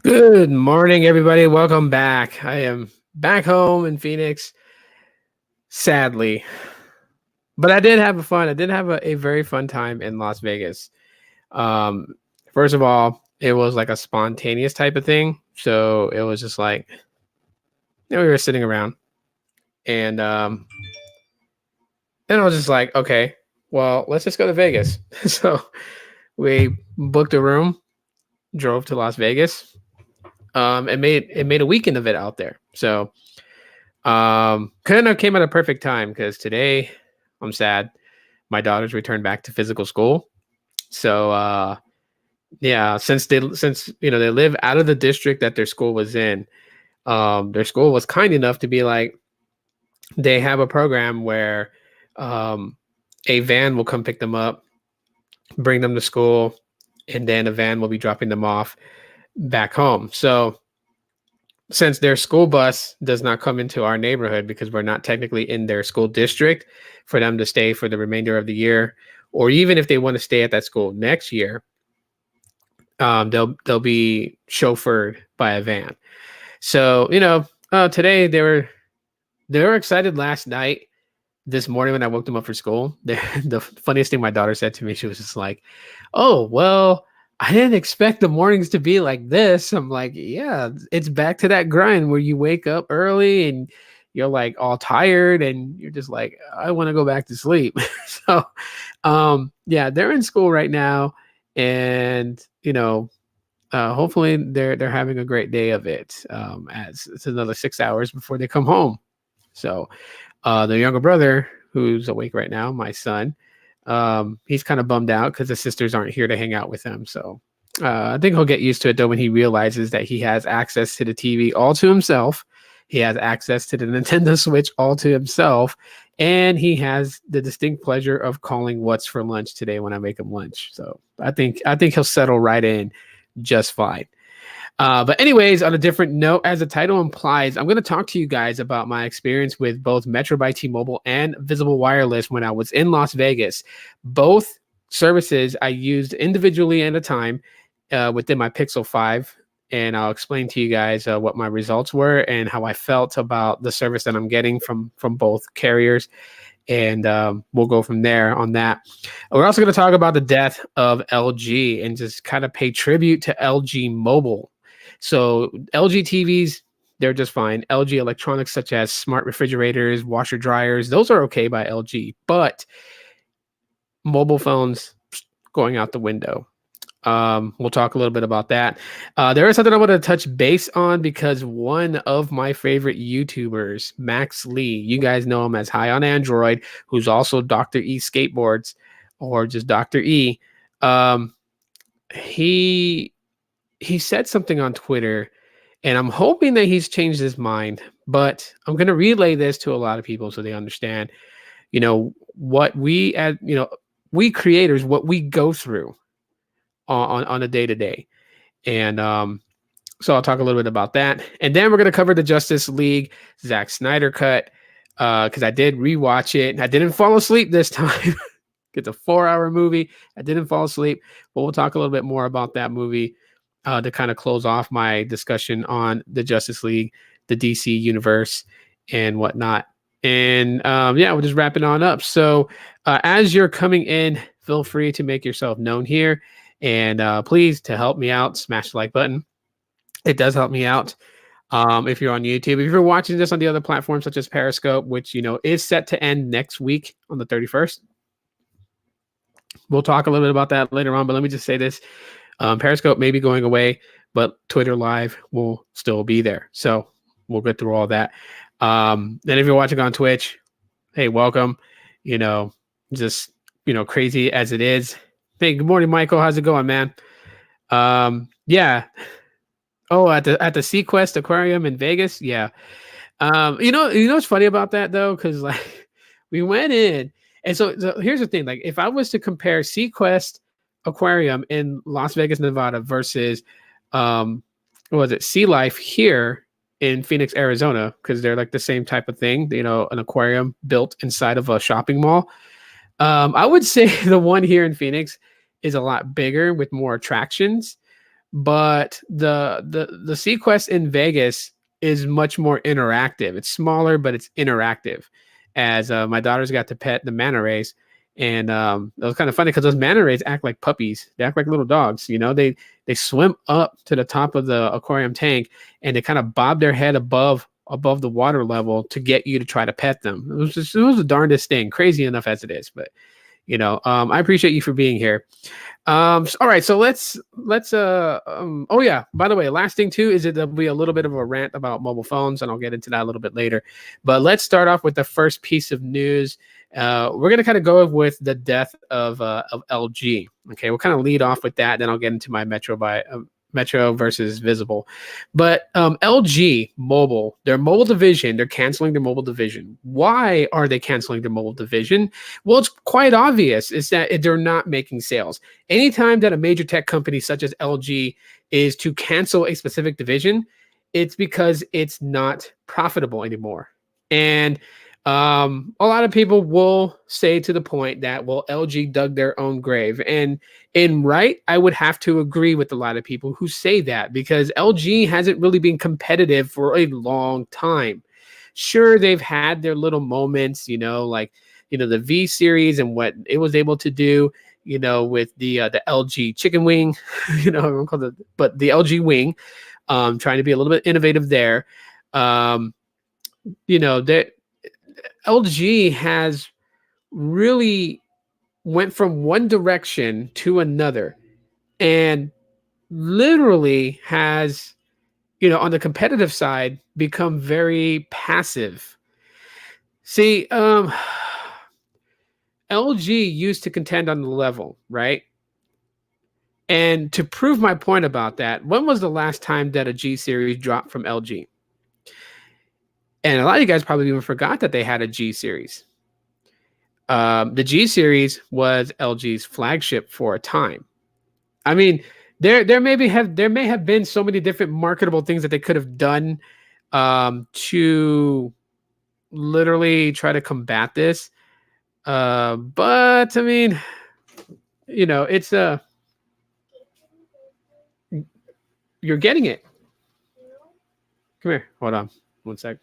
Good morning, everybody. Welcome back. I am back home in Phoenix, sadly, but I did have a fun. I did have a very fun time in Las Vegas. Um, First of all, it was like a spontaneous type of thing. So it was just like we were sitting around, and then I was just like, okay, well, let's just go to Vegas. So we booked a room, drove to Las Vegas. It made a weekend of it out there. So kind of came at a perfect time because today I'm sad. My daughters returned back to physical school. So yeah, since they live out of the district that their school was in, their school was kind enough to be like they have a program where um a van will come pick them up, bring them to school, and then a van will be dropping them off back home. So since their school bus does not come into our neighborhood because we're not technically in their school district for them to stay for the remainder of the year, or even if they want to stay at that school next year, they'll be chauffeured by a van. So today they were excited last night. This morning when I woke them up for school, the funniest thing my daughter said to me, she was just like, "Oh well, I didn't expect the mornings to be like this." I'm like, "Yeah, it's back to that grind where you wake up early and you're like all tired and you're just like, I want to go back to sleep." So, yeah, they're in school right now, and hopefully they're having a great day of it. As it's another 6 hours before they come home. So, the younger brother who's awake right now, my son, he's kind of bummed out because the sisters aren't here to hang out with him. So I think he'll get used to it though when he realizes that he has access to the TV all to himself. He has access to the Nintendo Switch all to himself, and he has the distinct pleasure of calling what's for lunch today when I make him lunch. So I think he'll settle right in just fine. But anyways, on a different note, as the title implies, I'm going to talk to you guys about my experience with both Metro by T-Mobile and Visible Wireless when I was in Las Vegas. Both services I used individually at a time within my Pixel 5. And I'll explain to you guys what my results were and how I felt about the service that I'm getting from both carriers. And we'll go from there on that. We're also going to talk about the death of LG and just kind of pay tribute to LG Mobile. So LG TVs, they're just fine. LG electronics such as smart refrigerators, washer dryers, those are okay by LG. But mobile phones going out the window. We'll talk a little bit about that. There is something I want to touch base on because one of my favorite YouTubers, Max Lee, you guys know him as High on Android, who's also Dr. E Skateboards or just Dr. E. He said something on Twitter, and I'm hoping that he's changed his mind, but I'm going to relay this to a lot of people so they understand, what we as, we creators, what we go through on a day-to-day. And so I'll talk a little bit about that. And then we're going to cover the Justice League Zack Snyder cut because I did rewatch it. I didn't fall asleep this time. It's a 4-hour movie. I didn't fall asleep, but we'll talk a little bit more about that movie to kind of close off my discussion on the Justice League, the DC universe, and whatnot. And yeah, we're just wrapping on up. So as you're coming in, feel free to make yourself known here. And please, to help me out, smash the like button. It does help me out. If you're on YouTube, if you're watching this on the other platforms such as Periscope, which is set to end next week on the 31st. We'll talk a little bit about that later on, but let me just say this. Periscope may be going away, but Twitter Live will still be there. So we'll get through all that. Then if you're watching on Twitch, hey, welcome. Just, crazy as it is. Hey, good morning, Michael. How's it going, man? Yeah. Oh, at the Sequest Aquarium in Vegas. Yeah. What's funny about that though? Cause like we went in and so here's the thing. Like if I was to compare Sequest Aquarium in Las Vegas, Nevada versus what was it, Sea Life here in Phoenix, Arizona, because they're like the same type of thing, an aquarium built inside of a shopping mall. I would say the one here in Phoenix is a lot bigger with more attractions, but the Sequest in Vegas is much more interactive. It's smaller, but it's interactive. As my daughters got to pet the manta rays, and it was kind of funny because those manta rays act like puppies. They act like little dogs. You know, they swim up to the top of the aquarium tank and they kind of bob their head above the water level to get you to try to pet them. It was the darndest thing, crazy enough as it is, but I appreciate you for being here. All right, so let's oh yeah, by the way, last thing too is that there'll be a little bit of a rant about mobile phones, and I'll get into that a little bit later. But let's start off with the first piece of news. We're gonna kind of go with the death of LG. Okay, we'll kind of lead off with that, then I'll get into my Metro versus Visible. But LG Mobile, their mobile division, they're canceling their mobile division. Why are they canceling their mobile division? Well, it's quite obvious. It's that they're not making sales. Anytime that a major tech company such as LG is to cancel a specific division, it's because it's not profitable anymore. And a lot of people will say to the point that, well, LG dug their own grave. And right, I would have to agree with a lot of people who say that, because LG hasn't really been competitive for a long time. Sure, they've had their little moments, like, the V series and what it was able to do, with the LG chicken wing, everyone calls it, but the LG wing, trying to be a little bit innovative there. That LG has really went from one direction to another, and literally has, on the competitive side, become very passive. See, LG used to contend on the level, right? And to prove my point about that, when was the last time that a G series dropped from LG? And a lot of you guys probably even forgot that they had a G series. The G series was LG's flagship for a time. I mean, there may have been so many different marketable things that they could have done to literally try to combat this. But I mean, it's you're getting it. Come here. Hold on. One sec.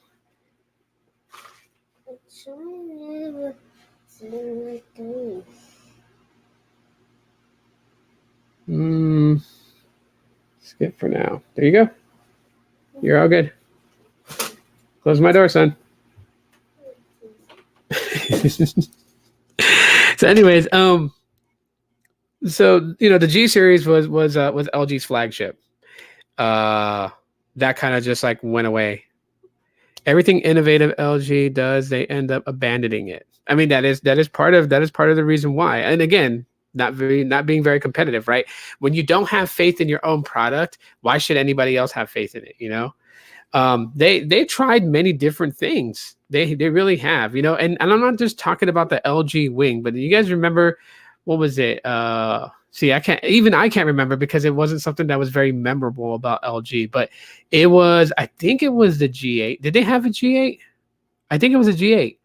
Skip for now. There you go. You're all good. Close my door, son. So anyways, the G series was LG's flagship. That kind of just like went away. Everything innovative LG does, they end up abandoning it. I mean, that is part of the reason why. And again, not being very competitive, right? When you don't have faith in your own product, why should anybody else have faith in it? They tried many different things. They really have, and I'm not just talking about the LG wing, but you guys remember, what was it? I can't remember, because it wasn't something that was very memorable about LG, but I think it was the G8. Did they have a G8? I think it was a G8.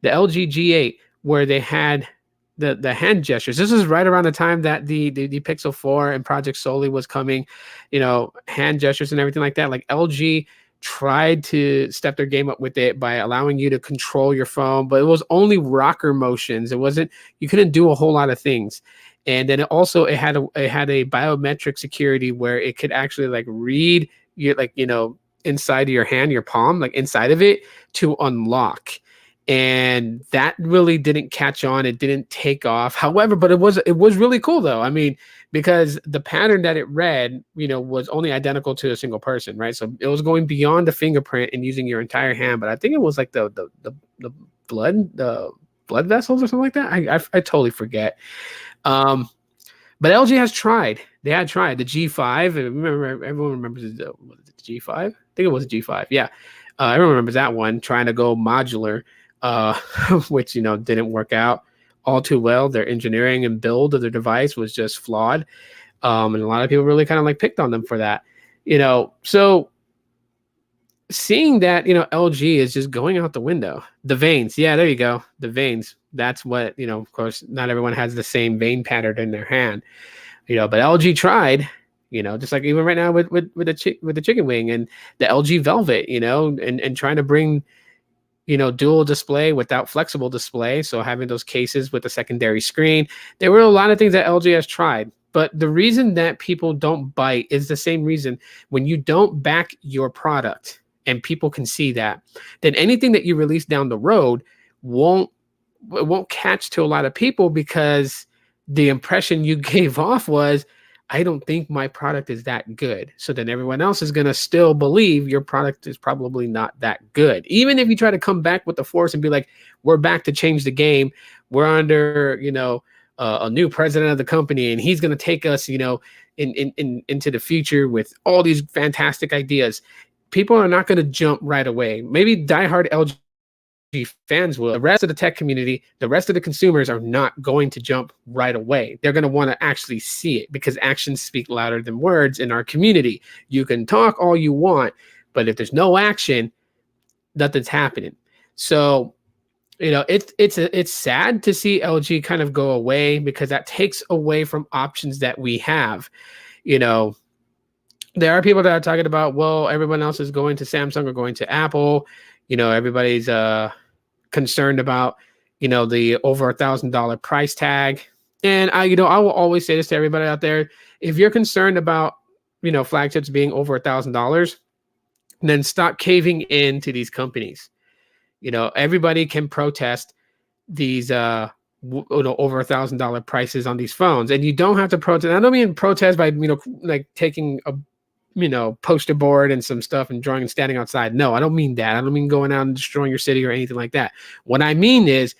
The LG G8, where they had the hand gestures. This is right around the time that the Pixel 4 and Project Soli was coming, hand gestures and everything like that. Like, LG tried to step their game up with it by allowing you to control your phone, but it was only rocker motions. You couldn't do a whole lot of things. And then it had a biometric security where it could actually like read your, inside of your hand, your palm, like inside of it, to unlock. And that really didn't catch on. It didn't take off. However, but it was really cool though. I mean, because the pattern that it read, was only identical to a single person, right? So it was going beyond the fingerprint and using your entire hand. But I think it was like the blood vessels or something like that. I totally forget. But LG has tried. They had tried the G5. Remember, everyone remembers the G5. I think it was a G5. Yeah, everyone remembers that one. Trying to go modular, which didn't work out all too well. Their engineering and build of their device was just flawed, and a lot of people really kind of like picked on them for that. So seeing that LG is just going out the window. The veins, yeah, there you go. The veins. That's what of course, not everyone has the same vein pattern in their hand. But LG tried. just like even right now with the chicken wing and the LG Velvet, and trying to bring dual display without flexible display. So having those cases with a secondary screen, there were a lot of things that LG has tried. But the reason that people don't bite is the same reason. When you don't back your product and people can see that, then anything that you release down the road won't catch to a lot of people, because the impression you gave off was, I don't think my product is that good. So then everyone else is going to still believe your product is probably not that good. Even if you try to come back with the force and be like, we're back to change the game. We're under, a new president of the company, and he's going to take us, into the future with all these fantastic ideas. People are not going to jump right away. Maybe diehard LG fans will. The rest of the tech community, the rest of the consumers are not going to jump right away. They're going to want to actually see it, because actions speak louder than words in our community. You can talk all you want, but if there's no action, nothing's happening. So, it's sad to see LG kind of go away, because that takes away from options that we have. There are people that are talking about, well, everyone else is going to Samsung or going to Apple. Everybody's concerned about, the over $1,000 price tag. And I will always say this to everybody out there: if you're concerned about, flagships being over $1,000, then stop caving in to these companies. Everybody can protest these over $1,000 prices on these phones, and you don't have to protest. I don't mean protest by like taking a poster board and some stuff and drawing and standing outside. No, I don't mean that. I don't mean going out and destroying your city or anything like that. What I mean is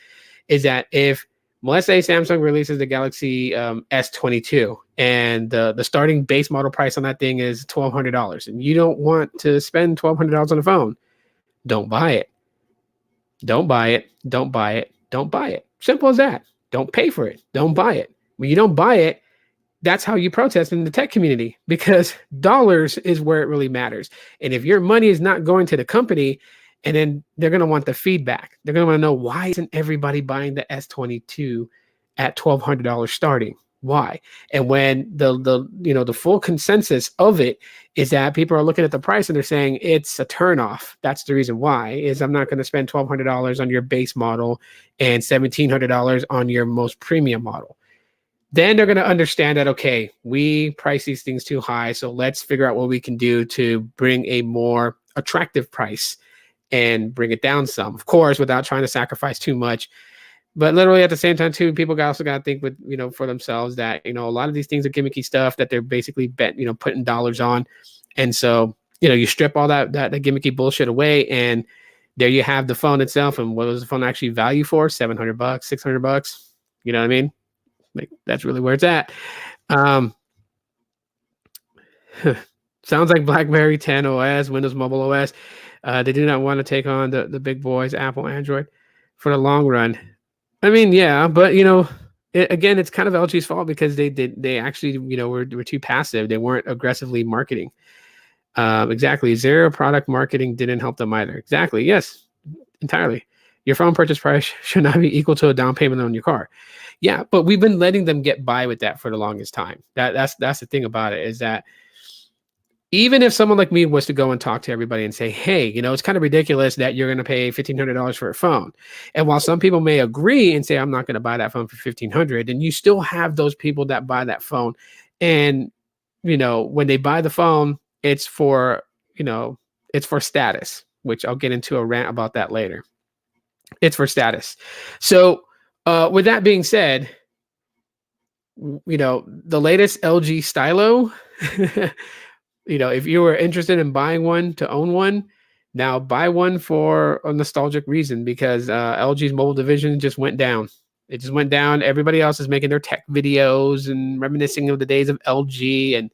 that if, let's say, Samsung releases the Galaxy S22, and the starting base model price on that thing is $1,200, and you don't want to spend $1,200 on a phone, don't buy it. Don't buy it. Don't buy it. Don't buy it. Simple as that. Don't pay for it. Don't buy it. When you don't buy it, that's how you protest in the tech community, because dollars is where it really matters. And if your money is not going to the company, and then they're going to want the feedback. They're going to want to know, why isn't everybody buying the S22 at $1,200 starting? Why? And when the full consensus of it is that people are looking at the price and they're saying it's a turnoff. That's the reason why, is I'm not going to spend $1,200 on your base model and $1,700 on your most premium model. Then they're going to understand that, okay, we price these things too high, so let's figure out what we can do to bring a more attractive price and bring it down some, of course, without trying to sacrifice too much. But literally at the same time too, people also got to think with, for themselves that, a lot of these things are gimmicky stuff that they're basically putting dollars on. And so, you strip all that gimmicky bullshit away, and there you have the phone itself. And what was the phone actually value for? $700, $600. You know what I mean? Like, that's really where it's at. Sounds like BlackBerry 10 OS, Windows Mobile OS. They do not want to take on the big boys, Apple, Android, for the long run. I mean, yeah, but again, it's kind of LG's fault, because they actually were too passive. They weren't aggressively marketing. Exactly, zero product marketing didn't help them either. Exactly, yes, entirely. Your phone purchase price should not be equal to a down payment on your car. Yeah, but we've been letting them get by with that for the longest time. That's the thing about it, is that even if someone like me was to go and talk to everybody and say, hey, it's kind of ridiculous that you're going to pay $1,500 for a phone. And while some people may agree and say, I'm not going to buy that phone for $1,500, then you still have those people that buy that phone. And, when they buy the phone, it's for status, which I'll get into a rant about that later. It's for status. So with that being said, the latest LG Stylo, if you were interested in buying one to own one, now buy one for a nostalgic reason, because LG's mobile division just went down. It just went down. Everybody else is making their tech videos and reminiscing of the days of LG. And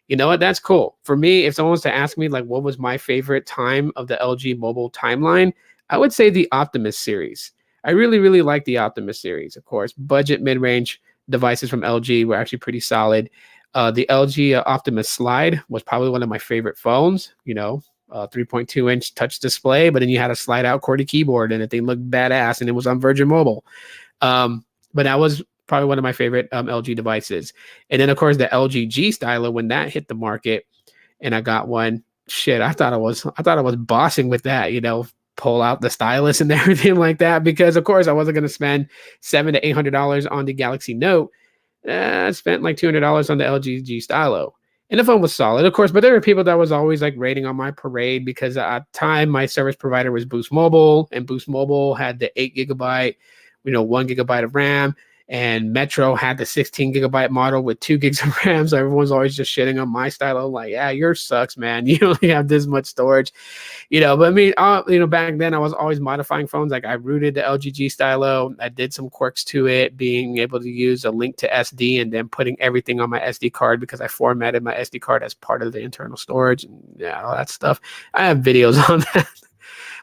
you know what? That's cool. For me, if someone was to ask me, like, what was my favorite time of the LG mobile timeline, I would say the Optimus series. I really, really like the Optimus series, of course. Budget mid-range devices from LG were actually pretty solid. The LG Optimus Slide was probably one of my favorite phones, 3.2-inch touch display, but then you had a slide out QWERTY keyboard, and the thing looked badass, and it was on Virgin Mobile. But that was probably one of my favorite LG devices. And then of course the LG G Stylo, when that hit the market, and I got one. Shit, I thought I was bossing with that, pull out the stylus and everything like that, because of course I wasn't going to spend $700 to $800 on the Galaxy Note. I spent like $200 on the LG G Stylo. And the phone was solid, of course, but there were people that was always like rating on my parade, because at the time my service provider was Boost Mobile, and Boost Mobile had the 8 GB, 1 GB of RAM, and Metro had the 16 GB model with 2 gigs of RAM. So everyone's always just shitting on my stylo, like, yeah, yours sucks, man. You only have this much storage, But I mean, back then I was always modifying phones. Like I rooted the LG G Stylo. I did some quirks to it, being able to use a link to SD and then putting everything on my SD card, because I formatted my SD card as part of the internal storage and all that stuff. I have videos on that.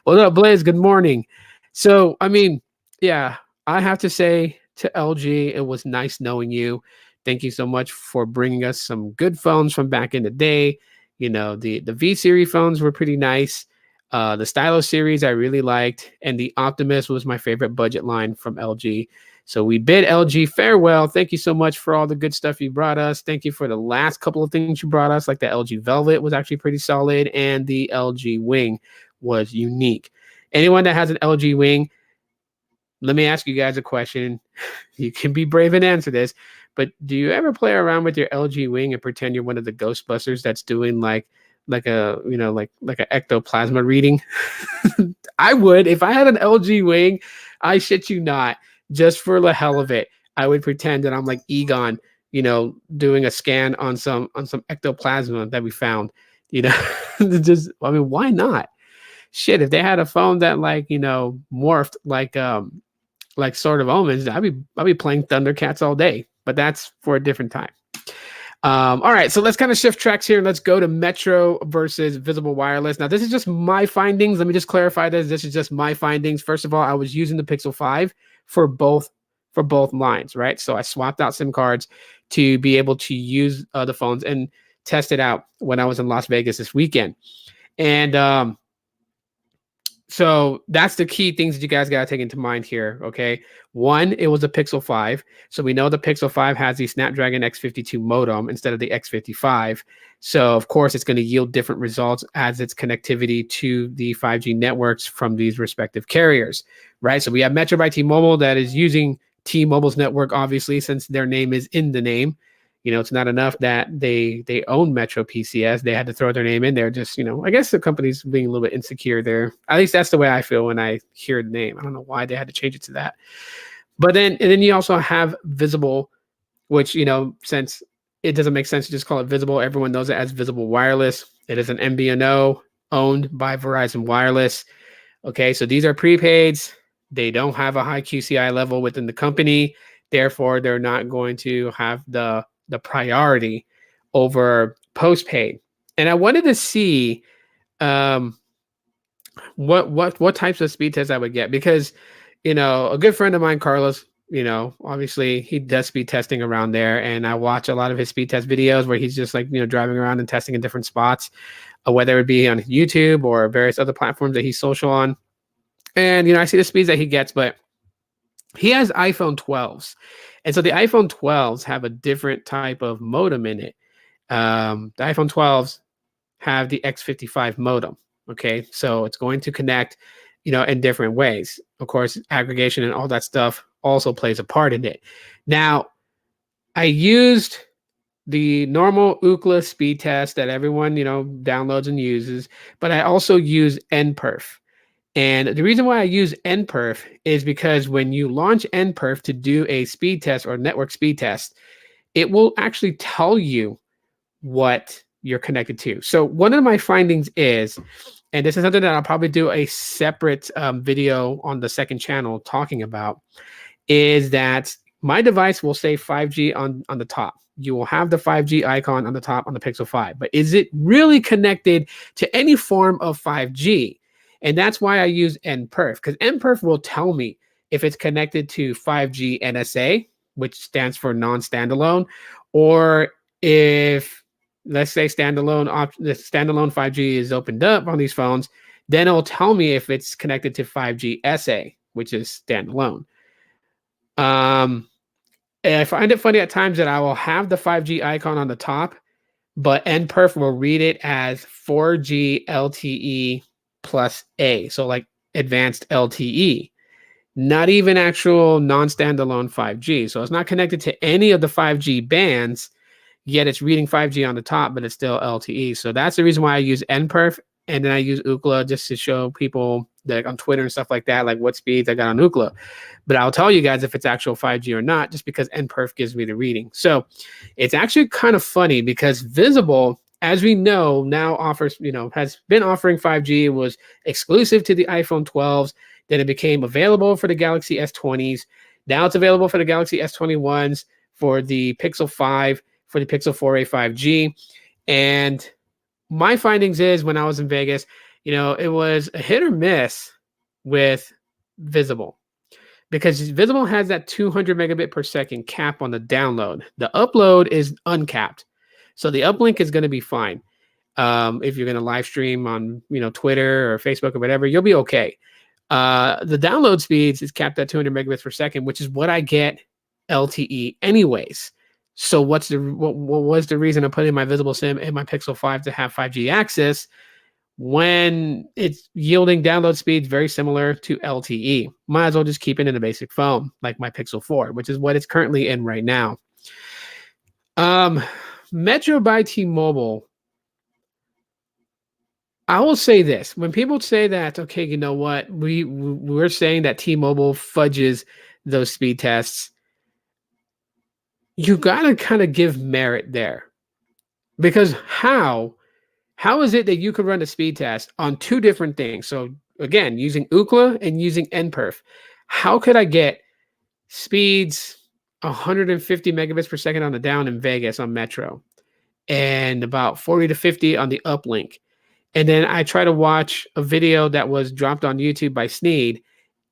Well, no, Blaze, good morning. So, I mean, yeah, I have to say, to LG, it was nice knowing you. Thank you so much for bringing us some good phones from back in the day. The V series phones were pretty nice. The Stylo series I really liked, and the Optimus was my favorite budget line from LG. So we bid LG farewell. Thank you so much for all the good stuff you brought us. Thank you for the last couple of things you brought us, like the LG Velvet was actually pretty solid, and the LG Wing was unique. Anyone that has an LG Wing, let me ask you guys a question. You can be brave and answer this, but do you ever play around with your LG Wing and pretend you're one of the Ghostbusters that's doing like a like an ectoplasma reading? I would. If I had an LG Wing, I shit you not, just for the hell of it, I would pretend that I'm like Egon, doing a scan on some ectoplasma that we found. Just, I mean, why not? Shit, if they had a phone that morphed like Sort of Omens, I'd be playing Thundercats all day. But that's for a different time. All right, so let's kind of shift tracks here. Let's go to Metro versus Visible Wireless. Now, this is just my findings. Let me just clarify this. This is just my findings. First of all, I was using the Pixel 5 for both lines, right? So I swapped out SIM cards to be able to use the phones and test it out when I was in Las Vegas this weekend. And so that's the key things that you guys got to take into mind here, okay? One, it was a Pixel 5. So we know the Pixel 5 has the Snapdragon X52 modem instead of the X55. So, of course, it's going to yield different results as its connectivity to the 5G networks from these respective carriers, right? So we have Metro by T-Mobile that is using T-Mobile's network, obviously, since their name is in the name. It's not enough that they own Metro PCS. They had to throw their name in there. Just, I guess the company's being a little bit insecure there. At least that's the way I feel when I hear the name. I don't know why they had to change it to that. But then you also have Visible, which, since it doesn't make sense to just call it Visible, everyone knows it as Visible Wireless. It is an MVNO owned by Verizon Wireless. Okay, so these are prepaids. They don't have a high QCI level within the company. Therefore, they're not going to have the priority over postpaid. And I wanted to see what types of speed tests I would get, because a good friend of mine, Carlos, obviously he does speed testing around there, and I watch a lot of his speed test videos where he's just like driving around and testing in different spots, whether it be on YouTube or various other platforms that he's social on. And I see the speeds that he gets, but he has iPhone 12s. And so the iPhone 12s have a different type of modem in it. The iPhone 12s have the X55 modem. Okay, so it's going to connect, in different ways. Of course, aggregation and all that stuff also plays a part in it. Now, I used the normal Ookla speed test that everyone, downloads and uses, but I also use NPerf. And the reason why I use NPerf is because when you launch NPerf to do a speed test or network speed test, it will actually tell you what you're connected to. So one of my findings is, and this is something that I'll probably do a separate video on the second channel talking about, is that my device will say 5G on the top. You will have the 5G icon on the top on the Pixel 5, but is it really connected to any form of 5G? And that's why I use NPerf, because NPerf will tell me if it's connected to 5G NSA, which stands for non-standalone, or if, let's say, the standalone 5G is opened up on these phones, then it'll tell me if it's connected to 5G SA, which is standalone. And I find it funny at times that I will have the 5G icon on the top, but NPerf will read it as 4G LTE plus A. So like advanced LTE, not even actual non-standalone 5G. So it's not connected to any of the 5G bands, yet it's reading 5G on the top, but it's still LTE. So that's the reason why I use NPerf, and then I use Ookla just to show people that on Twitter and stuff like that, like what speeds I got on Ookla. But I'll tell you guys if it's actual 5G or not, just because NPerf gives me the reading. So it's actually kind of funny because Visible, as we know, now offers, has been offering 5G. It was exclusive to the iPhone 12s. Then it became available for the Galaxy S20s. Now it's available for the Galaxy S21s, for the Pixel 5, for the Pixel 4a 5G. And my findings is when I was in Vegas, it was a hit or miss with Visible, because Visible has that 200 megabit per second cap on the download. The upload is uncapped. So the uplink is going to be fine. If you're going to live stream on, Twitter or Facebook or whatever, you'll be okay. The download speeds is capped at 200 megabits per second, which is what I get LTE anyways. So what was the reason of putting my Visible SIM in my Pixel 5 to have 5G access when it's yielding download speeds very similar to LTE? Might as well just keep it in a basic phone like my Pixel 4, which is what it's currently in right now. Metro by T-Mobile. I will say this: when people say that, okay, you know what, we're saying that T-Mobile fudges those speed tests, you gotta kind of give merit there, because how is it that you could run a speed test on two different things? So again, using Ookla and using NPerf, how could I get speeds 150 megabits per second on the down in Vegas on Metro, and about 40 to 50 on the uplink? And then I try to watch a video that was dropped on YouTube by Sneed,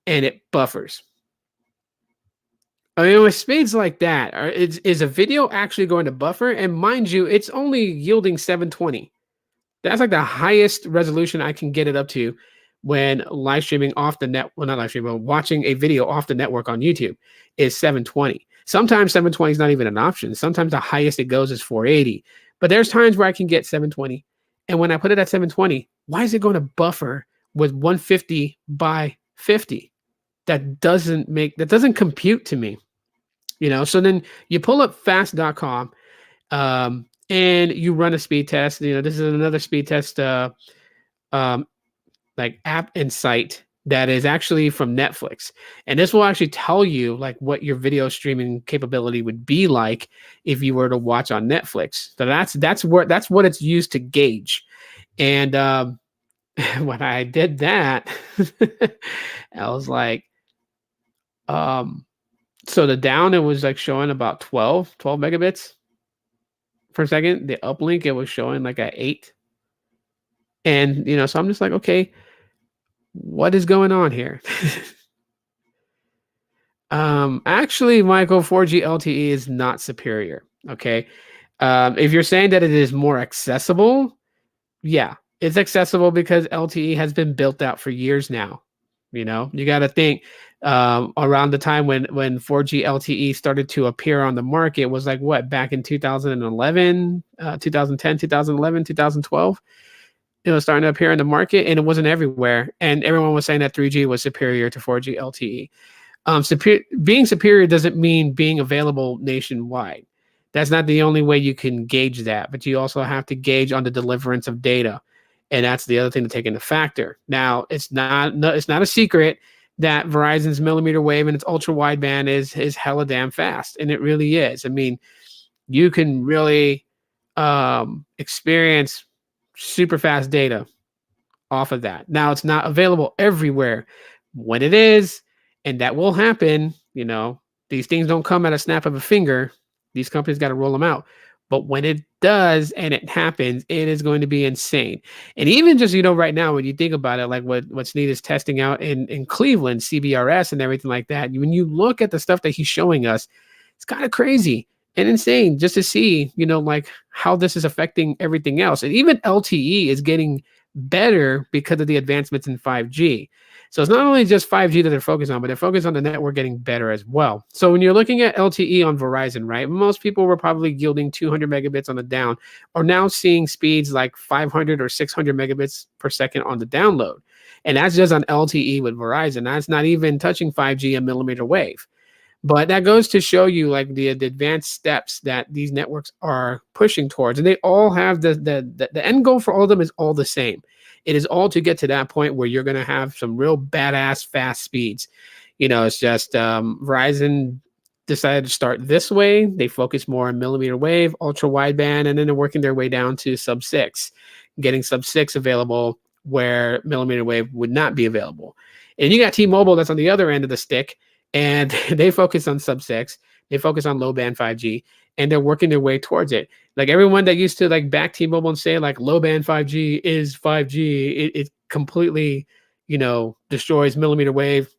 and it buffers. I mean, with speeds like that, is a video actually going to buffer? And mind you, it's only yielding 720. That's like the highest resolution I can get it up to when live streaming off the net. Well, not live streaming, but watching a video off the network on YouTube is 720. Sometimes 720 is not even an option. Sometimes the highest it goes is 480. But there's times where I can get 720. And when I put it at 720, why is it going to buffer with 150 by 50? That doesn't compute to me. So then you pull up fast.com, and you run a speed test. This is another speed test, like app and site that is actually from Netflix. And this will actually tell you like what your video streaming capability would be like if you were to watch on Netflix. So that's what it's used to gauge. And when I did that, I was like, so the down, it was like showing about 12 megabits per second. The uplink, it was showing like at 8. And, so I'm just like, okay, what is going on here? Actually, Michael, 4G LTE is not superior. Okay. If you're saying that it is more accessible, yeah, it's accessible because LTE has been built out for years now. You got to think, around the time when 4G LTE started to appear on the market was like what, back in 2011, 2010, 2011, 2012. It was starting to appear in the market, and it wasn't everywhere. And everyone was saying that 3G was superior to 4G LTE. Being superior doesn't mean being available nationwide. That's not the only way you can gauge that, but you also have to gauge on the deliverance of data. And that's the other thing to take into factor. Now, it's not a secret that Verizon's millimeter wave and its ultra wideband is hella damn fast, and it really is. I mean, you can really experience super fast data off of that. Now, it's not available everywhere. When it is, and that will happen, these things don't come at a snap of a finger. These companies got to roll them out. But when it does and it happens, it is going to be insane. And even just, right now, when you think about it, like what Sneed is testing out in Cleveland, CBRS and everything like that, when you look at the stuff that he's showing us, it's kind of crazy and insane just to see, like how this is affecting everything else. And even LTE is getting better because of the advancements in 5G. So it's not only just 5G that they're focused on, but they're focused on the network getting better as well. So when you're looking at LTE on Verizon, right, most people were probably yielding 200 megabits on the down, are now seeing speeds like 500 or 600 megabits per second on the download. And that's just on LTE with Verizon. That's not even touching 5G and millimeter wave. But that goes to show you like the advanced steps that these networks are pushing towards, and they all have the end goal for all of them is all the same. It is all to get to that point where you're going to have some real badass fast speeds. It's just Verizon decided to start this way. They focus more on millimeter wave, ultra wideband, and then they're working their way down to sub 6, getting sub 6 available where millimeter wave would not be available. And you got T-Mobile that's on the other end of the stick, and they focus on sub 6. They focus on low band 5G, and they're working their way towards it. Like everyone that used to like back T-Mobile and say like low band 5G is 5G, it completely, destroys millimeter wave.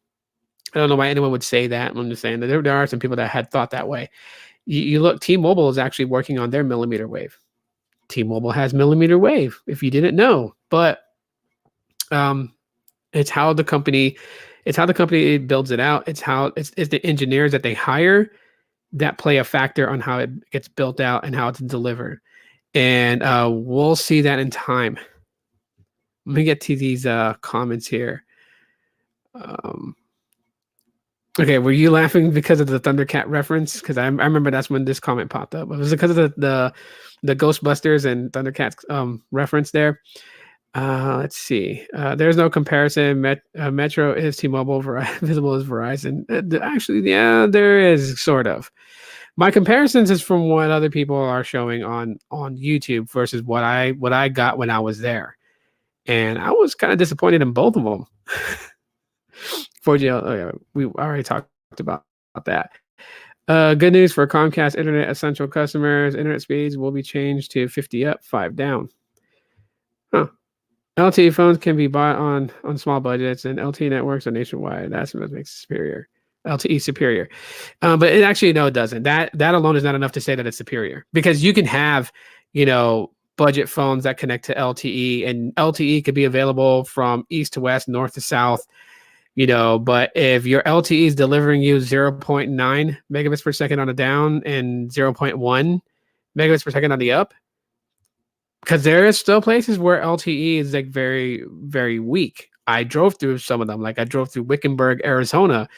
I don't know why anyone would say that. I'm just saying that there are some people that had thought that way. You look, T-Mobile is actually working on their millimeter wave. T-Mobile has millimeter wave, if you didn't know, but it's how the company builds it out. It's the engineers that they hire that play a factor on how it gets built out and how it's delivered. And we'll see that in time. Let me get to these comments here. Okay, were you laughing because of the Thundercat reference? Because I remember that's when this comment popped up. Was it because of the Ghostbusters and Thundercats reference there? Let's see. There's no comparison. Metro is T-Mobile. Visible is Verizon. Actually, yeah, there is sort of. My comparisons is from what other people are showing on YouTube versus what I got when I was there, and I was kind of disappointed in both of them. 4G. Oh yeah, we already talked about that. Good news for Comcast Internet Essential customers. Internet speeds will be changed to 50 up, 5 down. Huh. LTE phones can be bought on small budgets, and LTE networks are nationwide. That's what makes it superior. LTE superior, but it actually it doesn't. That alone is not enough to say that it's superior, because you can have budget phones that connect to LTE, and LTE could be available from east to west, north to south. But if your LTE is delivering you 0.9 megabits per second on the down and 0.1 megabits per second on the up, because there is still places where LTE is like very, very weak. I drove through some of them. Like I drove through Wickenburg, Arizona,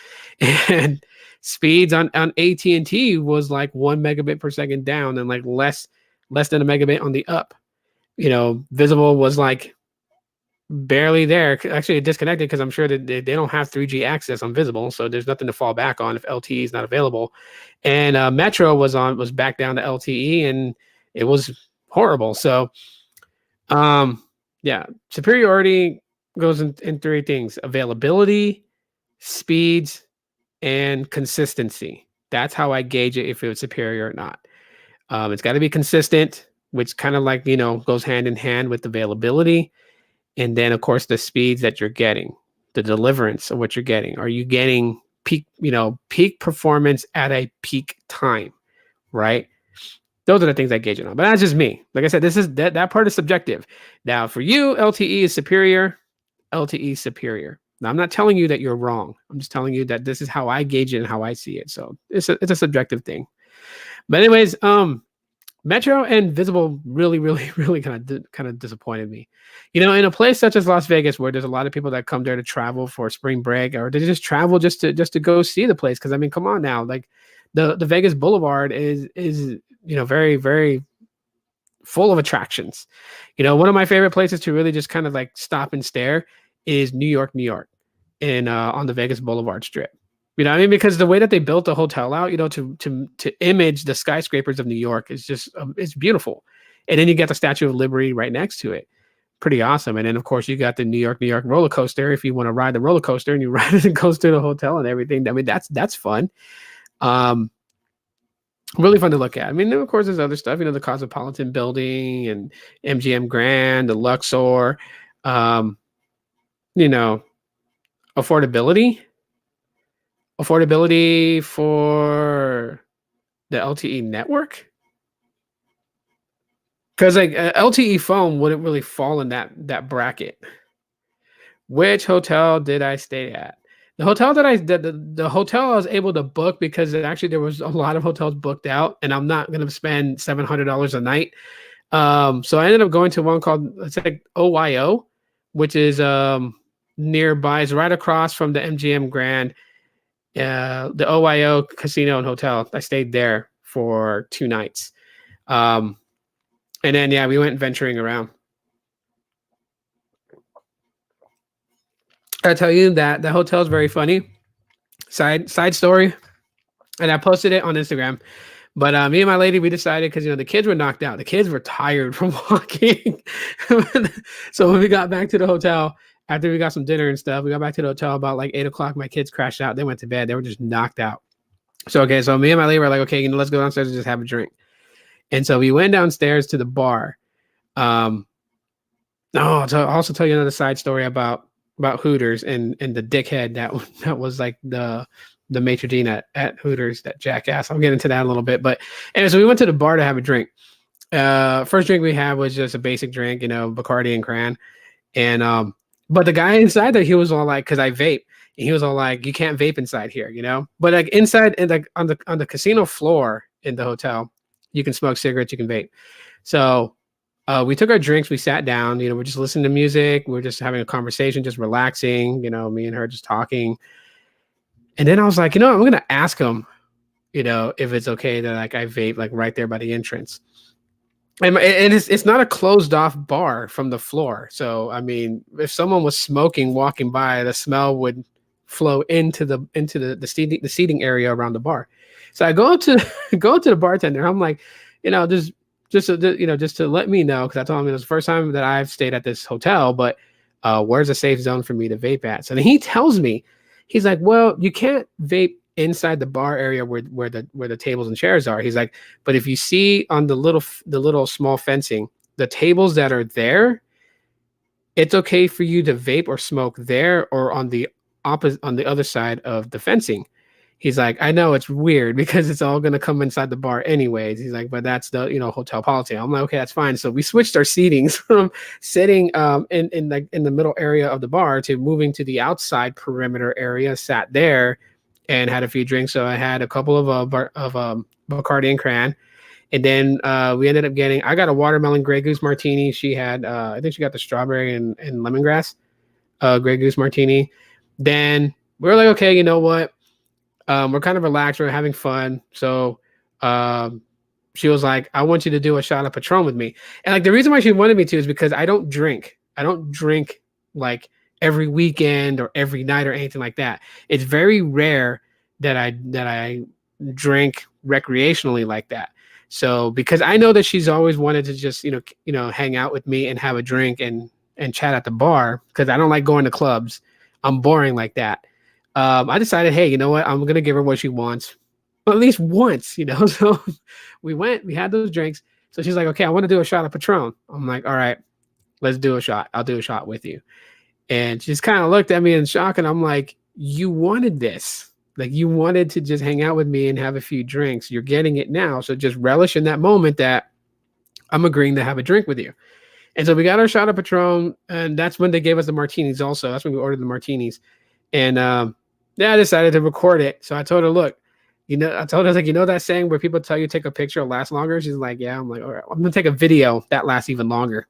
and speeds on AT&T was like 1 megabit per second down and like less than a megabit on the up. Visible was like barely there. Actually, it disconnected because I'm sure that they don't have 3G access on Visible, so there's nothing to fall back on if LTE is not available. And Metro was back down to LTE, and it was horrible. So, yeah, superiority goes in 3 things: availability, speeds, and consistency. That's how I gauge it if it was superior or not. It's got to be consistent, which kind of like goes hand in hand with availability. And then, of course, the speeds that you're getting, the deliverance of what you're getting. Are you getting peak performance at a peak time, right? Those are the things I gauge it on. But that's just me. Like I said, this is that part is subjective. Now, for you, LTE is superior. LTE is superior. Now, I'm not telling you that you're wrong. I'm just telling you that this is how I gauge it and how I see it. So it's a subjective thing. But anyways, Metro and Visible really, really, really kind of disappointed me. In a place such as Las Vegas, where there's a lot of people that come there to travel for spring break, or they just travel just to go see the place. Because I mean, come on now, like the Vegas Boulevard is very, very full of attractions. One of my favorite places to really just kind of like stop and stare is New York, in on the Vegas Boulevard Strip. I mean, because the way that they built the hotel out, to image the skyscrapers of New York is just, it's beautiful. And then you got the Statue of Liberty right next to it. Pretty awesome. And then, of course, you got the New York roller coaster. If you want to ride the roller coaster and you ride it and goes to the hotel and everything, I mean, that's fun. Really fun to look at. I mean, of course, there's other stuff, the Cosmopolitan Building and MGM Grand, the Luxor, affordability for the LTE network, because like LTE phone wouldn't really fall in that bracket. Which hotel did I stay at? The hotel that the hotel I was able to book because actually there was a lot of hotels booked out, and I'm not gonna spend $700 a night. So I ended up going to one called it's like OYO, which is nearby. It's right across from the MGM Grand, the OYO Casino and Hotel. I stayed there for 2 nights, um, and then yeah, we went venturing around. I tell you that the hotel is very funny. Side story, and I posted it on Instagram. But me and my lady, we decided because the kids were knocked out. The kids were tired from walking. So when we got back to the hotel after we got some dinner and stuff, we got back to the hotel about like 8 o'clock. My kids crashed out. They went to bed. They were just knocked out. So okay, so me and my lady were like, okay, let's go downstairs and just have a drink. And so we went downstairs to the bar. No, to also tell you another side story about Hooters and the dickhead that was like the maitre d' at Hooters, that jackass. I'll get into that a little bit. But anyway, so we went to the bar to have a drink. First drink we had was just a basic drink, Bacardi and Cran. And but the guy inside there, he was all like, because I vape, and he was all like, you can't vape inside here, But like inside and like on the casino floor in the hotel, you can smoke cigarettes, you can vape. So we took our drinks, we sat down, we're just listening to music, we're just having a conversation, just relaxing, me and her just talking. And then I was like, I'm gonna ask him, if it's okay that like I vape like right there by the entrance. And it's not a closed off bar from the floor. So I mean, if someone was smoking walking by, the smell would flow into the seating area around the bar. So I go to go to the bartender. I'm like, just to let me know, because I told him it was the first time that I've stayed at this hotel, but where's a safe zone for me to vape at? So then he tells me, he's like, well, you can't vape inside the bar area where the tables and chairs are. He's like, but if you see on the little small fencing, the tables that are there, it's okay for you to vape or smoke there or on the other side of the fencing. He's like, I know it's weird because it's all going to come inside the bar anyways. He's like, but that's the, hotel policy. I'm like, okay, that's fine. So we switched our seatings from sitting in the middle area of the bar to moving to the outside perimeter area, sat there and had a few drinks. So I had a couple of Bacardi and Cran. And then we ended up I got a watermelon Grey Goose martini. She had, I think she got the strawberry and lemongrass Grey Goose martini. Then we were like, okay, you know what? We're kind of relaxed. We're having fun. So she was like, I want you to do a shot of Patron with me. And like the reason why she wanted me to is because I don't drink. I don't drink like every weekend or every night or anything like that. It's very rare that I drink recreationally like that. So because I know that she's always wanted to just, hang out with me and have a drink and chat at the bar, because I don't like going to clubs. I'm boring like that. I decided, hey, you know what? I'm going to give her what she wants, at least once, So we had those drinks. So she's like, okay, I want to do a shot of Patron. I'm like, all right, let's do a shot. I'll do a shot with you. And she just kind of looked at me in shock. And I'm like, you wanted this. Like, you wanted to just hang out with me and have a few drinks. You're getting it now. So just relish in that moment that I'm agreeing to have a drink with you. And so we got our shot of Patron. And that's when they gave us the martinis also. That's when we ordered the martinis. And I decided to record it. So I told her, look, I told her, like, that saying where people tell you take a picture, it'll last longer? She's like, yeah. I'm like, all right, I'm going to take a video that lasts even longer.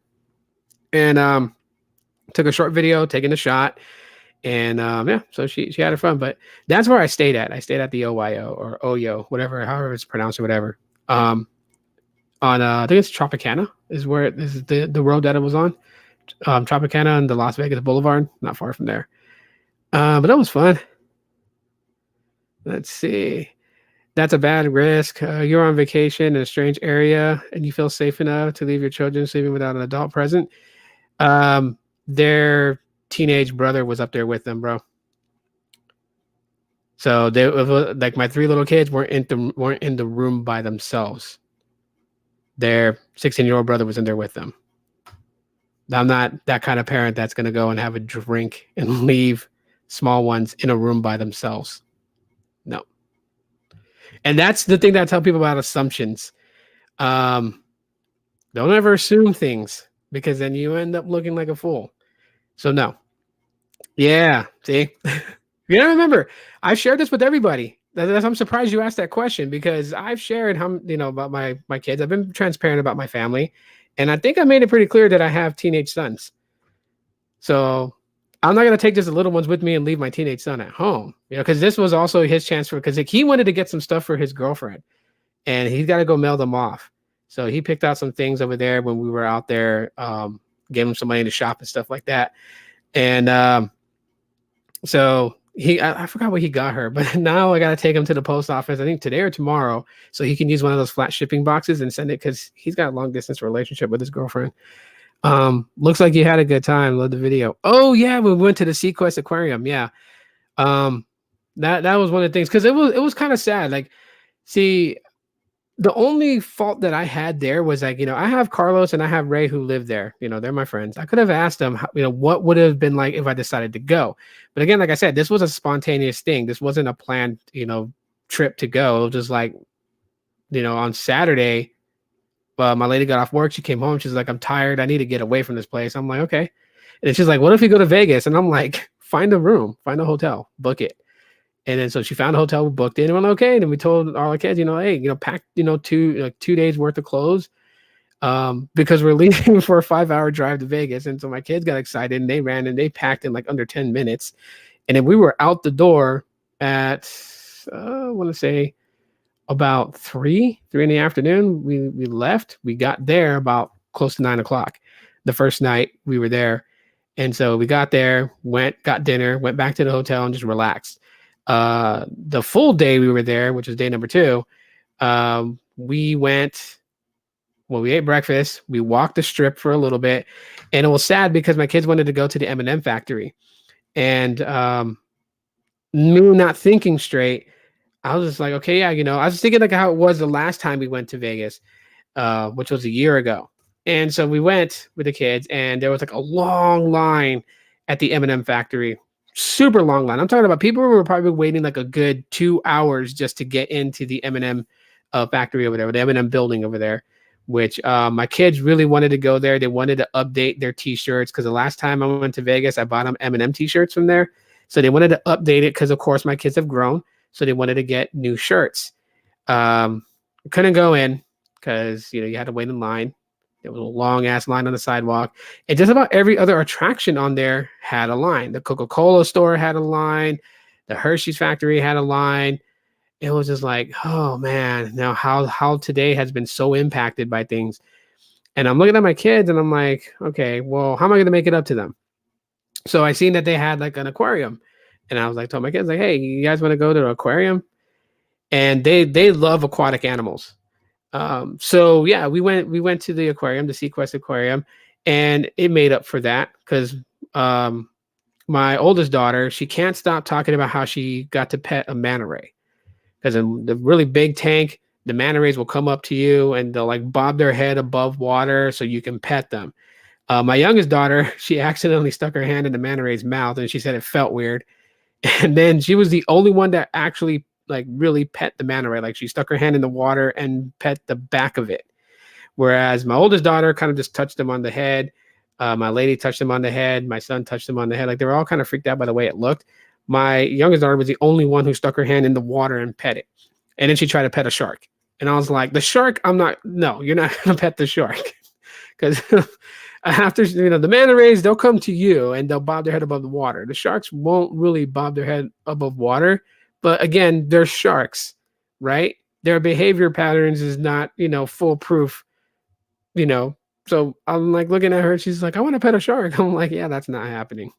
And took a short video, taking a shot. And so she had her fun. But that's where I stayed at. I stayed at the OYO or OYO, whatever, however it's pronounced or whatever. On I think it's Tropicana is where this is the road that it was on. Tropicana and the Las Vegas Boulevard, not far from there. But that was fun. Let's see. That's a bad risk. You're on vacation in a strange area and you feel safe enough to leave your children sleeping without an adult present. Their teenage brother was up there with them, bro. So they, like, my 3 little kids weren't in the room by themselves. Their 16-year-old brother was in there with them. I'm not that kind of parent that's going to go and have a drink and leave small ones in a room by themselves. No. And that's the thing that I tell people about assumptions. Don't ever assume things, because then you end up looking like a fool. So no. Yeah. See, you gotta remember, I've shared this with everybody. I'm surprised you asked that question because I've shared how about my kids. I've been transparent about my family, and I think I made it pretty clear that I have teenage sons. So I'm not gonna take just the little ones with me and leave my teenage son at home. Because this was also his chance for because he wanted to get some stuff for his girlfriend, and he's got to go mail them off. So he picked out some things over there when we were out there, gave him some money to shop and stuff like that. And so I forgot what he got her, but now I got to take him to the post office. I think today or tomorrow, so he can use one of those flat shipping boxes and send it because he's got a long distance relationship with his girlfriend. Looks like you had a good time. Love the video. Oh yeah, we went to the Sequest Aquarium. Yeah. Um, that was one of the things because it was kind of sad. Like, see, the only fault that I had there was like, I have Carlos and I have Ray who live there. They're my friends. I could have asked them, what would have been like if I decided to go. But again, like I said, this was a spontaneous thing. This wasn't a planned, trip to go. It was just like, on Saturday, my lady got off work. She came home. She's like, I'm tired. I need to get away from this place. I'm like, okay. And she's like, what if we go to Vegas? And I'm like, find a room, find a hotel, book it. And then so she found a hotel, we booked it, and went okay. And then we told all our kids, hey, pack, 2 days worth of clothes, because we're leaving for a 5-hour drive to Vegas. And so my kids got excited and they ran and they packed in like under 10 minutes. And then we were out the door at I want to say about three in the afternoon. We left. We got there about close to 9 o'clock. The first night we were there. And so we got there, got dinner, went back to the hotel and just relaxed. The full day we were there, which was day number 2, we ate breakfast, we walked the strip for a little bit, and it was sad because my kids wanted to go to the M&M factory. And me not thinking straight, I was just like, okay, yeah, I was thinking like how it was the last time we went to Vegas, which was a year ago. And so we went with the kids, and there was like a long line at the M&M factory, super long line. I'm talking about people who were probably waiting like a good 2 hours just to get into the M&M factory over there, the M&M building over there, which my kids really wanted to go there. They wanted to update their T-shirts because the last time I went to Vegas, I bought them M&M T-shirts from there. So they wanted to update it because, of course, my kids have grown. So they wanted to get new shirts. Couldn't go in because, you had to wait in line. There was a long ass line on the sidewalk. And just about every other attraction on there had a line. The Coca-Cola store had a line. The Hershey's factory had a line. It was just like, oh man, now how today has been so impacted by things. And I'm looking at my kids and I'm like, okay, well, how am I going to make it up to them? So I seen that they had like an aquarium. And I was like, told my kids, like, hey, you guys want to go to an aquarium? And they love aquatic animals. So yeah, we went to the aquarium, the Sequest Aquarium, and it made up for that because my oldest daughter, she can't stop talking about how she got to pet a manta ray. Because in the really big tank, the manta rays will come up to you and they'll like bob their head above water so you can pet them. My youngest daughter, she accidentally stuck her hand in the manta ray's mouth and she said it felt weird. And then she was the only one that actually like really pet the manta ray. Like she stuck her hand in the water and pet the back of it. Whereas my oldest daughter kind of just touched him on the head. My lady touched him on the head. My son touched him on the head. Like they were all kind of freaked out by the way it looked. My youngest daughter was the only one who stuck her hand in the water and pet it. And then she tried to pet a shark. And I was like, the shark, no, you're not going to pet the shark. Because after, the manta rays, they'll come to you and they'll bob their head above the water. The sharks won't really bob their head above water. But again, they're sharks, right? Their behavior patterns is not, foolproof, So I'm like looking at her. She's like, I want to pet a shark. I'm like, yeah, that's not happening.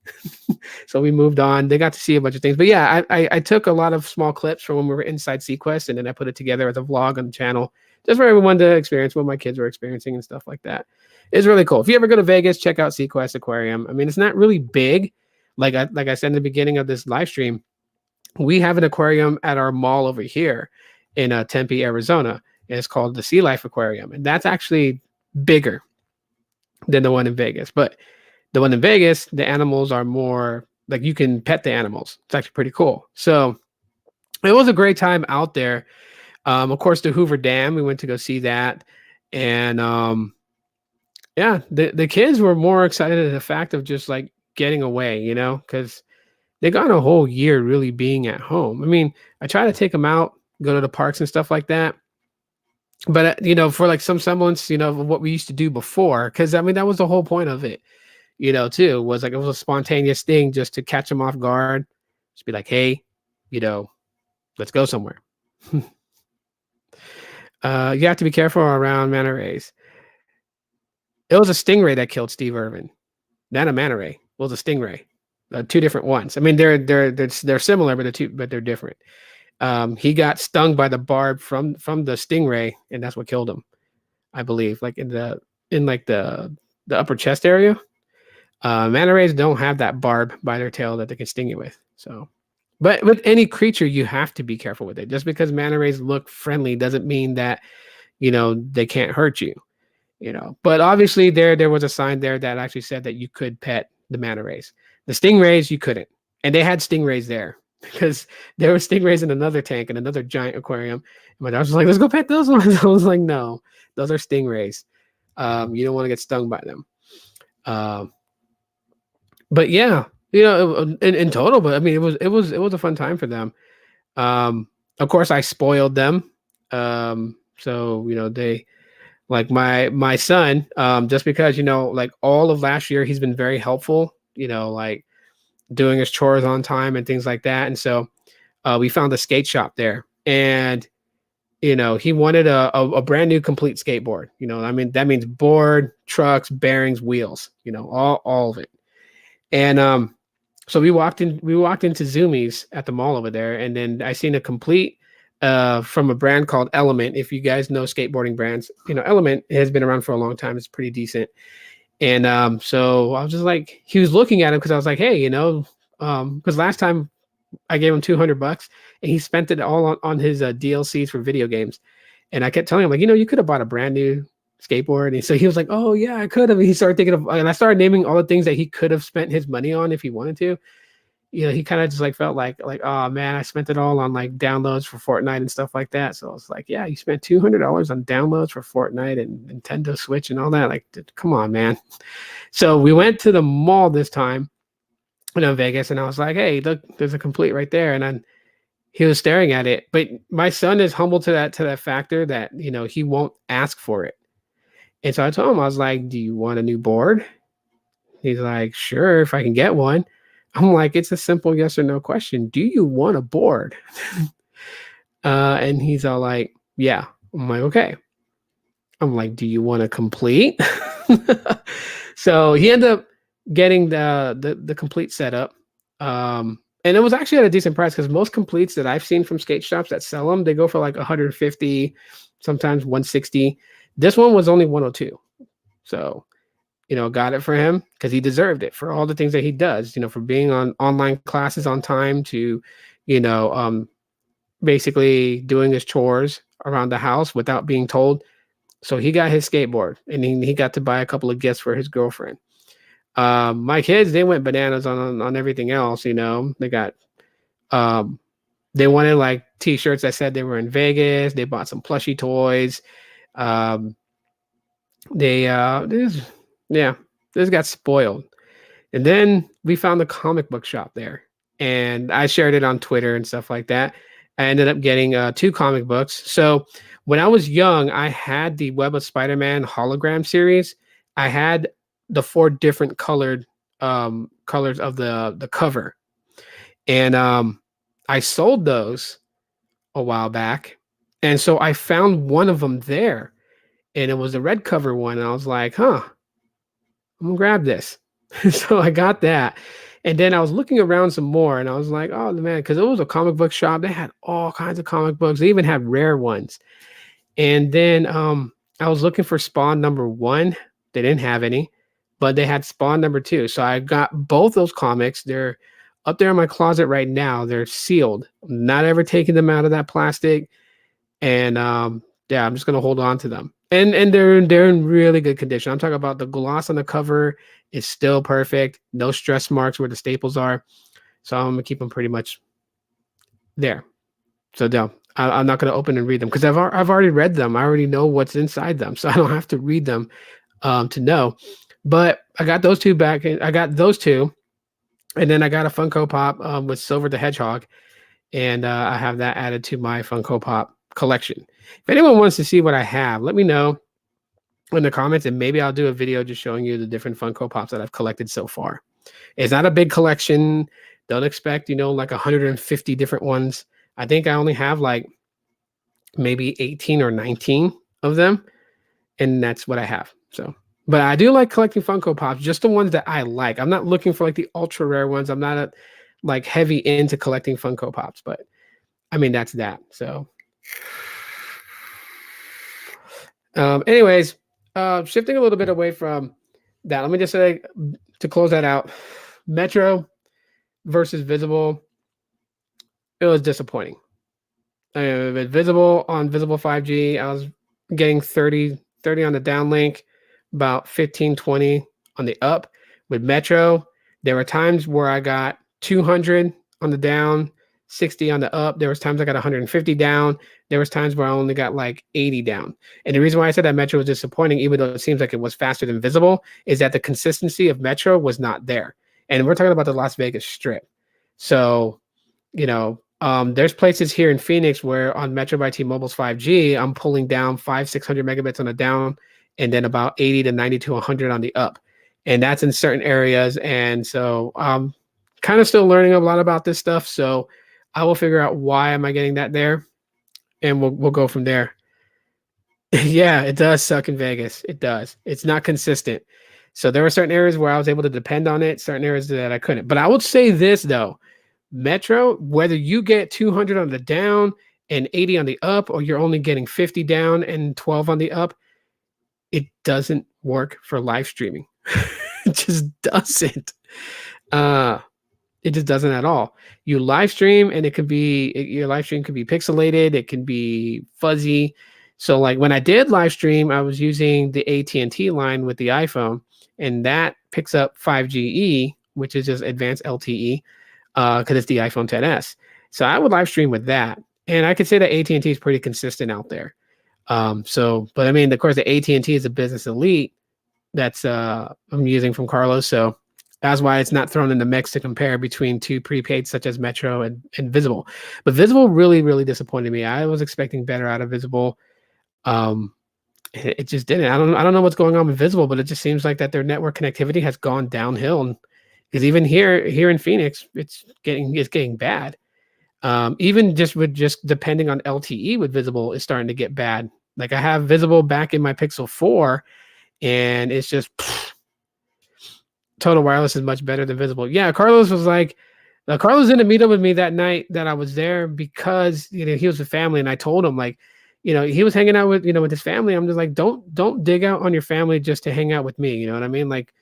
So we moved on. They got to see a bunch of things. But yeah, I took a lot of small clips from when we were inside Sequest, and then I put it together as a vlog on the channel just for everyone to experience what my kids were experiencing and stuff like that. It's really cool. If you ever go to Vegas, check out Sequest Aquarium. I mean, it's not really big. Like I said in the beginning of this live stream, we have an aquarium at our mall over here in Tempe, Arizona. And it's called the Sea Life Aquarium. And that's actually bigger than the one in Vegas. But the one in Vegas, the animals are more like you can pet the animals. It's actually pretty cool. So it was a great time out there. Of course, the Hoover Dam, we went to go see that. And yeah, the kids were more excited at the fact of just like getting away, because they gone a whole year really being at home. I mean, I try to take them out, go to the parks and stuff like that. But for like some semblance, of what we used to do before, because I mean that was the whole point of it, too, was like it was a spontaneous thing just to catch them off guard, just be like, hey, you know, let's go somewhere. You have to be careful around manta rays. It was a stingray that killed Steve Irvin, not a manta ray. It was a stingray, two different ones. I mean, they're similar, but they're different. He got stung by the barb from the stingray, and that's what killed him, I believe. Like in like the upper chest area. Manta rays don't have that barb by their tail that they can sting you with. So, but with any creature, you have to be careful with it. Just because manta rays look friendly doesn't mean that they can't hurt you. But obviously there was a sign there that actually said that you could pet the manta rays. The stingrays you couldn't, and they had stingrays there because there were stingrays in another tank in another giant aquarium. And my dad was like, "Let's go pet those ones." I was like, "No, those are stingrays. You don't want to get stung by them." But yeah, in total. But I mean, it was a fun time for them. Of course, I spoiled them. So they. Like my son, just because like all of last year he's been very helpful, like doing his chores on time and things like that. And so we found a skate shop there, and he wanted a brand new complete skateboard. I mean that means board, trucks, bearings, wheels. All of it. And so we walked into Zoomies at the mall over there, and then I seen a complete. From a brand called Element. If you guys know skateboarding brands, Element has been around for a long time. It's pretty decent. And so I was just like, he was looking at him because I was like, hey, because last time I gave him $200 and he spent it all on his DLCs for video games. And I kept telling him, like, you could have bought a brand new skateboard. And so he was like, oh yeah, I could have. And he started thinking of, and I started naming all the things that he could have spent his money on if he wanted to. He kind of just like felt like, oh man, I spent it all on like downloads for Fortnite and stuff like that. So I was like, yeah, you spent $200 on downloads for Fortnite and Nintendo Switch and all that. Like, come on, man. So we went to the mall this time, in Vegas, and I was like, hey, look, there's a complete right there. And then he was staring at it. But my son is humble to that factor that, he won't ask for it. And so I told him, I was like, do you want a new board? He's like, sure, if I can get one. I'm like, it's a simple yes or no question. Do you want a board? And he's all like, yeah. I'm like, okay. I'm like, do you want a complete? So he ended up getting the complete setup. And it was actually at a decent price because most completes that I've seen from skate shops that sell them, they go for like 150, sometimes 160. This one was only 102. So got it for him because he deserved it for all the things that he does, for being on online classes on time to, basically doing his chores around the house without being told. So he got his skateboard and he got to buy a couple of gifts for his girlfriend. My kids, they went bananas on everything else. They got, they wanted like t-shirts that said they were in Vegas. They bought some plushie toys. This got spoiled. And then we found the comic book shop there. And I shared it on Twitter and stuff like that. I ended up getting 2 comic books. So when I was young, I had the Web of Spider-Man hologram series. I had the 4 different colors of the cover. And I sold those a while back. And so I found one of them there. And it was the red cover one. And I was like, I'm gonna grab this. So I got that. And then I was looking around some more and I was like, oh man, because it was a comic book shop. They had all kinds of comic books. They even had rare ones. And then I was looking for Spawn #1. They didn't have any, but they had Spawn #2. So I got both those comics. They're up there in my closet right now. They're sealed. I'm not ever taking them out of that plastic. And yeah, I'm just gonna hold on to them. And they're in really good condition. I'm talking about the gloss on the cover is still perfect. No stress marks where the staples are. So I'm gonna keep them pretty much there. So no, I'm not gonna open and read them because I've already read them. I already know what's inside them, so I don't have to read them to know. But I got those 2 back. I got those 2. And then I got a Funko Pop with Silver the Hedgehog, and I have that added to my Funko Pop collection. If anyone wants to see what I have, let me know in the comments, and maybe I'll do a video just showing you the different Funko Pops that I've collected so far. It's not a big collection. Don't expect, like 150 different ones. I think I only have like maybe 18 or 19 of them, and that's what I have. So, but I do like collecting Funko Pops, just the ones that I like. I'm not looking for like the ultra rare ones. I'm not like heavy into collecting Funko Pops, but I mean that's that. So, anyways, shifting a little bit away from that, let me just say to close that out, Metro versus Visible, it was disappointing. Visible on Visible 5G, I was getting 30 on the downlink, about 15, 20 on the up. With Metro, there were times where I got 200 on the down, 60 on the up. There was times I got 150 down. There was times where I only got like 80 down. And the reason why I said that Metro was disappointing, even though it seems like it was faster than Visible, is that the consistency of Metro was not there. And we're talking about the Las Vegas Strip. So, there's places here in Phoenix where on Metro by T-Mobile's 5G, I'm pulling down 600 megabits on the down, and then about 80 to 90 to 100 on the up. And that's in certain areas. And so I'm kind of still learning a lot about this stuff. So I will figure out why am I getting that there, and we'll go from there. Yeah, it does suck in Vegas. It does. It's not consistent. So there were certain areas where I was able to depend on it, certain areas that I couldn't. But I would say this though, Metro, whether you get 200 on the down and 80 on the up, or you're only getting 50 down and 12 on the up, it doesn't work for live streaming. It just doesn't. It just doesn't at all. You live stream and your live stream could be pixelated. It can be fuzzy. So like when I did live stream, I was using the AT&T line with the iPhone, and that picks up 5GE, which is just advanced LTE, because it's the iPhone XS. So I would live stream with that, and I could say that AT&T is pretty consistent out there. But I mean, of course, the AT&T is a business elite that's I'm using from Carlos, so that's why it's not thrown in the mix to compare between two prepaid such as Metro and Visible. But Visible really, really disappointed me. I was expecting better out of Visible. It just didn't. I don't know what's going on with Visible, but it just seems like that their network connectivity has gone downhill. Because even here in Phoenix, it's getting bad. Even just depending on LTE with Visible is starting to get bad. Like I have Visible back in my Pixel 4, and it's just Total Wireless is much better than Visible. Yeah, Carlos was like, Carlos didn't meet up with me that night that I was there because he was with family, and I told him like, he was hanging out with with his family. I'm just like, don't dig out on your family just to hang out with me. You know what I mean? Like,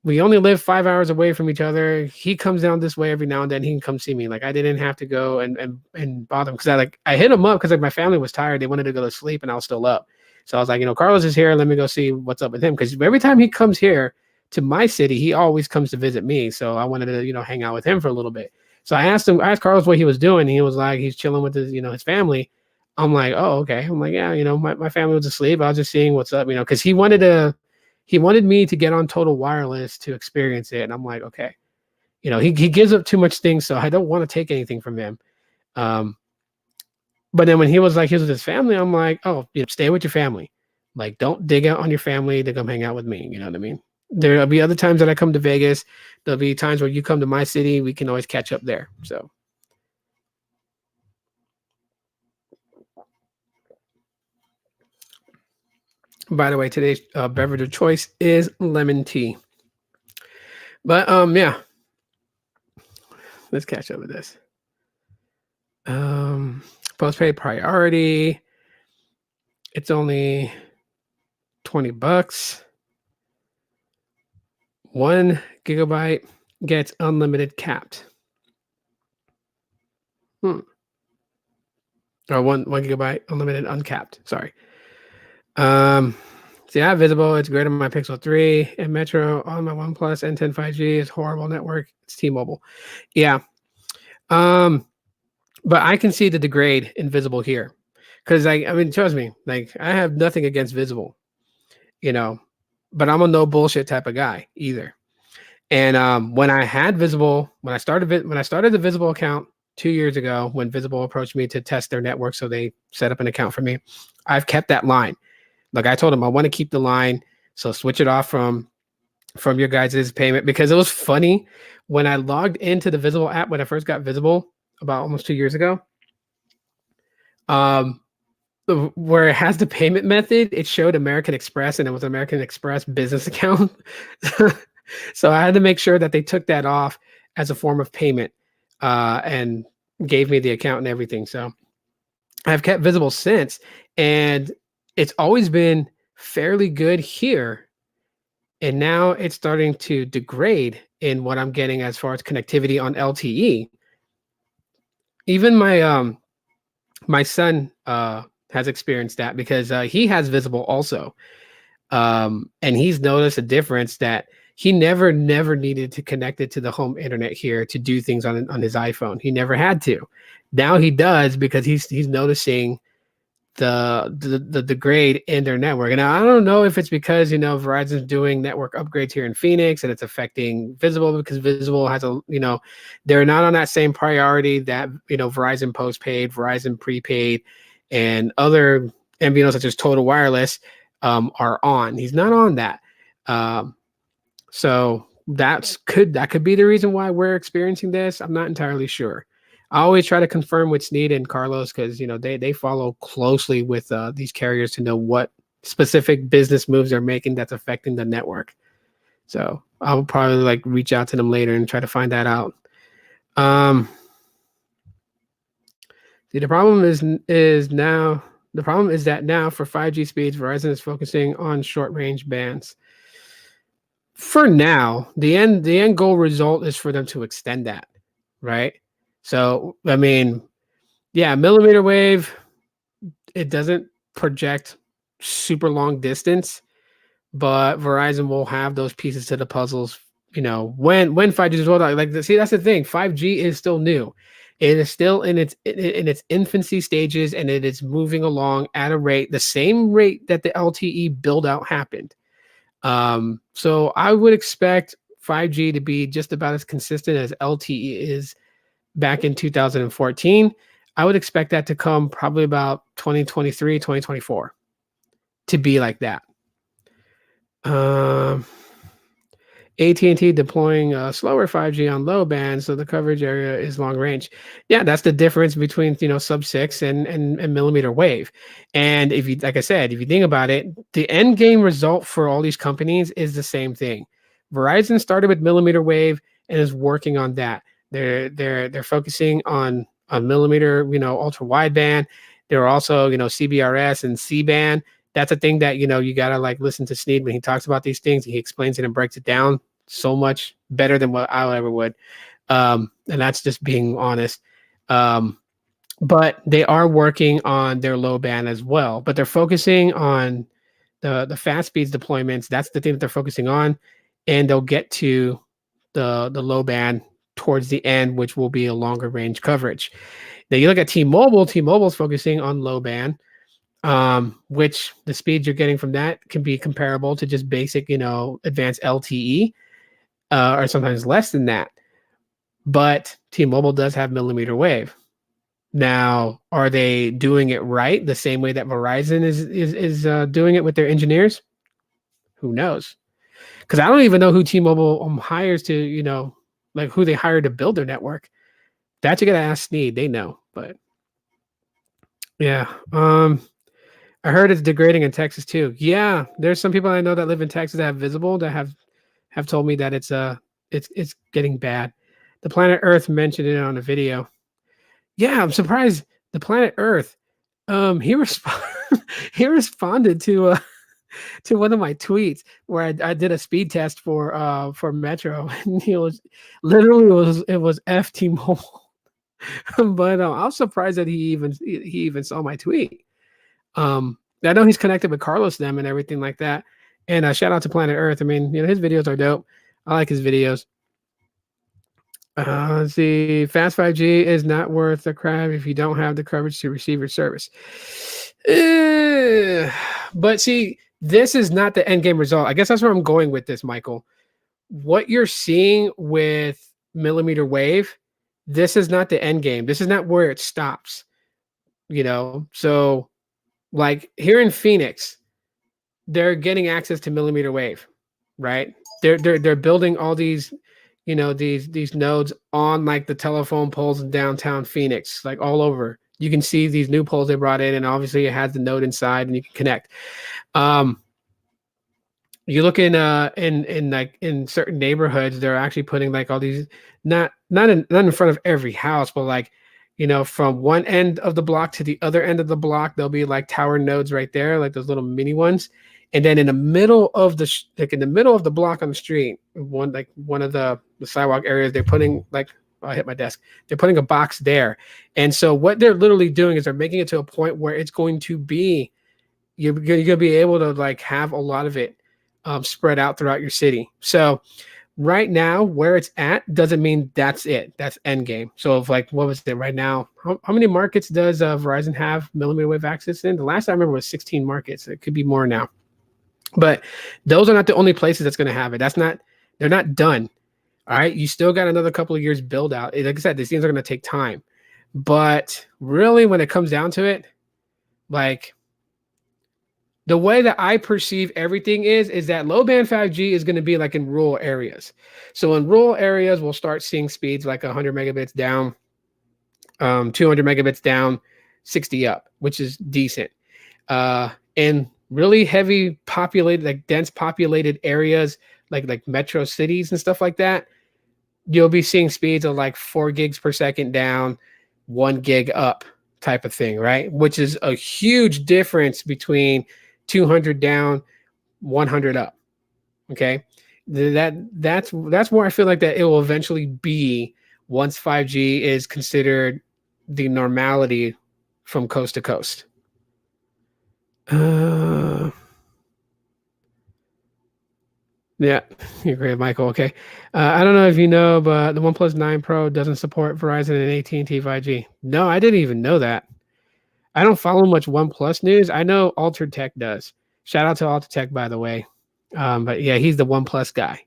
we only live 5 hours away from each other. He comes down this way every now and then. He can come see me. Like I didn't have to go and bother him because I hit him up because like my family was tired. They wanted to go to sleep, and I was still up. So I was like, Carlos is here. Let me go see what's up with him, because every time he comes here to my city, he always comes to visit me. So I wanted to hang out with him for a little bit. So I asked Carlos what he was doing. And he was like, he's chilling with his family. I'm like, oh, okay. I'm like, yeah, my family was asleep. I was just seeing what's up, because he wanted me to get on Total Wireless to experience it. And I'm like, okay, he gives up too much things, so I don't want to take anything from him. But then when he was with his family, I'm like, oh, stay with your family. Like, don't dig out on your family to come hang out with me. You know what I mean? There'll be other times that I come to Vegas. There'll be times where you come to my city. We can always catch up there. So. By the way, today's beverage of choice is lemon tea. But yeah, let's catch up with this. Postpaid priority. It's only $20. 1 gigabyte gets unlimited capped. Or 1 gigabyte unlimited uncapped. Sorry. See, I have Visible. It's great on my Pixel 3 and Metro on my OnePlus N10 5G. It's horrible network. It's T-Mobile. Yeah. But I can see the degrade in Visible here, because I mean, trust me, like I have nothing against Visible, but I'm a no bullshit type of guy either. And when I had Visible, when I started the Visible account 2 years ago, when Visible approached me to test their network, so they set up an account for me, I've kept that line. Like I told them, I want to keep the line, so switch it off from your guys' payment, because it was funny when I logged into the Visible app when I first got Visible about almost 2 years ago. Um, where it has the payment method, it showed American Express, and it was American Express business account. So I had to make sure that they took that off as a form of payment, and gave me the account and everything. So I've kept Visible since, and it's always been fairly good here. And now it's starting to degrade in what I'm getting as far as connectivity on LTE. Even my son has experienced that, because he has Visible also. And he's noticed a difference that he never needed to connect it to the home internet here to do things on his iPhone. He never had to. Now he does, because he's noticing the degrade in their network. And I don't know if it's because, Verizon's doing network upgrades here in Phoenix and it's affecting Visible, because Visible has they're not on that same priority that, Verizon postpaid, Verizon prepaid, and other MVNOs such as Total Wireless are on. He's not on that. So that could be the reason why we're experiencing this. I'm not entirely sure. I always try to confirm with Sneed and Carlos, because they follow closely with these carriers to know what specific business moves they're making that's affecting the network. So I'll probably reach out to them later and try to find that out. See, the problem is that now for 5G speeds, Verizon is focusing on short range bands. For now, the end goal result is for them to extend that, right? So I mean, yeah, millimeter wave, it doesn't project super long distance, but Verizon will have those pieces to the puzzles, when 5G is rolled out. See, that's the thing. 5G is still new. It is still in its infancy stages, and it is moving along at a rate, the same rate that the LTE build out happened. So I would expect 5G to be just about as consistent as LTE is back in 2014. I would expect that to come probably about 2023, 2024 to be like that. AT&T deploying slower 5G on low band, so the coverage area is long range. Yeah, that's the difference between sub 6 and millimeter wave. And if you, like I said, if you think about it, the end game result for all these companies is the same thing. Verizon started with millimeter wave and is working on that. They're focusing on millimeter, ultra wideband. They're also CBRS and C band. That's a thing that you gotta listen to Sneed when he talks about these things. He explains it and breaks it down so much better than what I ever would. And that's just being honest. But they are working on their low band as well. But they're focusing on the fast speeds deployments. That's the thing that they're focusing on, and they'll get to the low band towards the end, which will be a longer range coverage. Now you look at T-Mobile. T-Mobile's focusing on low band, which the speeds you're getting from that can be comparable to just basic, advanced LTE, or sometimes less than that. But T-Mobile does have millimeter wave. Now, are they doing it right the same way that Verizon is doing it with their engineers? Who knows? Because I don't even know who T-Mobile hires to, who they hire to build their network. That you gotta ask Sneed. They know, but yeah. I heard it's degrading in Texas too. Yeah, there's some people I know that live in Texas that have Visible that have told me that it's getting bad. The Planet Earth mentioned it on a video. Yeah, I'm surprised. The Planet Earth, he he responded to one of my tweets where I did a speed test for Metro, and he was literally it was F T-Mobile. But I was surprised that he even saw my tweet. I know he's connected with Carlos them and everything like that. And shout out to Planet Earth. I mean, his videos are dope. I like his videos. Let's see. Fast 5G is not worth the crap if you don't have the coverage to receive your service. But see, this is not the end game result. I guess that's where I'm going with this, Michael. what you're seeing with millimeter wave, this is not the end game. This is not where it stops, you know? So, like here in Phoenix, they're getting access to millimeter wave, right? They're building all these, you know, these nodes on like the telephone poles in downtown Phoenix, like all over. You can see these new poles they brought in, and obviously it has the node inside, and you can connect. Um, you look in like in certain neighborhoods, they're actually putting like all these not in front of every house, but like, you know, from one end of the block to the other end of the block, there'll be like tower nodes right there, like those little mini ones. And then in the middle of the like in the middle of the block on the street, one of the sidewalk areas, they're putting like, oh, I hit my desk. They're putting a box there. And so what they're literally doing is they're making it to a point where it's going to be you're gonna be able to like have a lot of it spread out throughout your city. So right now, where it's at doesn't mean that's it. That's end game. So if like what was it right now? How many markets does Verizon have millimeter wave access in? The last I remember was 16 markets. It could be more now, but those are not the only places that's going to have it. That's not. They're not done. All right, you still got another couple of years build out. Like I said, these things are going to take time, but really, when it comes down to it, like the way that I perceive everything is that low band 5G is going to be like in rural areas. So in rural areas, we'll start seeing speeds like 100 megabits down, 200 megabits down, 60 up, which is decent. In really heavy populated, like dense populated areas, like metro cities and stuff like that, you'll be seeing speeds of like 4 gigs per second down, 1 gig up type of thing, right? Which is a huge difference between 200 down, 100 up. Okay, that's where I feel like that it will eventually be once 5G is considered the normality from coast to coast. Yeah, you're great, Michael. Okay, I don't know if you know, but the OnePlus 9 Pro doesn't support Verizon and AT&T 5G. No, I didn't even know that. I don't follow much OnePlus news. I know Altered Tech does. Shout out to Altered Tech, by the way. But yeah, he's the OnePlus guy.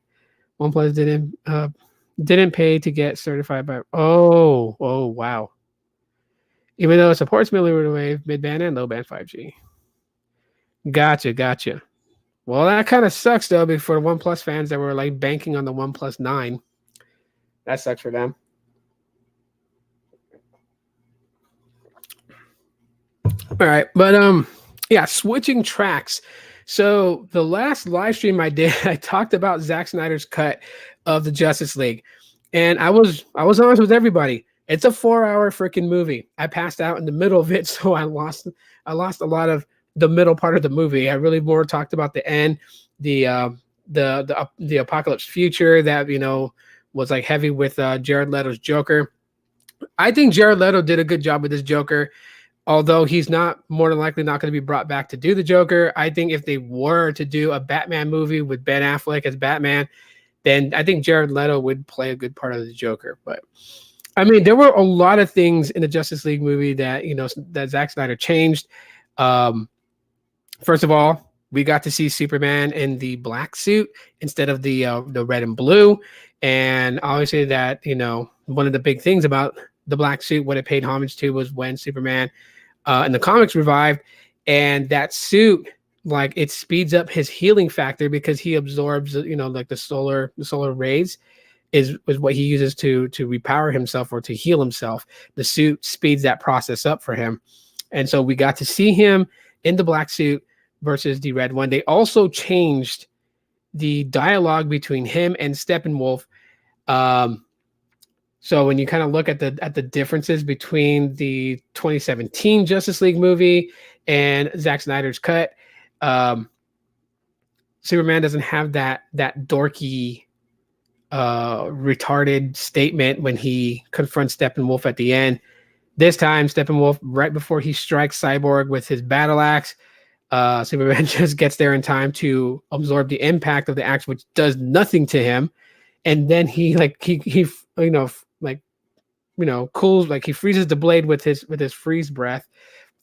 OnePlus didn't pay to get certified by. Oh wow. Even though it supports millimeter wave, midband, and low band 5G. Gotcha. Well, that kind of sucks though, for the OnePlus fans that were like banking on the OnePlus 9. That sucks for them. All right, but yeah, switching tracks. So the last live stream I did, I talked about Zack Snyder's cut of the Justice League, and I was honest with everybody. It's a 4-hour freaking movie. I passed out in the middle of it, so I lost a lot of the middle part of the movie. I really more talked about the end, the apocalypse future that was like heavy with Jared Leto's Joker. I think Jared Leto did a good job with this Joker. Although he's not more than likely not going to be brought back to do the Joker, I think if they were to do a Batman movie with Ben Affleck as Batman, then I think Jared Leto would play a good part of the Joker. But I mean, there were a lot of things in the Justice League movie that that Zack Snyder changed. First of all, we got to see Superman in the black suit instead of the red and blue, and obviously that one of the big things about the black suit, what it paid homage to, was when Superman in the comics revived, and that suit, like, it speeds up his healing factor because he absorbs like the solar rays is what he uses to repower himself or to heal himself. The suit speeds that process up for him, and so we got to see him in the black suit versus the red one. They also changed the dialogue between him and Steppenwolf. So when you kind of look at the differences between the 2017 Justice League movie and Zack Snyder's cut, Superman doesn't have that dorky, retarded statement when he confronts Steppenwolf at the end. This time, Steppenwolf, right before he strikes Cyborg with his battle axe, Superman just gets there in time to absorb the impact of the axe, which does nothing to him, and then he cools, like he freezes the blade with his freeze breath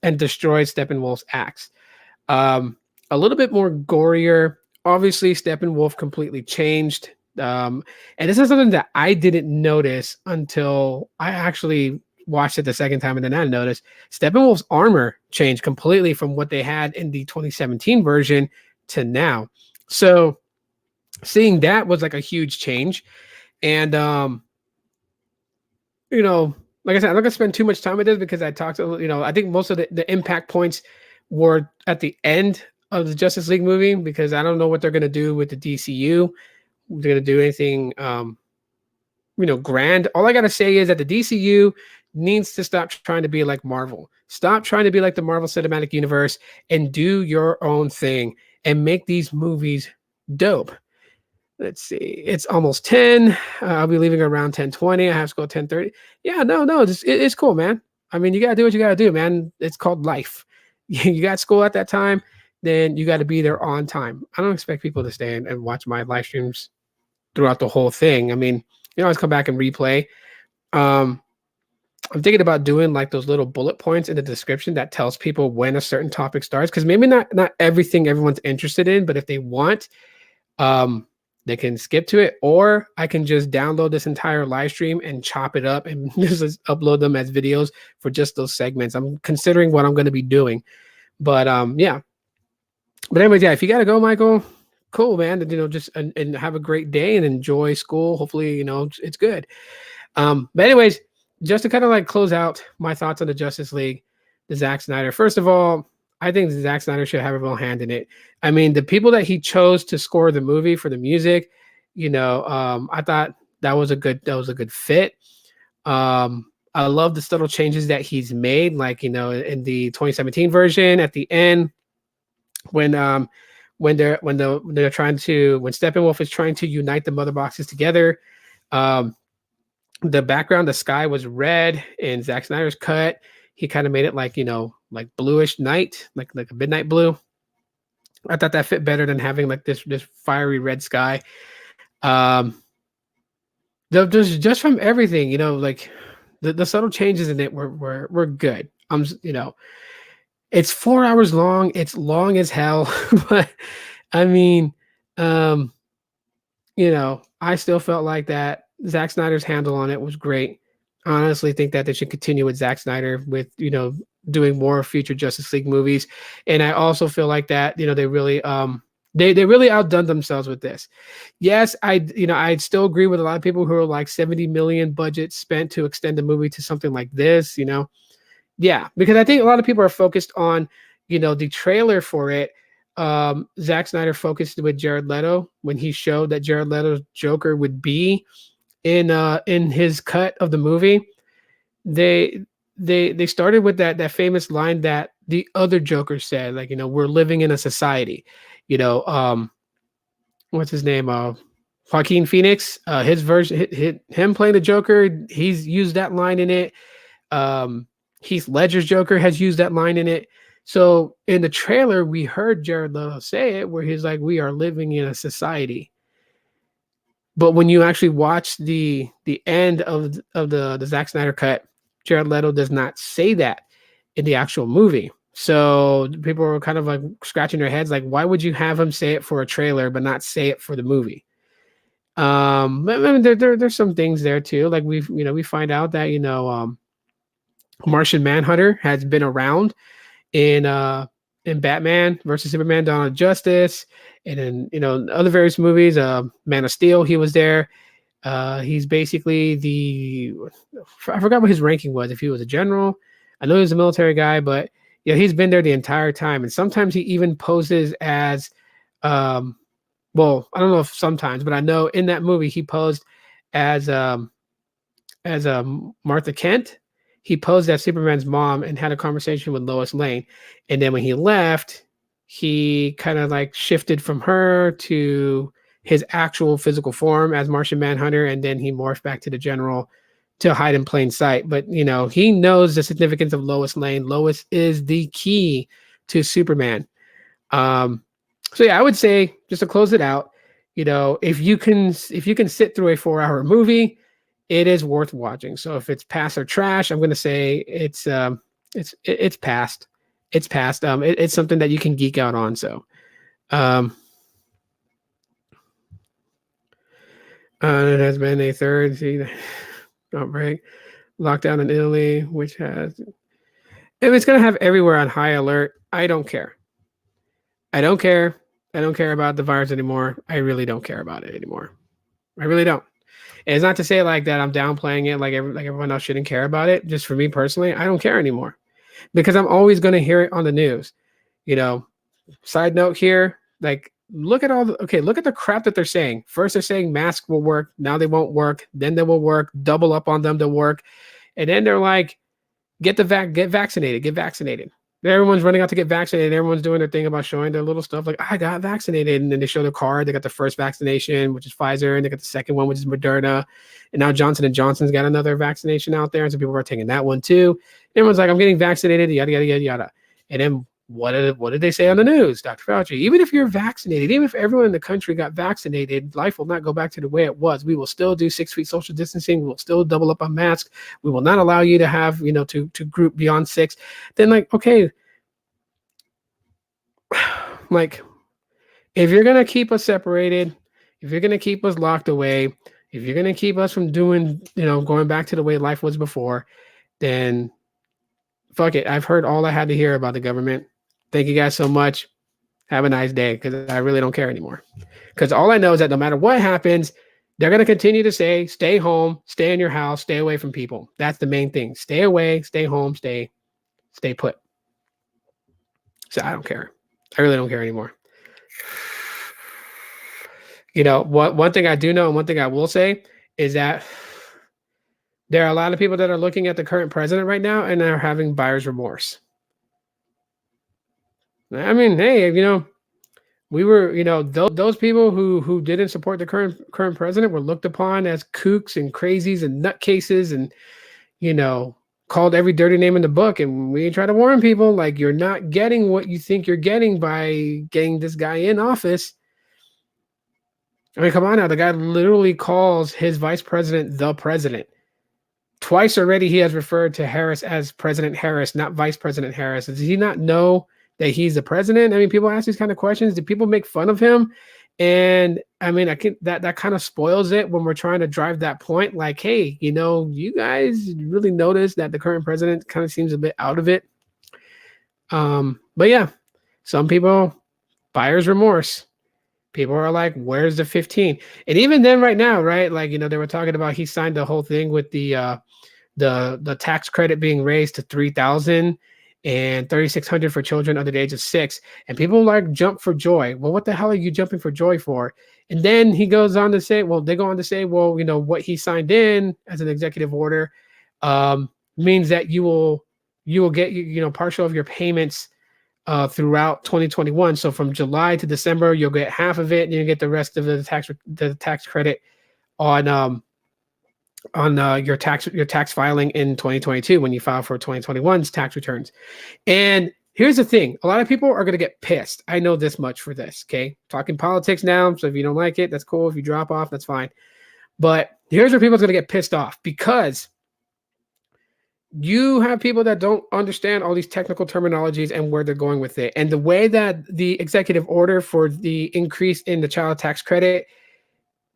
and destroys Steppenwolf's axe. A little bit more gorier. Obviously, Steppenwolf completely changed Um, and this is something that I didn't notice until I actually watched it the second time, and then I noticed Steppenwolf's armor changed completely from what they had in the 2017 version to now. So seeing that was like a huge change. And you know, like I said, I'm not gonna spend too much time with this because I talked to, I think most of the impact points were at the end of the Justice League movie, because I don't know what they're gonna do with the DCU. They're gonna do anything grand. All I gotta say is that the DCU needs to stop trying to be like Marvel. Stop trying to be like the Marvel Cinematic Universe and do your own thing and make these movies dope. Let's see, it's almost 10. I'll be leaving around 10:20. I have school 10:30. Yeah, no, it's cool, man. I mean, you gotta do what you gotta do, man. It's called life. You got school at that time, then you got to be there on time. I don't expect people to stay and watch my live streams throughout the whole thing. I mean, always come back and replay. Um, I'm thinking about doing like those little bullet points in the description that tells people when a certain topic starts, because maybe not everything everyone's interested in, but if they want, um, they can skip to it, or I can just download this entire live stream and chop it up and just upload them as videos for just those segments. I'm considering what I'm going to be doing, but yeah. But anyways, yeah, if you got to go, Michael, cool, man. Just and have a great day and enjoy school. Hopefully, it's good. But anyways, just to kind of like close out my thoughts on the Justice League, the Zack Snyder. First of all, I think Zack Snyder should have a real hand in it. I mean, the people that he chose to score the movie for the music, I thought that was a good fit. I love the subtle changes that he's made, like in the 2017 version at the end when they're trying to when Steppenwolf is trying to unite the mother boxes together. Um, the background, the sky was red in Zack Snyder's cut. He kind of made it like like bluish night, like a midnight blue. I thought that fit better than having like this fiery red sky. Um, just from everything, like the subtle changes in it were good. It's 4 hours long. It's long as hell, but I mean, um, I still felt like that Zack Snyder's handle on it was great. I honestly think that they should continue with Zack Snyder with, doing more future Justice League movies. And I also feel like that, they really they really outdone themselves with this. Yes, I still agree with a lot of people who are like 70 million budget spent to extend the movie to something like this, Yeah, because I think a lot of people are focused on, the trailer for it. Zack Snyder focused with Jared Leto when he showed that Jared Leto's Joker would be in his cut of the movie. They started with that famous line that the other Joker said, like, we're living in a society. What's his name? Joaquin Phoenix. His version, him playing the Joker, he's used that line in it. Heath Ledger's Joker has used that line in it. So in the trailer, we heard Jared Leto say it, where he's like, "We are living in a society." But when you actually watch the end of the Zack Snyder cut, Jared Leto does not say that in the actual movie. So people were kind of like scratching their heads, like, why would you have him say it for a trailer but not say it for the movie? But I mean, there's some things there too. Like we find out that Martian Manhunter has been around in Batman versus Superman, Dawn of Justice, and in other various movies. Man of Steel, he was there. He's basically I forgot what his ranking was. If he was a general, I know he was a military guy, but he's been there the entire time. And sometimes he even poses as, well, I don't know if sometimes, but I know in that movie he posed as Martha Kent. He posed as Superman's mom and had a conversation with Lois Lane. And then when he left, he kind of like shifted from her to his actual physical form as Martian Manhunter, and then he morphed back to the general to hide in plain sight. But he knows the significance of Lois Lane. Lois is the key to Superman. So yeah, I would say, just to close it out, if you can sit through a 4-hour movie, it is worth watching. So if it's pass or trash, I'm going to say it's past. It's past. It's something that you can geek out on. So, It has been a third outbreak. Lockdown in Italy, which has. If it's going to have everywhere on high alert, I don't care. I don't care. I don't care about the virus anymore. I really don't care about it anymore. I really don't. And it's not to say like that I'm downplaying it like everyone else shouldn't care about it. Just for me personally, I don't care anymore because I'm always going to hear it on the news. You know, side note here, like look at the crap that they're saying. First they're saying masks will work, now they won't work, then they will work, double up on them to work. And then they're like, get vaccinated, get vaccinated. Everyone's running out to get vaccinated. Everyone's doing their thing about showing their little stuff like I got vaccinated, and then they show their card. They got the first vaccination, which is Pfizer, and they got the second one, which is Moderna, and now Johnson and Johnson's got another vaccination out there, and so people are taking that one too. Everyone's like, I'm getting vaccinated, yada yada yada yada. And then what did they say on the news, Dr. Fauci? Even if you're vaccinated, even if everyone in the country got vaccinated, life will not go back to the way it was. We will still do 6 feet social distancing. We will still double up on masks. We will not allow you to have, to group beyond 6. Then like, okay, like if you're going to keep us separated, if you're going to keep us locked away, if you're going to keep us from doing, going back to the way life was before, then fuck it. I've heard all I had to hear about the government. Thank you guys so much. Have a nice day, because I really don't care anymore. Because all I know is that no matter what happens, they're going to continue to say, stay home, stay in your house, stay away from people. That's the main thing. Stay away, stay home, stay put. So I don't care. I really don't care anymore. One thing I do know and one thing I will say is that there are a lot of people that are looking at the current president right now and are having buyer's remorse. I mean, hey, we were, those people who didn't support the current president were looked upon as kooks and crazies and nutcases and, called every dirty name in the book. And we try to warn people, like, you're not getting what you think you're getting by getting this guy in office. I mean, come on now. The guy literally calls his vice president the president. Twice already he has referred to Harris as President Harris, not Vice President Harris. Does he not know that he's the president? I mean, people ask these kind of questions. Do people make fun of him? And I mean, that kind of spoils it when we're trying to drive that point. Like, hey, you guys really notice that the current president kind of seems a bit out of it. But yeah, some people, buyer's remorse. People are like, where's the 15? And even then right now, right? Like, they were talking about he signed the whole thing with the tax credit being raised to $3,000 and $3,600 for children under the age of 6. And people like jump for joy. Well, what the hell are you jumping for joy for? And then he goes on to say, what he signed in as an executive order means that you will get, partial of your payments throughout 2021. So from July to December, you'll get half of it, and you get the rest of the tax credit on your tax filing in 2022 when you file for 2021's tax returns. And here's the thing: a lot of people are going to get pissed. I know this much for this. Okay, talking politics now. So if you don't like it, that's cool. If you drop off, that's fine. But here's where people's going to get pissed off, because you have people that don't understand all these technical terminologies and where they're going with it. And the way that the executive order for the increase in the child tax credit,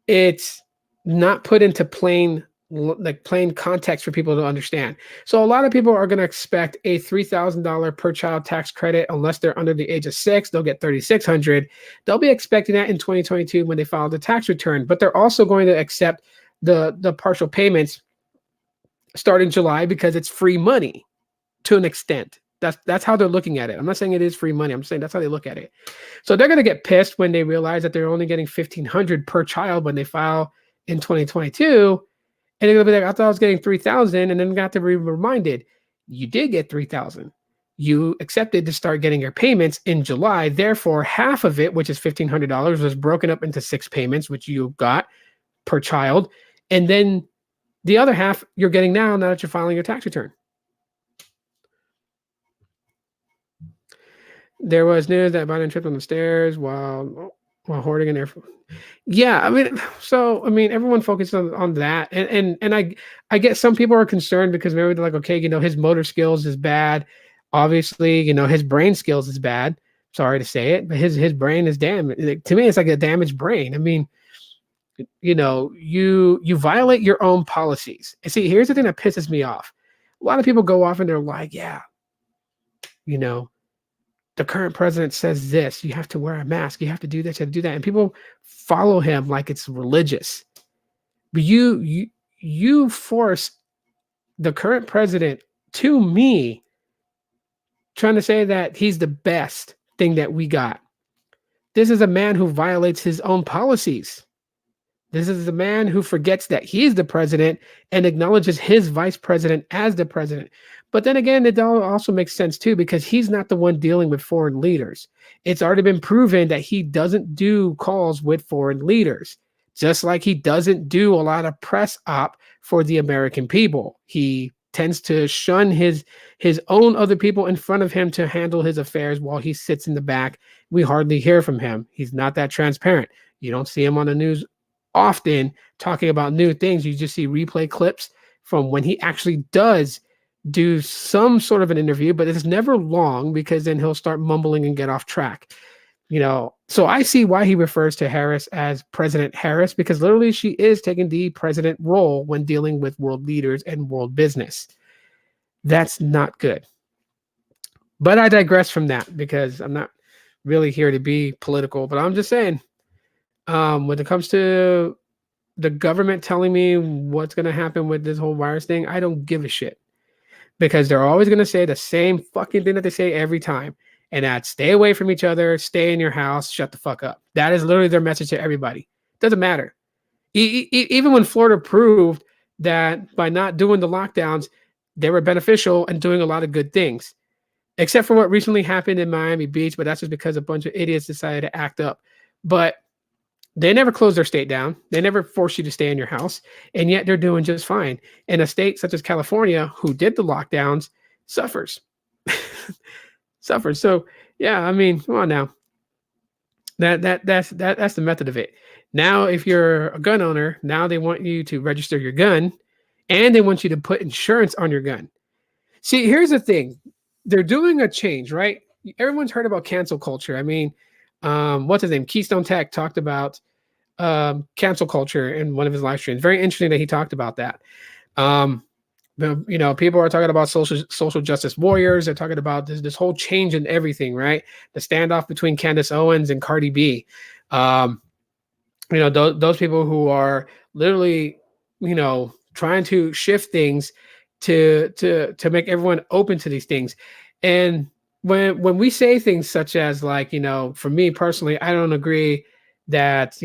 it's not put into plain context for people to understand. So a lot of people are going to expect a $3,000 per child tax credit unless they're under the age of 6. They'll get $3,600. They'll be expecting that in 2022 when they file the tax return. But they're also going to accept the partial payments starting July, because it's free money to an extent. That's how they're looking at it. I'm not saying it is free money. I'm saying that's how they look at it. So they're going to get pissed when they realize that they're only getting $1,500 per child when they file in 2022. And they're going to be like, I thought I was getting $3,000, and then got to be reminded, you did get $3,000. You accepted to start getting your payments in July. Therefore, half of it, which is $1,500, was broken up into 6 payments, which you got per child. And then the other half you're getting now that you're filing your tax return. There was news that Biden tripped on the stairs while hoarding an air. Yeah, I mean, everyone focuses on that, and I get some people are concerned because maybe they're like, okay, his motor skills is bad. Obviously, his brain skills is bad. Sorry to say it, but his brain is damaged. To me, it's like a damaged brain. I mean, You violate your own policies. And see, here's the thing that pisses me off. A lot of people go off and they're like, yeah, you know, the current president says this, you have to wear a mask, you have to do this, you have to do that. And people follow him like it's religious. But you force the current president to me trying to say that he's the best thing that we got. This is a man who violates his own policies. This is a man who forgets that he's the president and acknowledges his vice president as the president. But then again, it also makes sense too, because he's not the one dealing with foreign leaders. It's already been proven that he doesn't do calls with foreign leaders, just like he doesn't do a lot of press op for the American people. He tends to shun his own other people in front of him to handle his affairs while he sits in the back. We hardly hear from him. He's not that transparent. You don't see him on the news often talking about new things. You just see replay clips from when he actually does do some sort of an interview, but it's never long because then he'll start mumbling and get off track. So I see why he refers to Harris as President Harris, because literally she is taking the president role when dealing with world leaders and world business. That's not good. But I digress from that because I'm not really here to be political, but I'm just saying, when it comes to the government telling me what's going to happen with this whole virus thing, I don't give a shit, because they're always going to say the same fucking thing that they say every time. And that's stay away from each other, stay in your house, shut the fuck up. That is literally their message to everybody. Doesn't matter. Even when Florida proved that by not doing the lockdowns, they were beneficial and doing a lot of good things, except for what recently happened in Miami Beach. But that's just because a bunch of idiots decided to act up. But they never closed their state down. They never forced you to stay in your house. And yet they're doing just fine. And a state such as California, who did the lockdowns, suffers. Suffers. So yeah, I mean, come on now. That's the method of it. Now, if you're a gun owner, now they want you to register your gun and they want you to put insurance on your gun. See, here's the thing. They're doing a change, right? Everyone's heard about cancel culture. I mean, what's his name? Keystone Tech talked about cancel culture in one of his live streams. Very interesting that he talked about that. People are talking about social justice warriors. They're talking about this whole change in everything, right? The standoff between Candace Owens and Cardi B. Those people who are literally, trying to shift things to make everyone open to these things. And when we say things such as, like, for me personally, I don't agree that,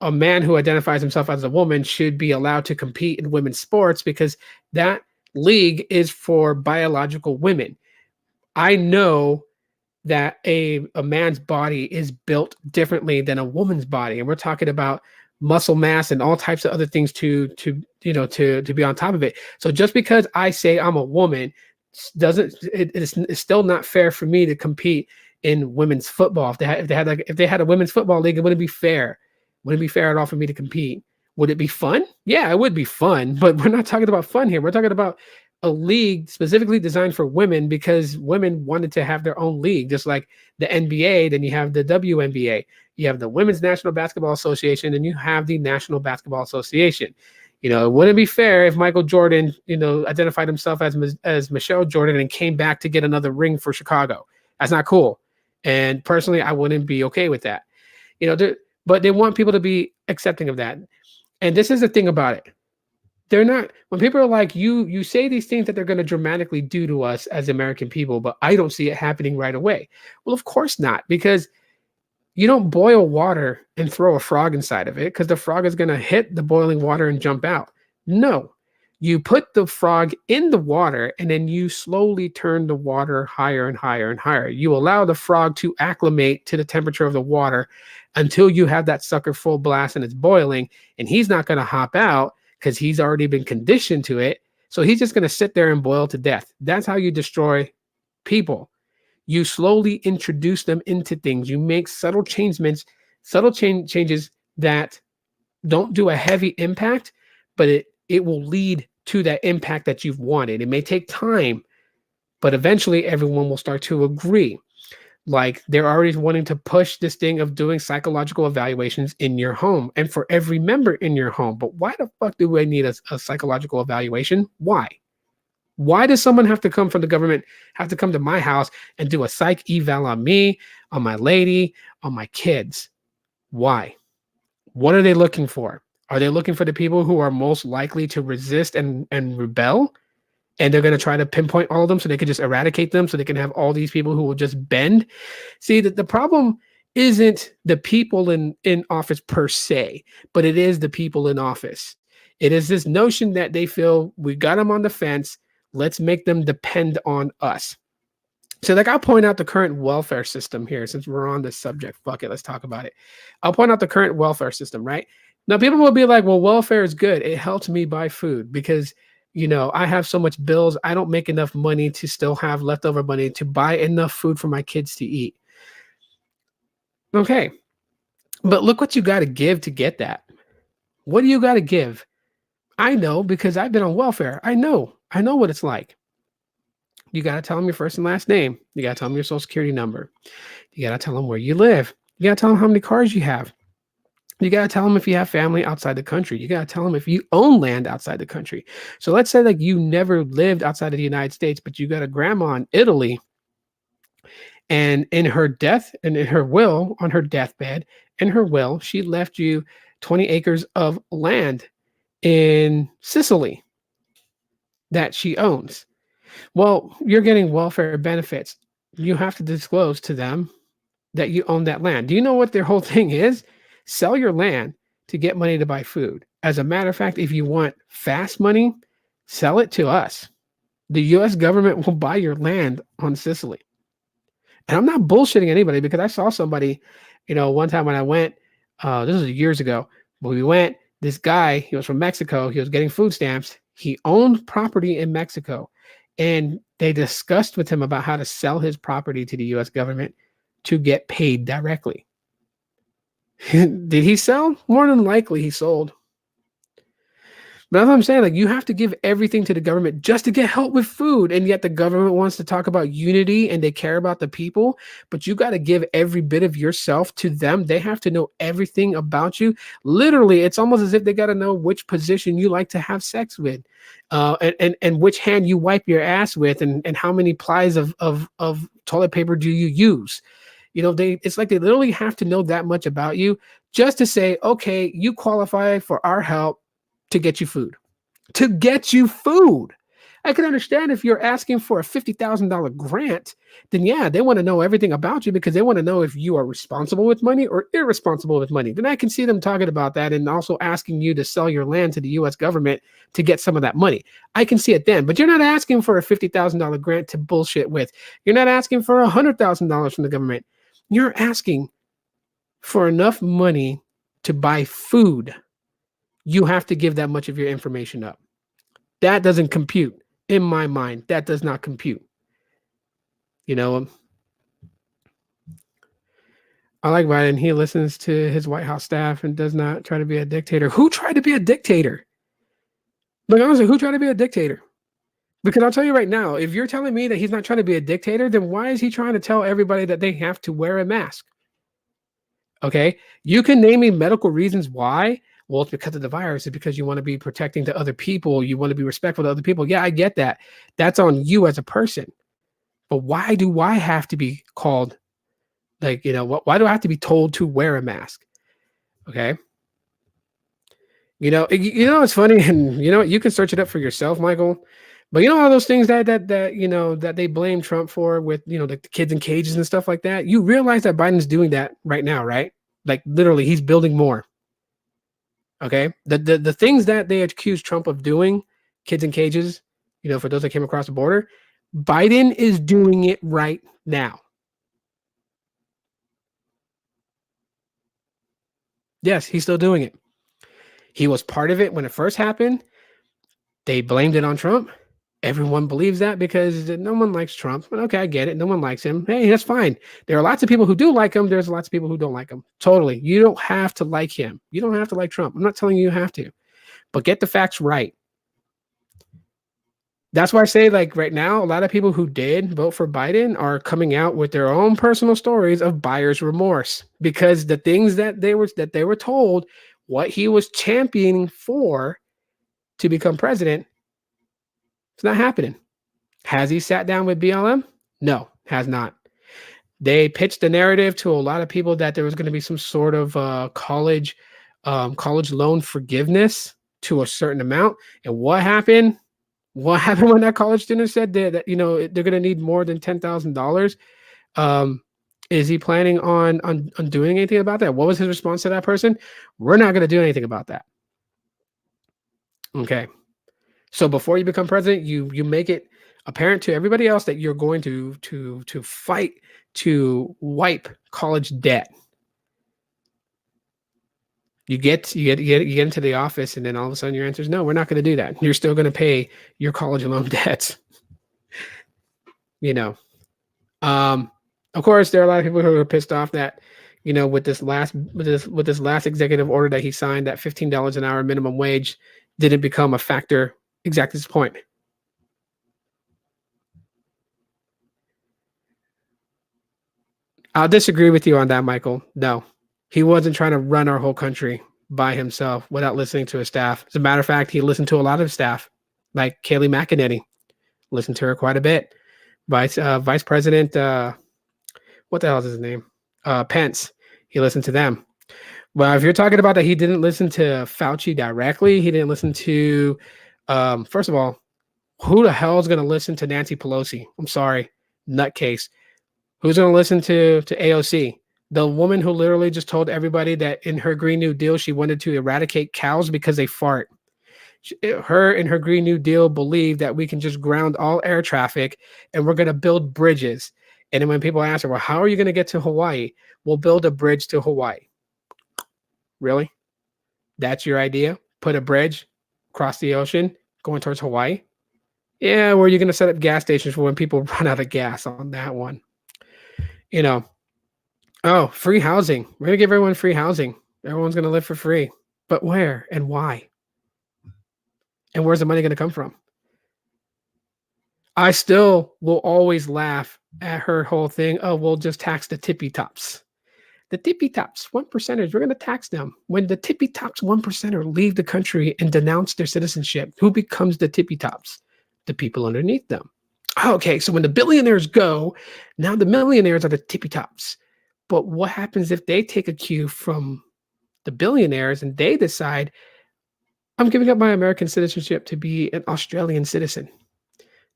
a man who identifies himself as a woman should be allowed to compete in women's sports, because that league is for biological women. I know that a man's body is built differently than a woman's body, and we're talking about muscle mass and all types of other things to be on top of it. So just because I say I'm a woman it's still not fair for me to compete in women's football. If they had a women's football league, it wouldn't be fair. Wouldn't be fair at all for me to compete. Would it be fun? Yeah, it would be fun, but we're not talking about fun here. We're talking about a league specifically designed for women, because women wanted to have their own league, just like the NBA. Then you have the WNBA. You have the Women's National Basketball Association, and you have the National Basketball Association. It wouldn't be fair if Michael Jordan, identified himself as Michelle Jordan and came back to get another ring for Chicago. That's not cool. And personally, I wouldn't be okay with that. But they want people to be accepting of that. And this is the thing about it. They're not, when people are like, you say these things that they're going to dramatically do to us as American people, but I don't see it happening right away. Well, of course not, because you don't boil water and throw a frog inside of it because the frog is going to hit the boiling water and jump out. No, you put the frog in the water and then you slowly turn the water higher and higher and higher. You allow the frog to acclimate to the temperature of the water until you have that sucker full blast and it's boiling, and he's not going to hop out because he's already been conditioned to it. So he's just going to sit there and boil to death. That's how you destroy people. You slowly introduce them into things. You make subtle changes that don't do a heavy impact, but it will lead to that impact that you've wanted. It may take time, but eventually everyone will start to agree. Like they're already wanting to push this thing of doing psychological evaluations in your home and for every member in your home. But why the fuck do we need a psychological evaluation? Why? Why does someone have to come from the government, have to come to my house and do a psych eval on me, on my lady, on my kids? Why? What are they looking for? Are they looking for the people who are most likely to resist and rebel? And they're going to try to pinpoint all of them so they can just eradicate them so they can have all these people who will just bend. See, that the problem isn't the people in office per se, but it is the people in office. It is this notion that they feel we got them on the fence. Let's make them depend on us. So, like, I'll point out the current welfare system here since we're on this subject. Fuck it, let's talk about it. I'll point out the current welfare system, right? Now, people will be like, well, welfare is good. It helps me buy food because, I have so much bills. I don't make enough money to still have leftover money to buy enough food for my kids to eat. Okay. But look what you got to give to get that. What do you got to give? I know because I've been on welfare. I know what it's like. You got to tell them your first and last name. You got to tell them your social security number. You got to tell them where you live. You got to tell them how many cars you have. You got to tell them if you have family outside the country. You got to tell them if you own land outside the country. So let's say like you never lived outside of the United States, but you got a grandma in Italy. And in her death and in her will, on her deathbed, in her will, she left you 20 acres of land in Sicily that she owns. Well, you're getting welfare benefits. You have to disclose to them that you own that land. Do you know what their whole thing is? Sell your land to get money to buy food. As a matter of fact, if you want fast money, sell it to us. The US government will buy your land on Sicily. And I'm not bullshitting anybody because I saw somebody, one time when I went, this was years ago, but we went, this guy, he was from Mexico. He was getting food stamps. He owned property in Mexico. And they discussed with him about how to sell his property to the US government to get paid directly. Did he sell? More than likely he sold. But that's what I'm saying. Like, you have to give everything to the government just to get help with food. And yet the government wants to talk about unity and they care about the people. But you got to give every bit of yourself to them. They have to know everything about you. Literally, it's almost as if they got to know which position you like to have sex with, and which hand you wipe your ass with, and how many plies of toilet paper do you use. It's like they literally have to know that much about you just to say, okay, you qualify for our help to get you food. To get you food. I can understand if you're asking for a $50,000 grant, then yeah, they want to know everything about you because they want to know if you are responsible with money or irresponsible with money. Then I can see them talking about that and also asking you to sell your land to the US government to get some of that money. I can see it then, but you're not asking for a $50,000 grant to bullshit with. You're not asking for $100,000 from the government. You're asking for enough money to buy food. You have to give that much of your information up. That doesn't compute. In my mind, that does not compute. I like Biden. He listens to his White House staff and does not try to be a dictator. Who tried to be a dictator? Like, honestly, who tried to be a dictator? Because I'll tell you right now, if you're telling me that he's not trying to be a dictator, then why is he trying to tell everybody that they have to wear a mask? Okay, you can name me medical reasons why. Well, it's because of the virus. It's because you want to be protecting to other people. You want to be respectful to other people. Yeah, I get that. That's on you as a person. But why do I have to be called, why do I have to be told to wear a mask? Okay. It's funny, and you can search it up for yourself, Michael. But all those things that they blame Trump for with, the kids in cages and stuff like that. You realize that Biden's doing that right now, right? Like literally, he's building more. Okay. The things that they accuse Trump of doing, kids in cages, for those that came across the border, Biden is doing it right now. Yes, he's still doing it. He was part of it when it first happened. They blamed it on Trump. Everyone believes that because no one likes Trump. Okay, I get it. No one likes him. Hey, that's fine. There are lots of people who do like him. There's lots of people who don't like him. Totally. You don't have to like him. You don't have to like Trump. I'm not telling you have to. But get the facts right. That's why I say, like, right now, a lot of people who did vote for Biden are coming out with their own personal stories of buyer's remorse, because the things that they were told, what he was championing for to become president, it's not happening. Has he sat down with BLM? No, has not. They pitched the narrative to a lot of people that there was going to be some sort of college loan forgiveness to a certain amount. And what happened? What happened when that college student said that they're going to need more than $10,000? Um, is he planning on doing anything about that? What was his response to that person? We're not going to do anything about that. Okay. So before you become president, you make it apparent to everybody else that you're going to fight to wipe college debt. You get into the office, and then all of a sudden your answer is no. We're not going to do that. You're still going to pay your college loan debts. You know. Of course, there are a lot of people who are pissed off that, with this last executive order that he signed, that $15 an hour minimum wage didn't become a factor. Exactly this point. I'll disagree with you on that, Michael. No, he wasn't trying to run our whole country by himself without listening to his staff. As a matter of fact, he listened to a lot of staff, like Kayleigh McEnany. Listened to her quite a bit. Vice President, what the hell is his name? Pence. He listened to them. Well, if you're talking about that, he didn't listen to Fauci directly. He didn't listen to, first of all, who the hell is going to listen to Nancy Pelosi? I'm sorry, nutcase. Who's going to listen to AOC? The woman who literally just told everybody that in her Green New Deal, she wanted to eradicate cows because they fart. Her and her Green New Deal believe that we can just ground all air traffic and we're going to build bridges. And then when people ask her, well, how are you going to get to Hawaii? We'll build a bridge to Hawaii. Really? That's your idea? Put a bridge across the ocean going towards Hawaii? Yeah, where are you going to set up gas stations for when people run out of gas on that one? Oh, free housing. We're going to give everyone free housing. Everyone's going to live for free. But where and why? And where's the money going to come from? I still will always laugh at her whole thing. Oh, we'll just tax the tippy tops. The tippy tops, 1%ers, we're going to tax them. When the tippy tops 1%er leave the country and denounce their citizenship, who becomes the tippy tops? The people underneath them. Okay, so when the billionaires go, now the millionaires are the tippy tops. But what happens if they take a cue from the billionaires and they decide, I'm giving up my American citizenship to be an Australian citizen?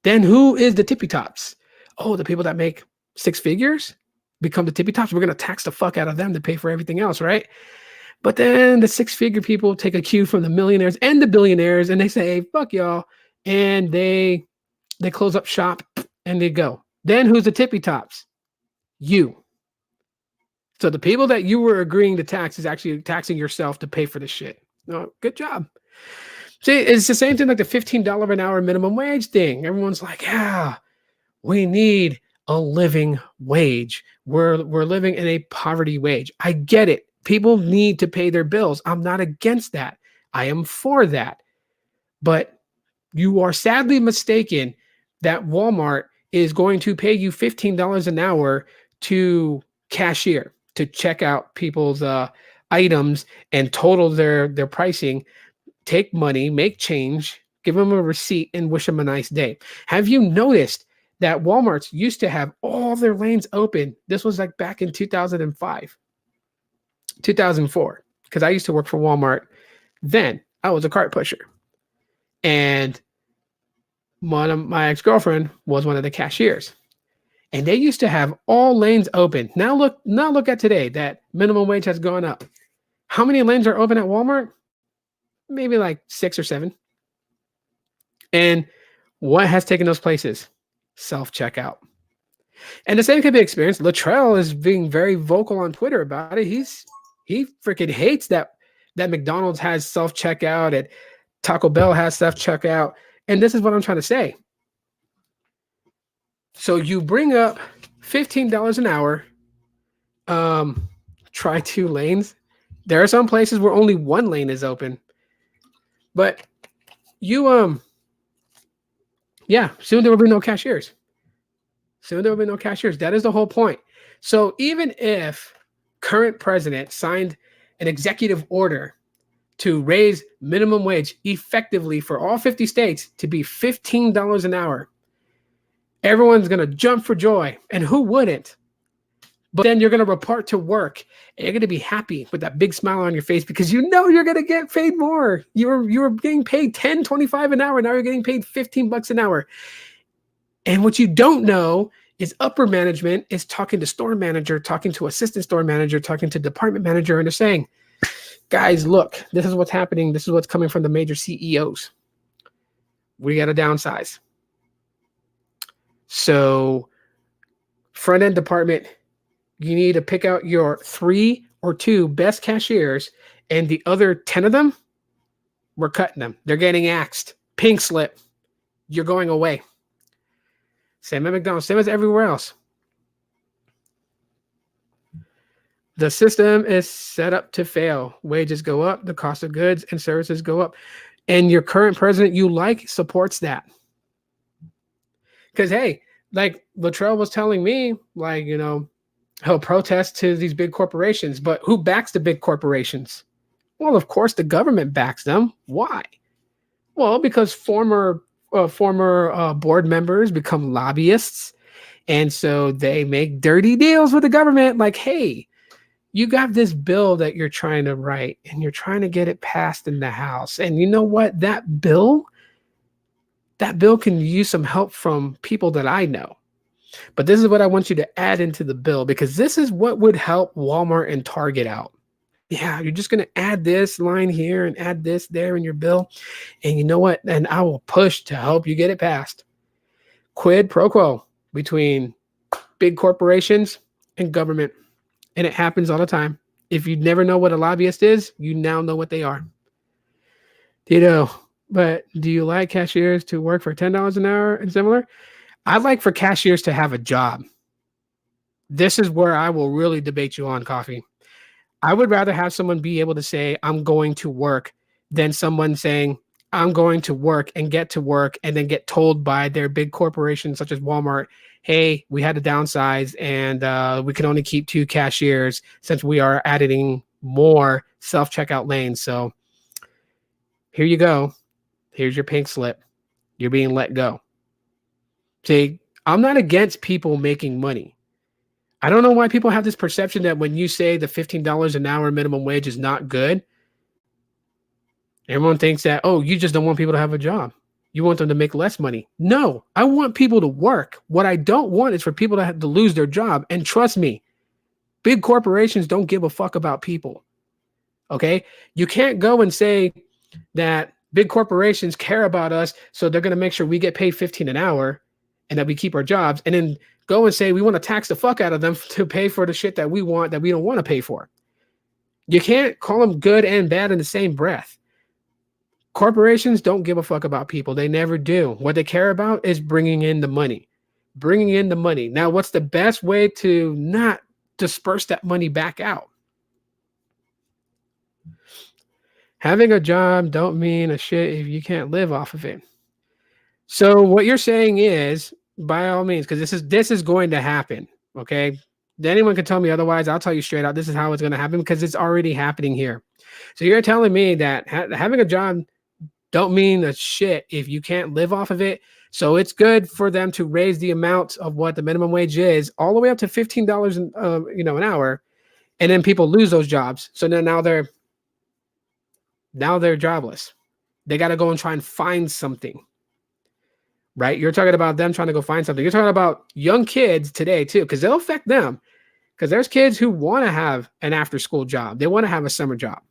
Then who is the tippy tops? Oh, the people that make six figures become the tippy tops. We're going to tax the fuck out of them to pay for everything else, right? But then the six-figure people take a cue from the millionaires and the billionaires, and they say, hey, fuck y'all. And they close up shop and they go. Then who's the tippy tops? You. So the people that you were agreeing to tax is actually taxing yourself to pay for this shit. Oh, good job. See, it's the same thing like the $15 an hour minimum wage thing. Everyone's like, yeah, we need a living wage. We're living in a poverty wage. I get it. People need to pay their bills. I'm not against that. I am for that. But you are sadly mistaken that Walmart is going to pay you $15 an hour to cashier, to check out people's items and total their pricing, take money, make change, give them a receipt, and wish them a nice day. Have you noticed that Walmart's used to have all their lanes open? This was like back in 2005, 2004, because I used to work for Walmart then. I was a cart pusher. And my ex-girlfriend was one of the cashiers. And they used to have all lanes open. Now look at today that minimum wage has gone up. How many lanes are open at Walmart? Maybe like 6 or 7. And what has taken those places? Self-checkout. And the same can be experienced. Latrell is being very vocal on Twitter about it. He freaking hates that McDonald's has self-checkout and Taco Bell has self-checkout. And this is what I'm trying to say. So you bring up $15 an hour, try 2 lanes. There are some places where only 1 lane is open. But you Yeah, soon there will be no cashiers. Soon there will be no cashiers. That is the whole point. So even if current president signed an executive order to raise minimum wage effectively for all 50 states to be $15 an hour, everyone's going to jump for joy. And who wouldn't? But then you're going to report to work and you're going to be happy with that big smile on your face because you know you're going to get paid more. You're getting paid 10, 25 an hour. Now you're getting paid 15 bucks an hour. And what you don't know is upper management is talking to store manager, talking to assistant store manager, talking to department manager, and they're saying, guys, look, this is what's happening. This is what's coming from the major CEOs. We got to downsize. So front end department, you need to pick out your 3 or 2 best cashiers, and the other 10 of them, we're cutting them. They're getting axed. Pink slip. You're going away. Same at McDonald's, same as everywhere else. The system is set up to fail. Wages go up, the cost of goods and services go up. And your current president you like supports that. Because, hey, like Luttrell was telling me, like, you know, he'll protest to these big corporations, but who backs the big corporations? Well, of course, the government backs them. Why? Well, because former board members become lobbyists, and so they make dirty deals with the government. Like, hey, you got this bill that you're trying to write, and you're trying to get it passed in the House, and you know what? That bill can use some help from people that I know. But this is what I want you to add into the bill, because this is what would help Walmart and Target out. Yeah, you're just going to add this line here and add this there in your bill. And you know what? And I will push to help you get it passed. Quid pro quo between big corporations and government. And it happens all the time. If you never know what a lobbyist is, you now know what they are. You know, but do you like cashiers to work for $10 an hour and similar? I'd like for cashiers to have a job. This is where I will really debate you on, Coffee. I would rather have someone be able to say, I'm going to work, than someone saying, I'm going to work and get to work and then get told by their big corporations such as Walmart, hey, we had to downsize and we can only keep 2 cashiers since we are adding more self-checkout lanes. So here you go. Here's your pink slip. You're being let go. See, I'm not against people making money. I don't know why people have this perception that when you say the $15 an hour minimum wage is not good, everyone thinks that, oh, you just don't want people to have a job. You want them to make less money. No, I want people to work. What I don't want is for people to have to lose their job. And trust me, big corporations don't give a fuck about people. Okay? You can't go and say that big corporations care about us, so they're going to make sure we get paid $15 an hour and that we keep our jobs, and then go and say we want to tax the fuck out of them to pay for the shit that we want that we don't want to pay for. You can't call them good and bad in the same breath. Corporations don't give a fuck about people. They never do. What they care about is bringing in the money. Bringing in the money. Now, what's the best way to not disperse that money back out? Having a job don't mean a shit if you can't live off of it. So what you're saying is, by all means, because this is going to happen, okay? Anyone can tell me otherwise. I'll tell you straight out, this is how it's going to happen because it's already happening here. So you're telling me that having a job don't mean a shit if you can't live off of it. So it's good for them to raise the amount of what the minimum wage is all the way up to $15 an hour, and then people lose those jobs. So then now they're jobless. They got to go and try and find something. Right? You're talking about them trying to go find something. You're talking about young kids today too, because they'll affect them. Because there's kids who want to have an after-school job. They want to have a summer job.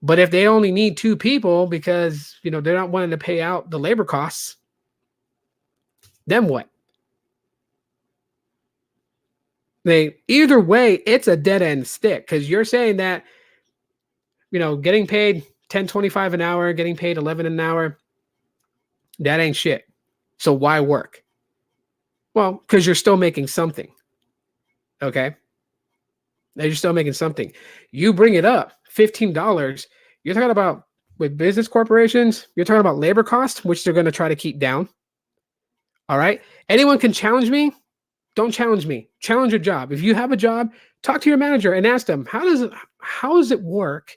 But if they only need 2 people because, they're not wanting to pay out the labor costs, then what? Either way, it's a dead-end stick, because you're saying that, getting paid $10.25 an hour, getting paid $11 an hour, that ain't shit. So why work? Well, because you're still making something. Okay? Now you're still making something. You bring it up, $15. You're talking about with business corporations, you're talking about labor costs, which they're going to try to keep down. All right. Anyone can challenge me. Don't challenge me. Challenge your job. If you have a job, talk to your manager and ask them, how does it work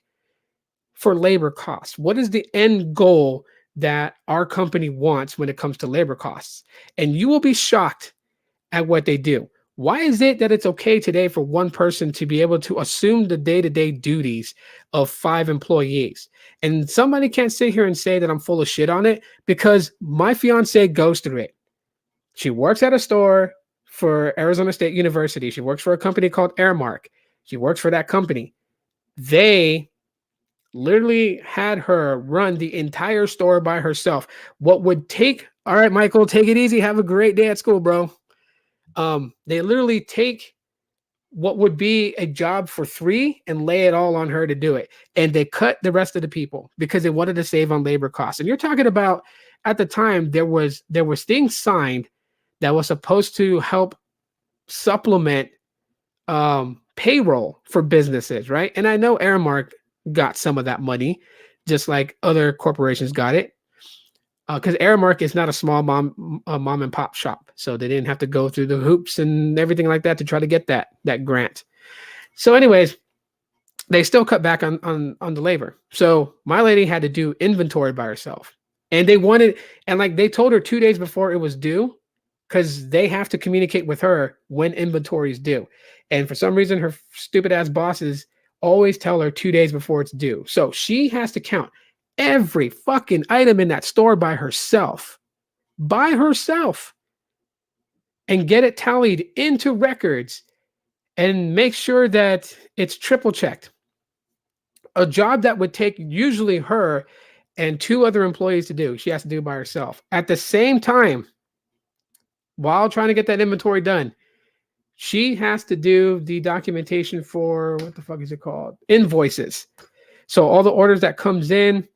for labor costs? What is the end goal that our company wants when it comes to labor costs? And you will be shocked at what they do. Why is it that it's okay today for one person to be able to assume the day-to-day duties of 5 employees? And somebody can't sit here and say that I'm full of shit on it, because my fiance goes through it. She works at a store for Arizona State University. She works for a company called Airmark. She works for that company. They literally had her run the entire store by herself. What would take, all right, Michael, take it easy. Have a great day at school, bro. They literally take what would be a job for 3 and lay it all on her to do it. And they cut the rest of the people because they wanted to save on labor costs. And you're talking about, at the time, there was things signed that was supposed to help supplement payroll for businesses, right? And I know Aramark got some of that money, just like other corporations got it. Because Aramark is not a small mom and pop shop, so they didn't have to go through the hoops and everything like that to try to get that grant. So, anyways, they still cut back on the labor. So my lady had to do inventory by herself, and they told her 2 days before it was due, because they have to communicate with her when inventory is due. And for some reason, her stupid ass bosses always tell her 2 days before it's due. So she has to count every fucking item in that store by herself, and get it tallied into records and make sure that it's triple checked. A job that would take usually her and 2 other employees to do, she has to do by herself. At the same time, while trying to get that inventory done, she has to do the documentation for, what the fuck is it called? Invoices. So all the orders that comes in,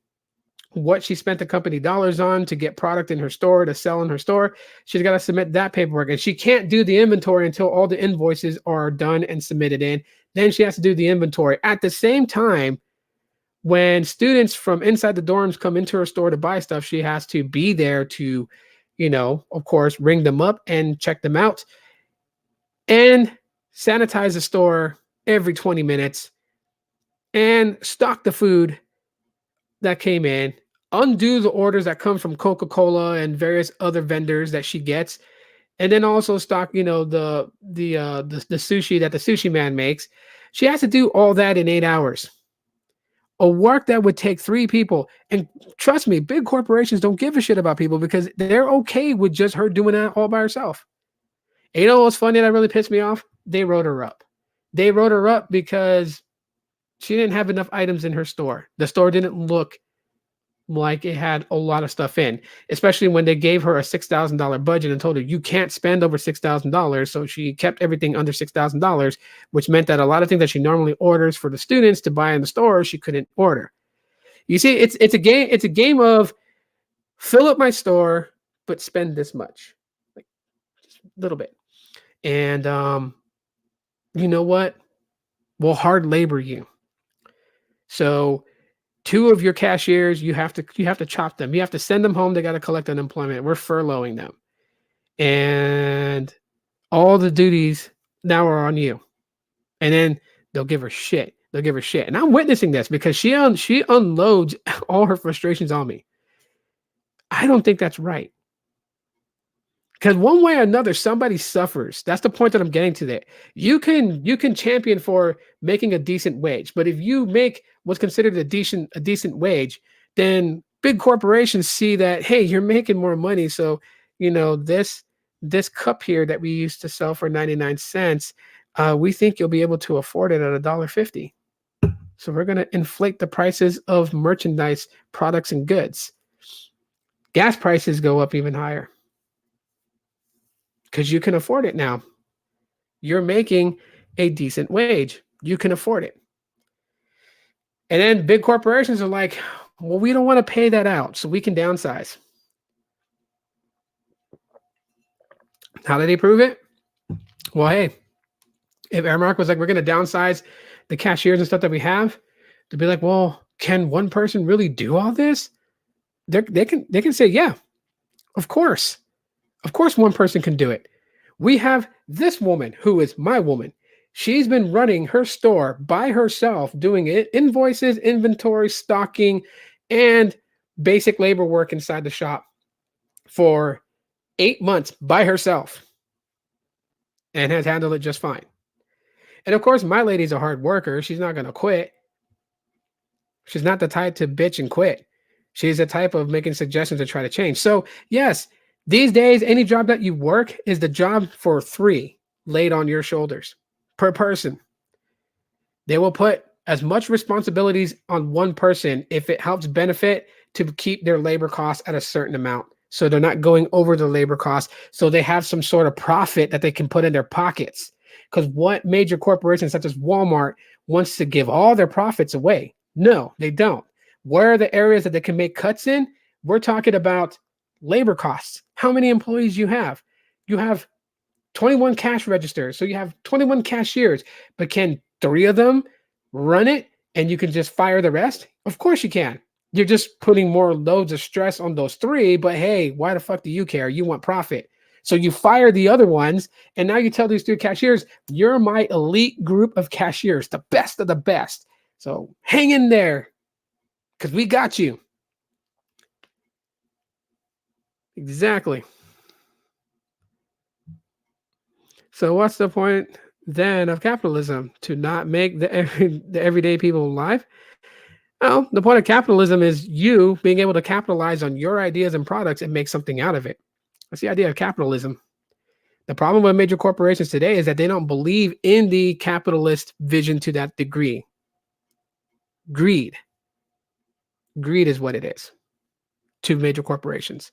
what she spent the company dollars on to get product in her store, to sell in her store, she's got to submit that paperwork. And she can't do the inventory until all the invoices are done and submitted in. Then she has to do the inventory. At the same time, when students from inside the dorms come into her store to buy stuff, she has to be there to, of course, ring them up and check them out and sanitize the store every 20 minutes and stock the food that came in, undo the orders that come from Coca-Cola and various other vendors that she gets, and then also stock, the sushi that the sushi man makes. She has to do all that in 8 hours. A work that would take 3 people. And trust me, big corporations don't give a shit about people because they're okay with just her doing that all by herself. And you know what's funny that really pissed me off? They wrote her up. They wrote her up because she didn't have enough items in her store. The store didn't look like it had a lot of stuff in, especially when they gave her a $6,000 budget and told her you can't spend over $6,000. So she kept everything under $6,000, which meant that a lot of things that she normally orders for the students to buy in the store, she couldn't order. You see, it's a game. It's a game of fill up my store, but spend this much, like just a little bit. And you know what? We'll hard labor you. So 2 of your cashiers, you have to chop them. You have to send them home. They got to collect unemployment. We're furloughing them. And all the duties now are on you. And then they'll give her shit. And I'm witnessing this because she unloads all her frustrations on me. I don't think that's right. Because one way or another, somebody suffers. That's the point that I'm getting to there. You can champion for making a decent wage, but if you make what's considered a decent wage, then big corporations see that, hey, you're making more money. So, this cup here that we used to sell for 99 cents, we think you'll be able to afford it at $1.50. So we're going to inflate the prices of merchandise, products, and goods. Gas prices go up even higher, because you can afford it now. You're making a decent wage. You can afford it. And then big corporations are like, well, we don't want to pay that out, so we can downsize. How did they prove it? Well, hey, if Airmark was like, we're going to downsize the cashiers and stuff that we have, they'd be like, well, can one person really do all this? They can say, yeah, of course. Of course, one person can do it. We have this woman who is my woman. She's been running her store by herself, doing it, invoices, inventory, stocking, and basic labor work inside the shop for 8 months by herself and has handled it just fine. And of course, my lady's a hard worker. She's not going to quit. She's not the type to bitch and quit. She's the type of making suggestions to try to change. So, yes, these days, any job that you work is the job for 3 laid on your shoulders per person. They will put as much responsibilities on one person if it helps benefit to keep their labor costs at a certain amount. So they're not going over the labor costs. So they have some sort of profit that they can put in their pockets. Because what major corporations such as Walmart wants to give all their profits away? No, they don't. Where are the areas that they can make cuts in? We're talking about labor costs. How many employees you have? You have 21 cash registers. So you have 21 cashiers, but can 3 of them run it and you can just fire the rest? Of course you can. You're just putting more loads of stress on those 3, but hey, why the fuck do you care? You want profit. So you fire the other ones, and now you tell these 3 cashiers, you're my elite group of cashiers, the best of the best. So hang in there, because we got you. Exactly. So what's the point then of capitalism? To not make the everyday people alive? Well, the point of capitalism is you being able to capitalize on your ideas and products and make something out of it. That's the idea of capitalism. The problem with major corporations today is that they don't believe in the capitalist vision to that degree. Greed. Greed is what it is to major corporations.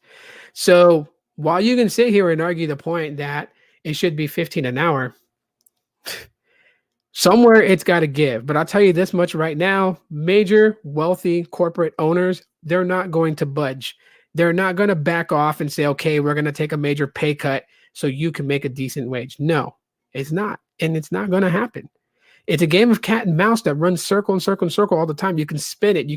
So while you can sit here and argue the point that it should be 15 an hour, somewhere it's got to give. But I'll tell you this much right now, major wealthy corporate owners, they're not going to budge. They're not going to back off and say, okay, we're going to take a major pay cut so you can make a decent wage. No, it's not. And it's not going to happen. It's a game of cat and mouse that runs circle and circle and circle all the time. You can spin it. You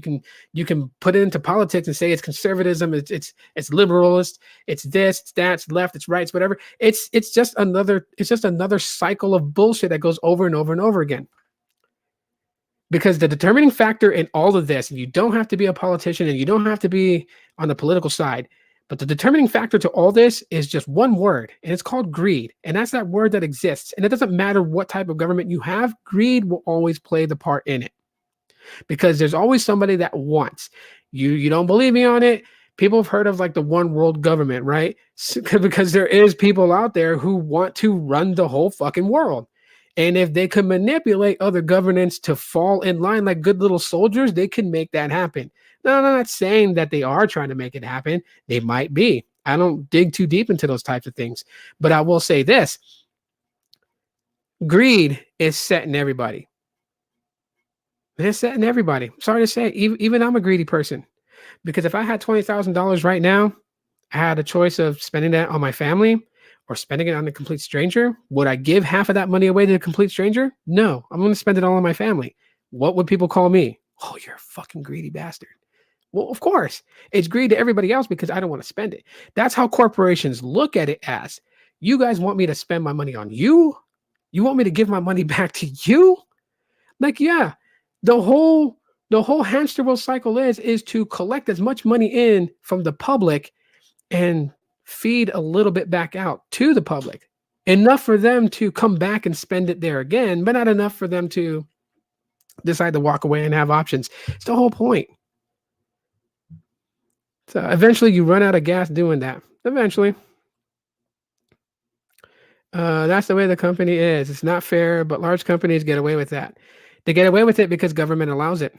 can put it into politics and say it's conservatism, it's liberalist, it's this, it's that, it's left, it's right, it's whatever. It's just another cycle of bullshit that goes over and over and over again. Because the determining factor in all of this, and you don't have to be a politician and you don't have to be on the political side, but the determining factor to all this is just one word, and it's called greed. And that's that word that exists. And it doesn't matter what type of government you have, greed will always play the part in it. Because there's always somebody that wants. You don't believe me on it? People have heard of like the one world government, right? Because there is people out there who want to run the whole fucking world. And if they could manipulate other governments to fall in line like good little soldiers, they can make that happen. Now, I'm not saying that they are trying to make it happen. They might be. I don't dig too deep into those types of things. But I will say this. Greed is setting everybody. It's setting everybody. Sorry to say, even I'm a greedy person. Because if I had $20,000 right now, I had a choice of spending that on my family or spending it on a complete stranger. Would I give half of that money away to a complete stranger? No, I'm going to spend it all on my family. What would people call me? Oh, you're a fucking greedy bastard. Well, of course, it's greed to everybody else because I don't want to spend it. That's how corporations look at it as. You guys want me to spend my money on you? You want me to give my money back to you? Like, yeah, the whole hamster wheel cycle is to collect as much money in from the public and feed a little bit back out to the public. Enough for them to come back and spend it there again, but not enough for them to decide to walk away and have options. It's the whole point. So eventually you run out of gas doing that. Eventually. That's the way the company is. It's not fair, but large companies get away with that. They get away with it because government allows it.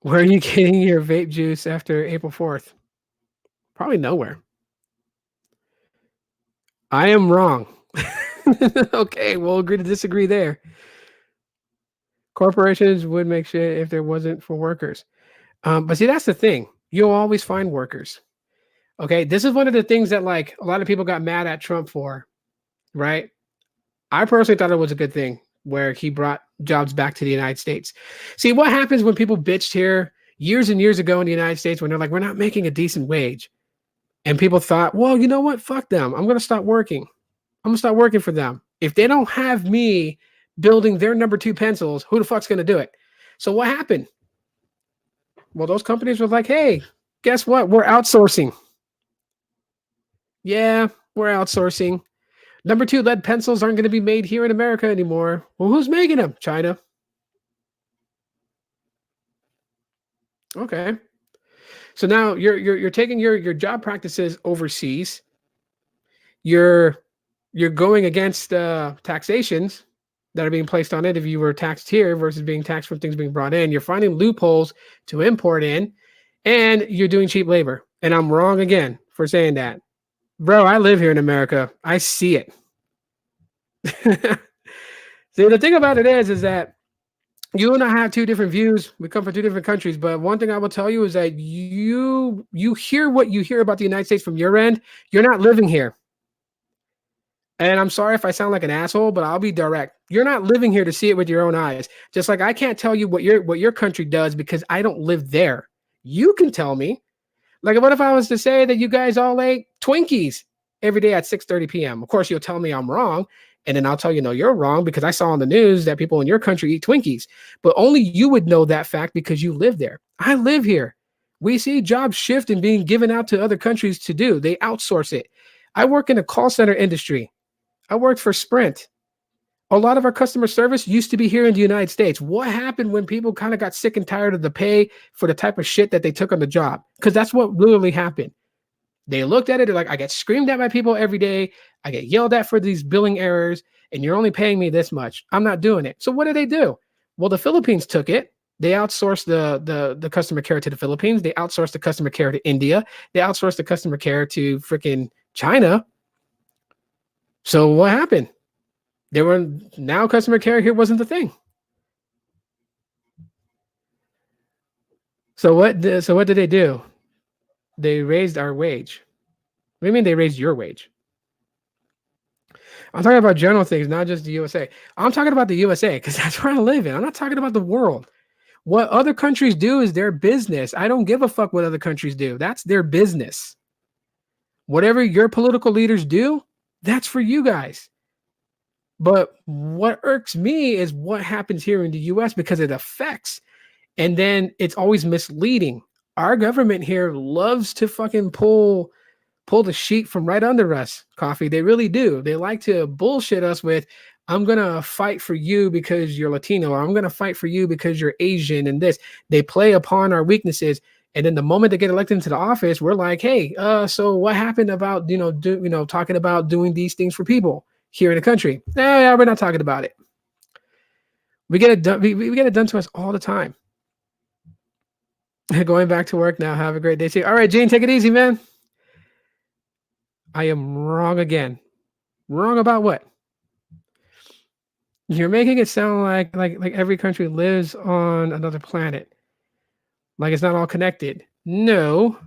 Where are you getting your vape juice after April 4th? Probably nowhere. I am wrong. Okay, we'll agree to disagree there. Corporations would make shit if there wasn't for workers. But see, that's the thing. You'll always find workers. Okay, this is one of the things that like a lot of people got mad at Trump for, right? I personally thought it was a good thing where he brought jobs back to the United States. See, what happens when people bitched here years and years ago in the United States when they're like, we're not making a decent wage. And people thought, well, you know what? Fuck them. I'm going to stop working. I'm going to start working for them. If they don't have me building their number 2 pencils, who the fuck's going to do it? So what happened? Well, those companies were like, hey, guess what? We're outsourcing. Yeah, we're outsourcing. Number 2 lead pencils aren't going to be made here in America anymore. Well, who's making them? China. Okay. So now you're taking your job practices overseas. You're going against taxations that are being placed on it if you were taxed here versus being taxed from things being brought in. You're finding loopholes to import in, and you're doing cheap labor. And I'm wrong again for saying that. Bro, I live here in America. I see it. See, the thing about it is that you and I have 2 different views. We come from 2 different countries, but one thing I will tell you is that you hear what you hear about the United States from your end. You're not living here. And I'm sorry if I sound like an asshole, but I'll be direct. You're not living here to see it with your own eyes. Just like I can't tell you what your country does because I don't live there. You can tell me. Like, what if I was to say that you guys all ate Twinkies every day at 6:30 p.m.? Of course, you'll tell me I'm wrong. And then I'll tell you, no, you're wrong because I saw on the news that people in your country eat Twinkies. But only you would know that fact because you live there. I live here. We see jobs shift and being given out to other countries to do. They outsource it. I work in a call center industry. I worked for Sprint. A lot of our customer service used to be here in the United States. What happened when people kind of got sick and tired of the pay for the type of shit that they took on the job? Because that's what literally happened. They looked at it, they're like, I get screamed at by people every day. I get yelled at for these billing errors, and you're only paying me this much. I'm not doing it. So what do? Well, the Philippines took it. They outsourced the customer care to the Philippines. They outsourced the customer care to India. They outsourced the customer care to freaking China. So what happened? Now customer care here wasn't the thing. So what did they do? They raised our wage. What do you mean they raised your wage? I'm talking about general things, not just the USA. I'm talking about the USA because that's where I live in. I'm not talking about the world. What other countries do is their business. I don't give a fuck what other countries do. That's their business. Whatever your political leaders do, that's for you guys. But what irks me is what happens here in the US because it affects. And then it's always misleading. Our government here loves to fucking pull the sheet from right under us, Coffee. They really do. They like to bullshit us with, I'm going to fight for you because you're Latino, or I'm going to fight for you because you're Asian and this. They play upon our weaknesses. And then the moment they get elected into the office, we're like, hey, so what happened about, talking about doing these things for people here in the country? Yeah, we're not talking about it. We get it done. We get it done to us all the time. Going back to work now. Have a great day too. All right, Gene, take it easy, man. I am wrong again. Wrong about what? You're making it sound like every country lives on another planet. Like it's not all connected. No,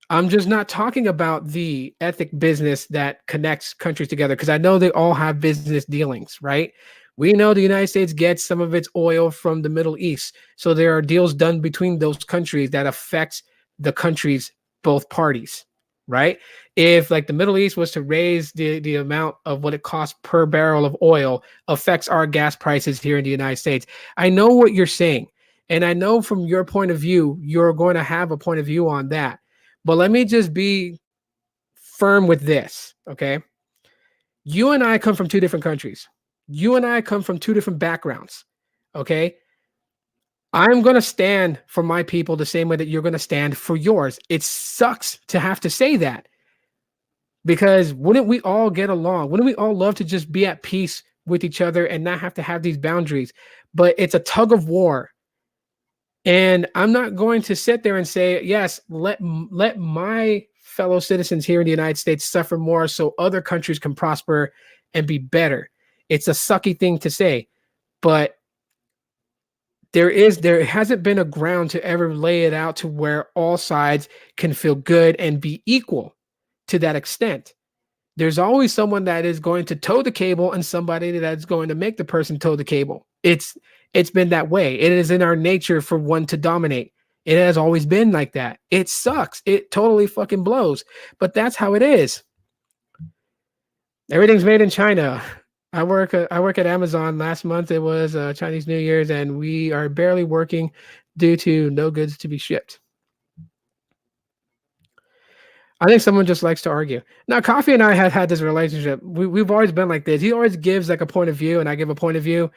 I'm just not talking about the ethic business that connects countries together because I know they all have business dealings, right? We know the United States gets some of its oil from the Middle East. So there are deals done between those countries that affects the countries, both parties, right? If like the Middle East was to raise the amount of what it costs per barrel of oil affects our gas prices here in the United States. I know what you're saying. And I know from your point of view, you're going to have a point of view on that. But let me just be firm with this, okay? You and I come from 2 different countries. You and I come from 2 different backgrounds, okay? I'm going to stand for my people the same way that you're going to stand for yours. It sucks to have to say that because wouldn't we all get along? Wouldn't we all love to just be at peace with each other and not have to have these boundaries? But it's a tug of war. And I'm not going to sit there and say, yes, let my fellow citizens here in the United States suffer more so other countries can prosper and be better. It's a sucky thing to say, but there hasn't been a ground to ever lay it out to where all sides can feel good and be equal to that extent. There's always someone that is going to tow the cable and somebody that's going to make the person tow the cable. It's been that way. It is in our nature for one to dominate. It has always been like that. It sucks. It totally fucking blows. But that's how it is. Everything's made in China. I work at Amazon. Last month it was Chinese New Year's, and we are barely working due to no goods to be shipped. I think someone just likes to argue. Now, Coffee and I have had this relationship. We've always been like this. He always gives like a point of view, and I give a point of view.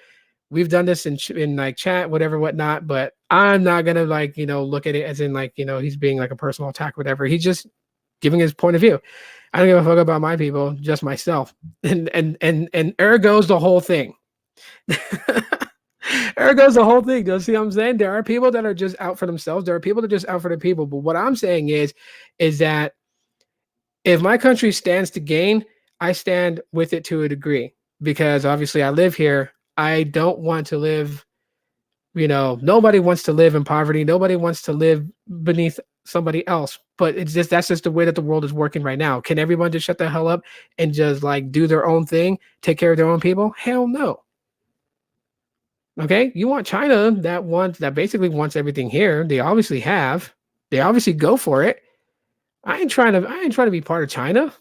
We've done this in like chat, whatever, whatnot. But I'm not gonna like look at it as in like he's being like a personal attack, whatever. He's just giving his point of view. I don't give a fuck about my people, just myself. And ergo's the whole thing. Ergo's the whole thing. Do you see what I'm saying? There are people that are just out for themselves. There are people that are just out for the people. But what I'm saying is that if my country stands to gain, I stand with it to a degree, because obviously I live here. I don't want to live, nobody wants to live in poverty. Nobody wants to live beneath somebody else. But that's just the way that the world is working right now. Can everyone just shut the hell up and just like do their own thing, take care of their own people? Hell no. Okay, you want China that basically wants everything here. They obviously have. They obviously go for it. I ain't trying to be part of China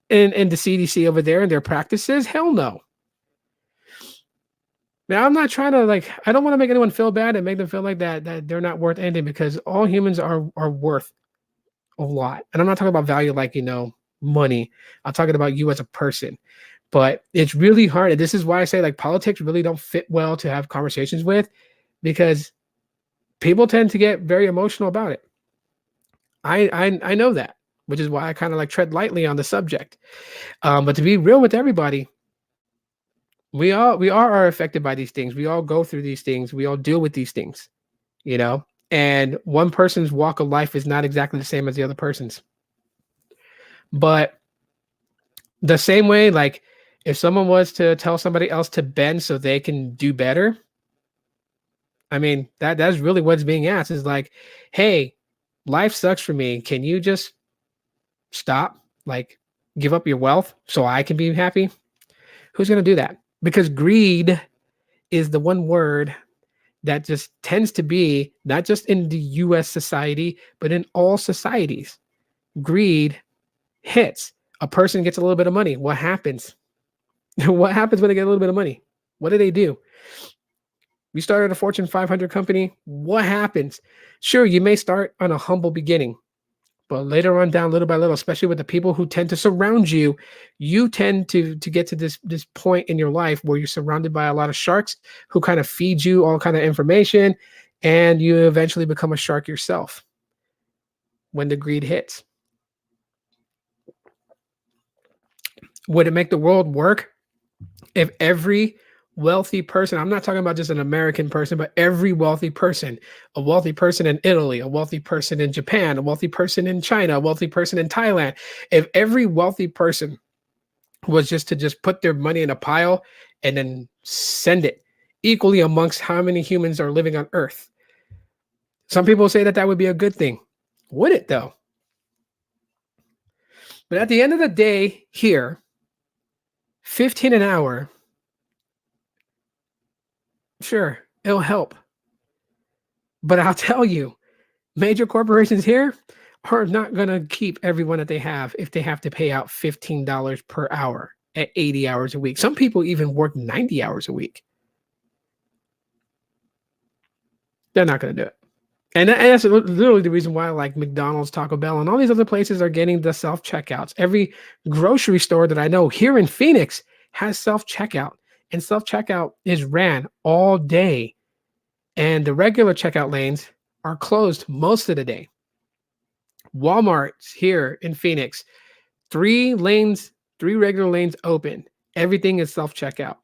and the CDC over there and their practices. Hell no. Now I'm not trying to I don't want to make anyone feel bad and make them feel like that they're not worth anything, because all humans are worth a lot. And I'm not talking about value like money. I'm talking about you as a person. But it's really hard. And this is why I say politics really don't fit well to have conversations with, because people tend to get very emotional about it. I know that, which is why I kind of tread lightly on the subject. But to be real with everybody, we are affected by these things. We all go through these things. We all deal with these things, and one person's walk of life is not exactly the same as the other person's. But the same way, if someone was to tell somebody else to bend so they can do better, I mean, that's really what's being asked is hey, life sucks for me. Can you just stop? Give up your wealth so I can be happy? Who's going to do that? Because greed is the one word that just tends to be, not just in the US society, but in all societies. Greed hits. A person gets a little bit of money. What happens? What happens when they get a little bit of money? What do? We started a Fortune 500 company. What happens? Sure, you may start on a humble beginning, but later on down, little by little, especially with the people who tend to surround you, you tend to get to this point in your life where you're surrounded by a lot of sharks who kind of feed you all kind of information, and you eventually become a shark yourself when the greed hits. Would it make the world work if every wealthy person, I'm not talking about just an American person, but every wealthy person, a wealthy person in Italy, a wealthy person in Japan, a wealthy person in China, a wealthy person in Thailand, if every wealthy person was just to put their money in a pile and then send it equally amongst how many humans are living on Earth, some people say that would be a good thing. Would it though? But at the end of the day, here, 15 an hour, sure, it'll help. But I'll tell you, major corporations here are not going to keep everyone that they have if they have to pay out $15 per hour at 80 hours a week. Some people even work 90 hours a week. They're not going to do it. And that's literally the reason why McDonald's, Taco Bell, and all these other places are getting the self-checkouts. Every grocery store that I know here in Phoenix has self-checkout. And self-checkout is ran all day. And the regular checkout lanes are closed most of the day. Walmart's here in Phoenix, 3 regular lanes open. Everything is self-checkout.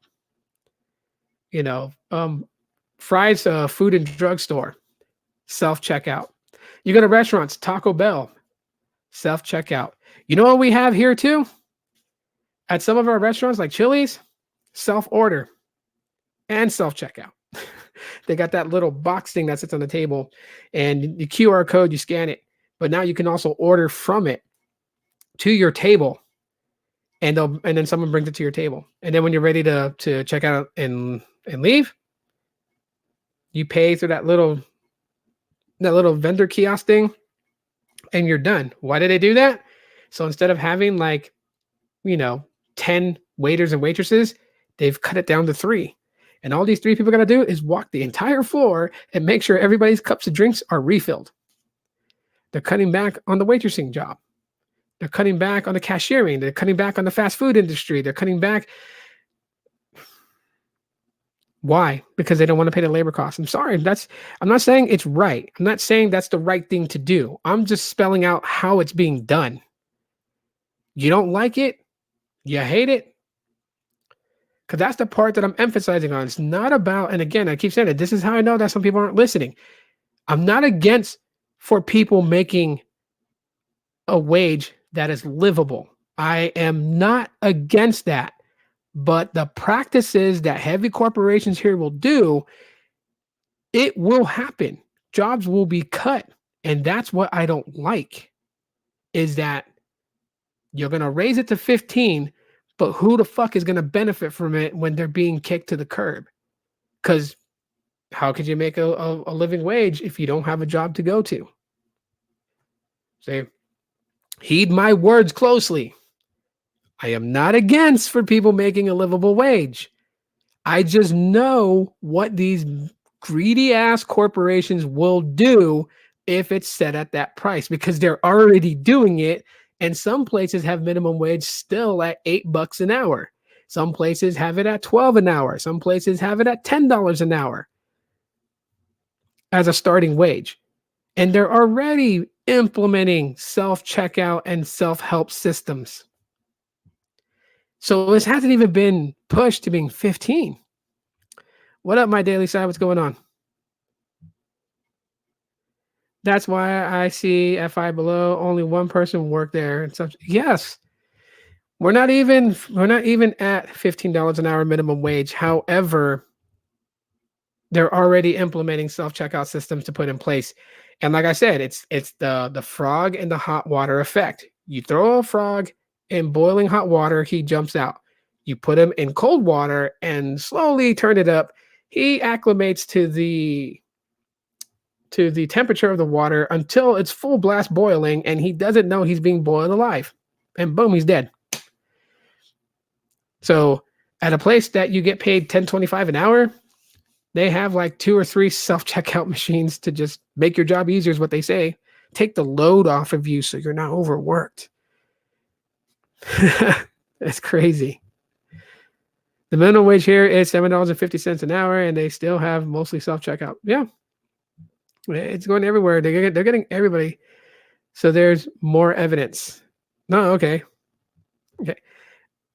Fry's food and drug store, self-checkout. You go to restaurants, Taco Bell, self-checkout. You know what we have here too? At some of our restaurants like Chili's, self-order and self-checkout. They got that little box thing that sits on the table, and the QR code, you scan it. But now you can also order from it to your table and then someone brings it to your table. And then when you're ready to check out and leave, you pay through that little vendor kiosk thing, and you're done. Why did they do that? So instead of having like, you know, 10 waiters and waitresses, they've cut it down to 3. And all these 3 people got to do is walk the entire floor and make sure everybody's cups of drinks are refilled. They're cutting back on the waitressing job. They're cutting back on the cashiering. They're cutting back on the fast food industry. They're cutting back. Why? Because they don't want to pay the labor costs. I'm sorry. I'm not saying it's right. I'm not saying that's the right thing to do. I'm just spelling out how it's being done. You don't like it? You hate it? Because that's the part that I'm emphasizing on. It's not about, and again, I keep saying it, this is how I know that some people aren't listening. I'm not against for people making a wage that is livable. I am not against that. But the practices that heavy corporations here will do, it will happen. Jobs will be cut. And that's what I don't like, is that you're going to raise it to 15, but who the fuck is going to benefit from it when they're being kicked to the curb? Because how could you make a living wage if you don't have a job to go to? Say, heed my words closely. I am not against for people making a livable wage. I just know what these greedy ass corporations will do if it's set at that price, because they're already doing it. And some places have minimum wage still at $8 an hour. Some places have it at $12 an hour. Some places have it at $10 an hour as a starting wage. And they're already implementing self-checkout and self-help systems. So this hasn't even been pushed to being 15. What up, my daily side? What's going on? That's why I see at Five Below only one person work there and such. Yes, we're not even at $15 an hour minimum wage. However, they're already implementing self-checkout systems to put in place. And like I said, it's the frog in the hot water effect. You throw a frog in boiling hot water, he jumps out. You put him in cold water and slowly turn it up. He acclimates to the temperature of the water until it's full blast boiling, and he doesn't know he's being boiled alive. And boom, he's dead. So at a place that you get paid $10.25 an hour, they have like 2 or 3 self-checkout machines to just make your job easier, is what they say. Take the load off of you so you're not overworked. That's crazy. The minimum wage here is $7.50 an hour, and they still have mostly self-checkout. Yeah. It's going everywhere. They're getting everybody. So there's more evidence. No, okay. Okay.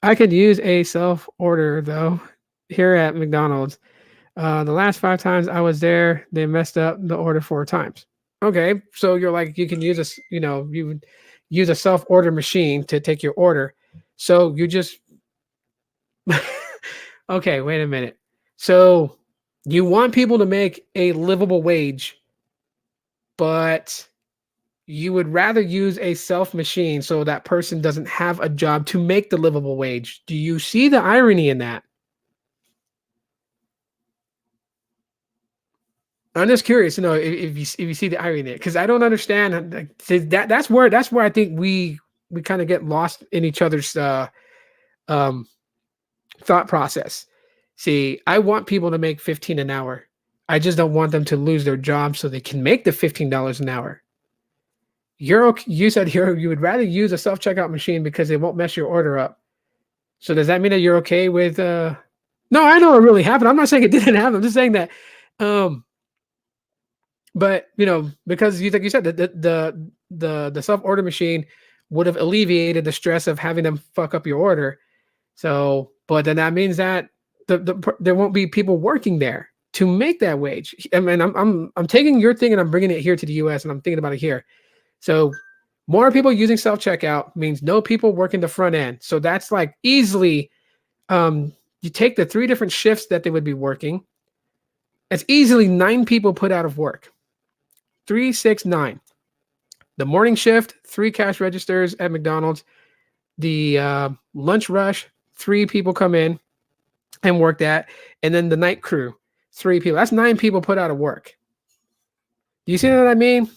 I could use a self-order, though, here at McDonald's. The last 5 times I was there, they messed up the order 4 times. Okay. So you're like, you can use you would use a self-order machine to take your order. So you just, okay, wait a minute. So you want people to make a livable wage, but you would rather use a self machine so that person doesn't have a job to make the livable wage. Do you see the irony in that? I'm just curious to know if you see the irony there, because I don't understand that's where I think we kind of get lost in each other's thought process. See, I want people to make 15 an hour. I just don't want them to lose their job so they can make the $15 an hour. You said you would rather use a self-checkout machine because it won't mess your order up. So does that mean that you're okay with no, I know it really happened. I'm not saying it didn't happen. I'm just saying that but because like you said, the self-order machine would have alleviated the stress of having them fuck up your order. So, but then that means that there won't be people working there to make that wage. I mean, I'm taking your thing and I'm bringing it here to the US, and I'm thinking about it here. So more people using self-checkout means no people working the front end. So that's like easily, you take the 3 different shifts that they would be working. It's easily 9 people put out of work. 3, 6, 9. The morning shift, 3 cash registers at McDonald's. the lunch rush, 3 people come in and work that, and then the night crew, 3 people. That's 9 people put out of work. Do you see what I mean?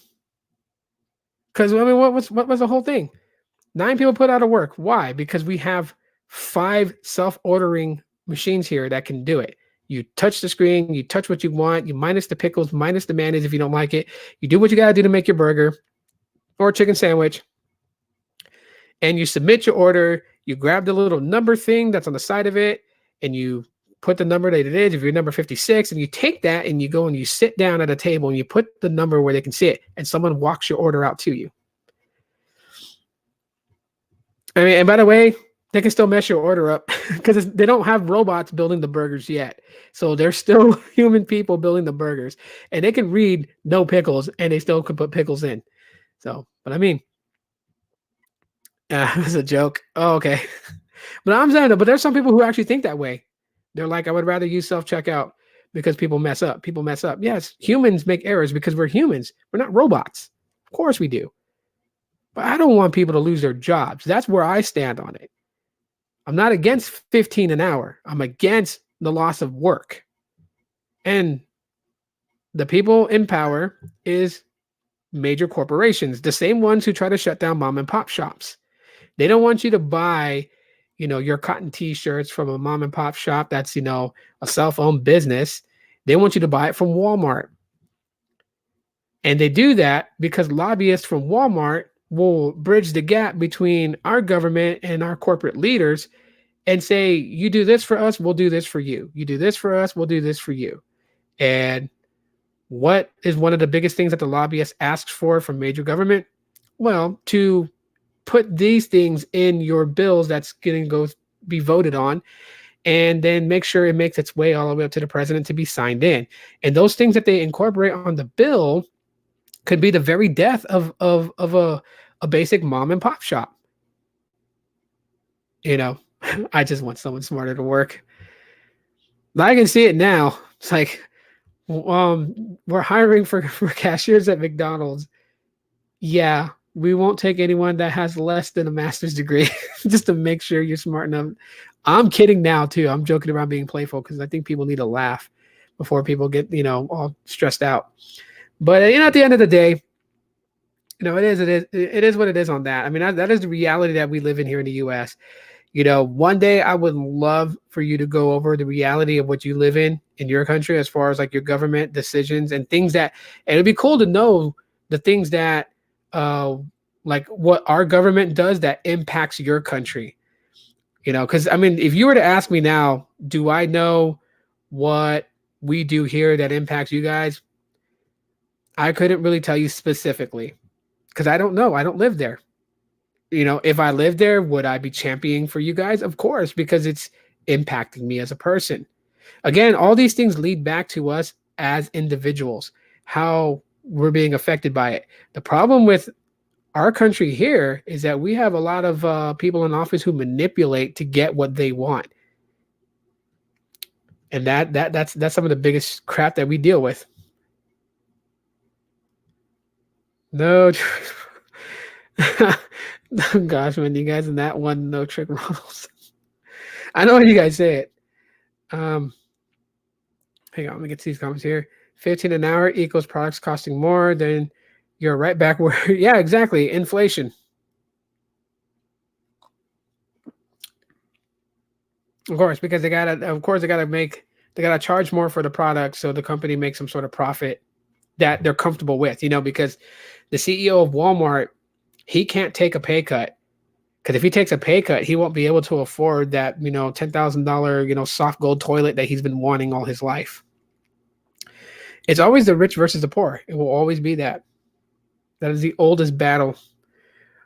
Because I mean, what was the whole thing? 9 people put out of work. Why? Because we have 5 self-ordering machines here that can do it. You touch the screen, you touch what you want, you minus the pickles, minus the mayonnaise if you don't like it. You do what you gotta do to make your burger or chicken sandwich, and you submit your order. You grab the little number thing that's on the side of it, and you put the number that it is. If you're number 56, and you take that and you go and you sit down at a table and you put the number where they can see it, and someone walks your order out to you. I mean, and by the way, they can still mess your order up because they don't have robots building the burgers yet. So there's still human people building the burgers, and they can read no pickles and they still can put pickles in. So, but I mean, it was a joke. Oh, okay. But I'm saying, but there's some people who actually think that way. They're like, I would rather use self-checkout because people mess up. People mess up. Yes, humans make errors because we're humans. We're not robots. Of course we do. But I don't want people to lose their jobs. That's where I stand on it. I'm not against 15 an hour. I'm against the loss of work. And the people in power is major corporations, the same ones who try to shut down mom and pop shops. They don't want you to buy, your cotton t-shirts from a mom and pop shop that's, a self-owned business. They want you to buy it from Walmart. And they do that because lobbyists from Walmart will bridge the gap between our government and our corporate leaders and say, you do this for us, we'll do this for you. You do this for us, we'll do this for you. And what is one of the biggest things that the lobbyist asks for from major government? Well, to put these things in your bills that's going to be voted on, and then make sure it makes its way all the way up to the president to be signed in. And those things that they incorporate on the bill could be the very death of a basic mom and pop shop. I just want someone smarter to work. I can see it now. It's like, we're hiring for cashiers at McDonald's. Yeah, we won't take anyone that has less than a master's degree just to make sure you're smart enough. I'm kidding now too. I'm joking around being playful because I think people need a laugh before people get, all stressed out. But at the end of the day, it is what it is on that. I mean, that is the reality that we live in here in the U.S. One day I would love for you to go over the reality of what you live in your country, as far as like your government decisions and things and it'd be cool to know the things that, like what our government does that impacts your country. Because I mean, if you were to ask me now, do I know what we do here that impacts you guys? I couldn't really tell you specifically because I don't know. I don't live there. If I lived there, would I be championing for you guys? Of course, because it's impacting me as a person. Again, all these things lead back to us as individuals, how we're being affected by it. The problem with our country here is that we have a lot of people in office who manipulate to get what they want. And that's some of the biggest crap that we deal with. No. Gosh, man, you guys in that one, no trick models. I know how you guys say it. Hang on, let me get to these comments here. 15 an hour equals products costing more, then you're right back where, yeah, exactly. Inflation. Of course, because they gotta charge more for the product so the company makes some sort of profit that they're comfortable with, because the CEO of Walmart, he can't take a pay cut, because if he takes a pay cut, he won't be able to afford that, $10,000, soft gold toilet that he's been wanting all his life. It's always the rich versus the poor. It will always be that. That is the oldest battle.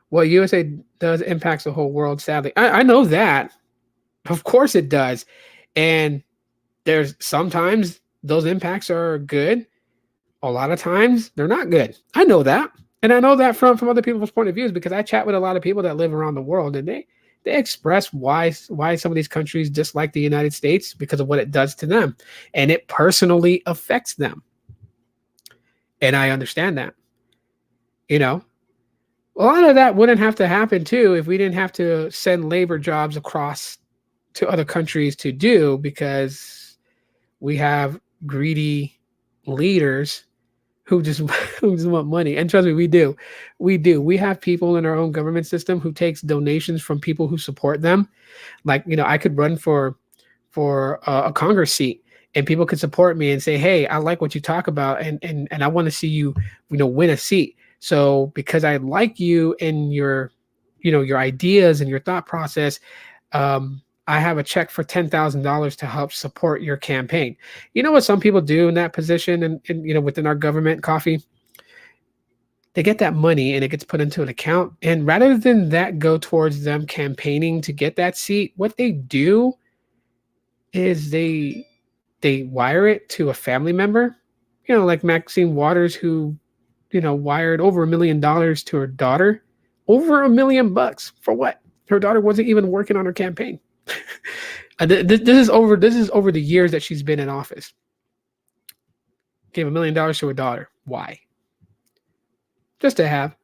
What USA does impacts the whole world, sadly. I know that. Of course it does. And there's sometimes those impacts are good. A lot of times they're not good. I know that. And I know that from other people's point of views, because I chat with a lot of people that live around the world, and they express why some of these countries dislike the United States because of what it does to them. And it personally affects them. And I understand that. A lot of that wouldn't have to happen too if we didn't have to send labor jobs across to other countries to do, because we have greedy leaders who just who just want money. And trust me, we do. We have people in our own government system who takes donations from people who support them. Like, I could run for a Congress seat, and people could support me and say, "Hey, I like what you talk about, and I want to see you, win a seat." So because I like you and your ideas and your thought process, I have a check for $10,000 to help support your campaign. You know what some people do in that position, and within our government, coffee, they get that money and it gets put into an account, and rather than that go towards them campaigning to get that seat, what they do is they wire it to a family member, like Maxine Waters, who wired over $1 million to her daughter. Over $1 million for what? Her daughter wasn't even working on her campaign. This is over the years that she's been in office. Gave $1 million to her daughter. Why? Just to have.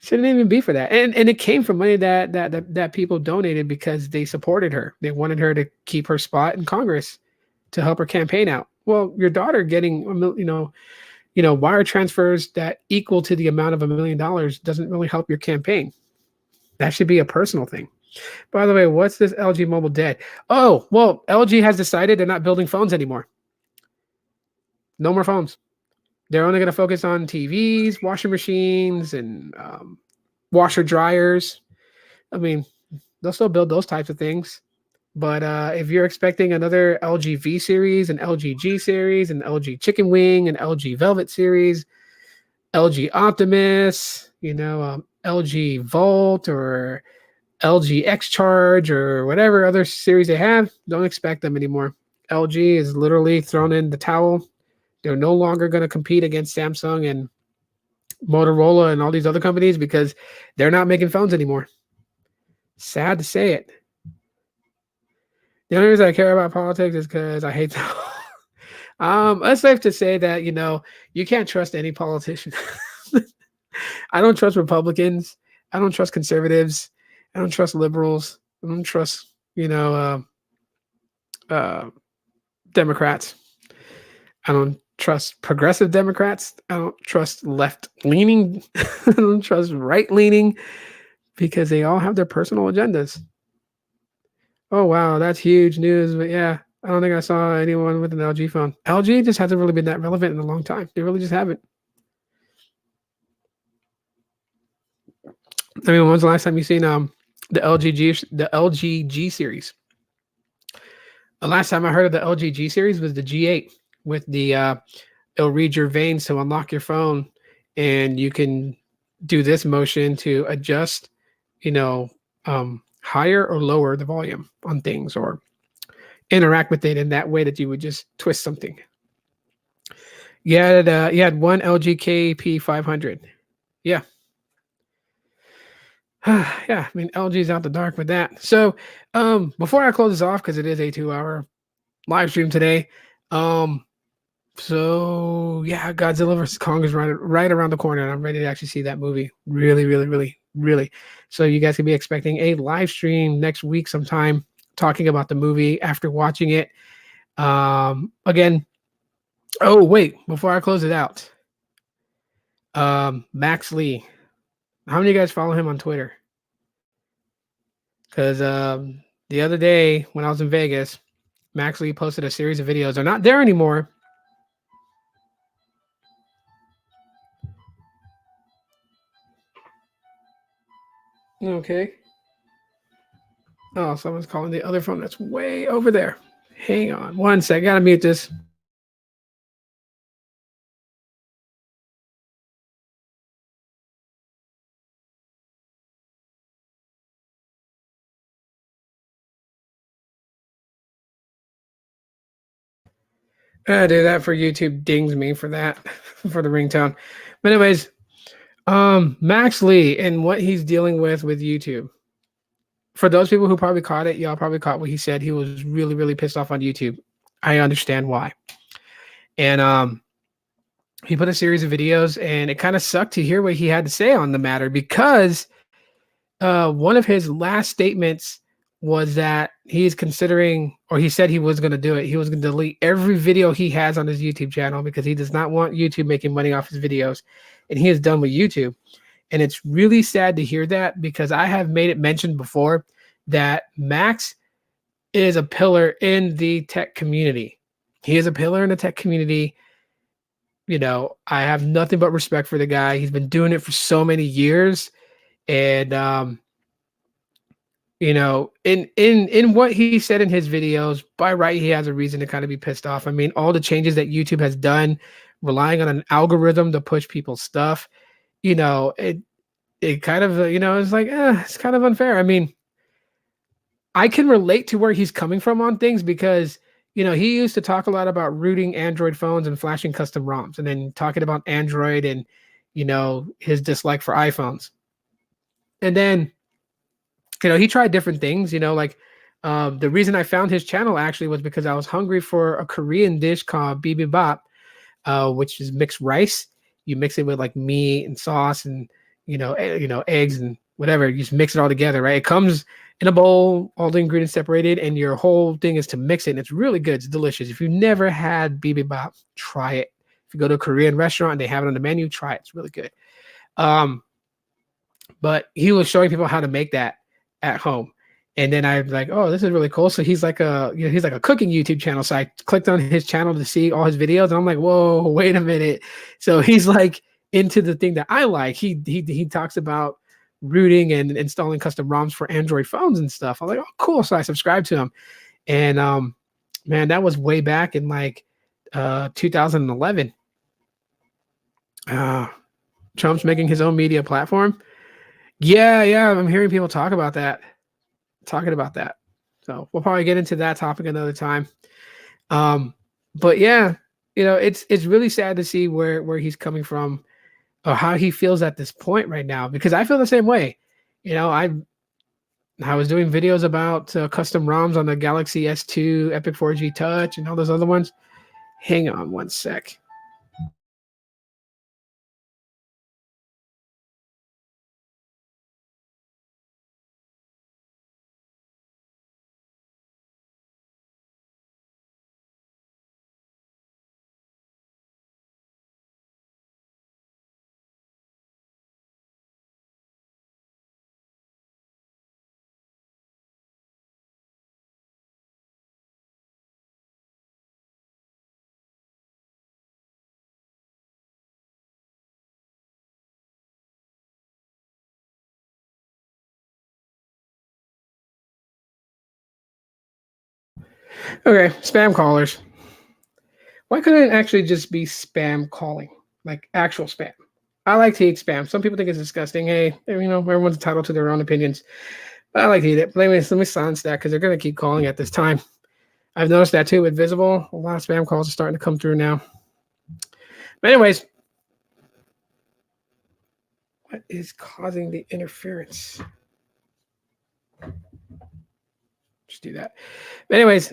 Shouldn't even be for that. And it came from money that people donated because they supported her. They wanted her to keep her spot in Congress to help her campaign out. Well, your daughter getting wire transfers that equal to the amount of $1 million doesn't really help your campaign. That should be a personal thing. By the way, what's this LG Mobile dead? Oh, well, LG has decided they're not building phones anymore. No more phones. They're only going to focus on TVs, washing machines, and washer dryers. I mean, they'll still build those types of things. But if you're expecting another LG V series, an LG G series, an LG Chicken Wing, an LG Velvet series, LG Optimus, LG Volt, or LG X Charge, or whatever other series they have, don't expect them anymore. LG is literally thrown in the towel. They're no longer going to compete against Samsung and Motorola and all these other companies because they're not making phones anymore. Sad to say it. The only reason I care about politics is because I hate them. It's safe to say that you can't trust any politician. I don't trust Republicans. I don't trust conservatives. I don't trust liberals. I don't trust Democrats. I don't trust progressive Democrats. I don't trust left leaning. I don't trust right leaning, because they all have their personal agendas. Oh wow, that's huge news. But yeah, I don't think I saw anyone with an LG phone. LG just hasn't really been that relevant in a long time. They really just haven't. I mean, when was the last time you seen the LG G series? The last time I heard of the LG G series was the G8 with the it'll read your veins to unlock your phone, and you can do this motion to adjust, higher or lower the volume on things, or interact with it in that way that you would just twist something. You had one LG KP500. Yeah. Yeah, I mean, LG's out the dark with that. So, before I close this off, because it is a 2-hour live stream today, so yeah, Godzilla versus Kong is right around the corner, and I'm ready to actually see that movie. Really, really, really, really. So you guys can be expecting a live stream next week sometime, talking about the movie after watching it. Again, oh wait, before I close it out, Max Lee. How many of you guys follow him on Twitter? Because the other day when I was in Vegas, Max Lee posted a series of videos. They're not there anymore. Okay. Oh, someone's calling the other phone that's way over there. Hang on one sec. Gotta mute this. I do that for YouTube dings me for that, for the ringtone. But anyways, Max Lee and what he's dealing with YouTube. For those people who probably caught it, y'all probably caught what he said. He was really, really pissed off on YouTube. I understand why. And he put a series of videos, and it kind of sucked to hear what he had to say on the matter because one of his last statements was that he's considering, or he said he was going to do it. He was going to delete every video he has on his YouTube channel because he does not want YouTube making money off his videos, and he is done with YouTube. And it's really sad to hear that because I have made it mentioned before that Max is a pillar in the tech community. He is a pillar in the tech community. You know, I have nothing but respect for the guy. He's been doing it for so many years. And you know, in what he said in his videos, by right, he has a reason to kind of be pissed off. I mean, all the changes that YouTube has done, relying on an algorithm to push people's stuff, you know, it kind of you know, it's like it's kind of unfair. I mean, I can relate to where he's coming from on things because you know he used to talk a lot about rooting Android phones and flashing custom ROMs, and then talking about Android and you know his dislike for iPhones, and then you know, he tried different things, you know, like the reason I found his channel actually was because I was hungry for a Korean dish called bibimbap, which is mixed rice. You mix it with like meat and sauce and you know eggs and whatever. You just mix it all together, right? It comes in a bowl, all the ingredients separated, and your whole thing is to mix it. And it's really good. It's delicious. If you've never had bibimbap, try it. If you go to a Korean restaurant and they have it on the menu, try it. It's really good. But he was showing people how to make that at home. And then I was like, oh, this is really cool. So he's like he's like a cooking YouTube channel. So I clicked on his channel to see all his videos. And I'm like, whoa, wait a minute. So he's like into the thing that I like. He talks about rooting and installing custom ROMs for Android phones and stuff. I'm like, oh, cool. So I subscribed to him. And man, that was way back in like 2011. Trump's making his own media platform. Yeah, I'm hearing people talking about that. So we'll probably get into that topic another time. But yeah, you know, it's really sad to see where he's coming from or how he feels at this point right now, because I feel the same way. You know, I was doing videos about custom ROMs on the Galaxy S2, Epic 4G Touch, and all those other ones. Hang on one sec. Okay, spam callers. Why couldn't it actually just be spam calling, like actual spam? I like to eat spam. Some people think it's disgusting. Hey, you know, everyone's entitled to their own opinions. But I like to eat it. But anyways, let me silence that because they're going to keep calling at this time. I've noticed that too with Visible. A lot of spam calls are starting to come through now. But anyways, what is causing the interference? Just do that. But anyways,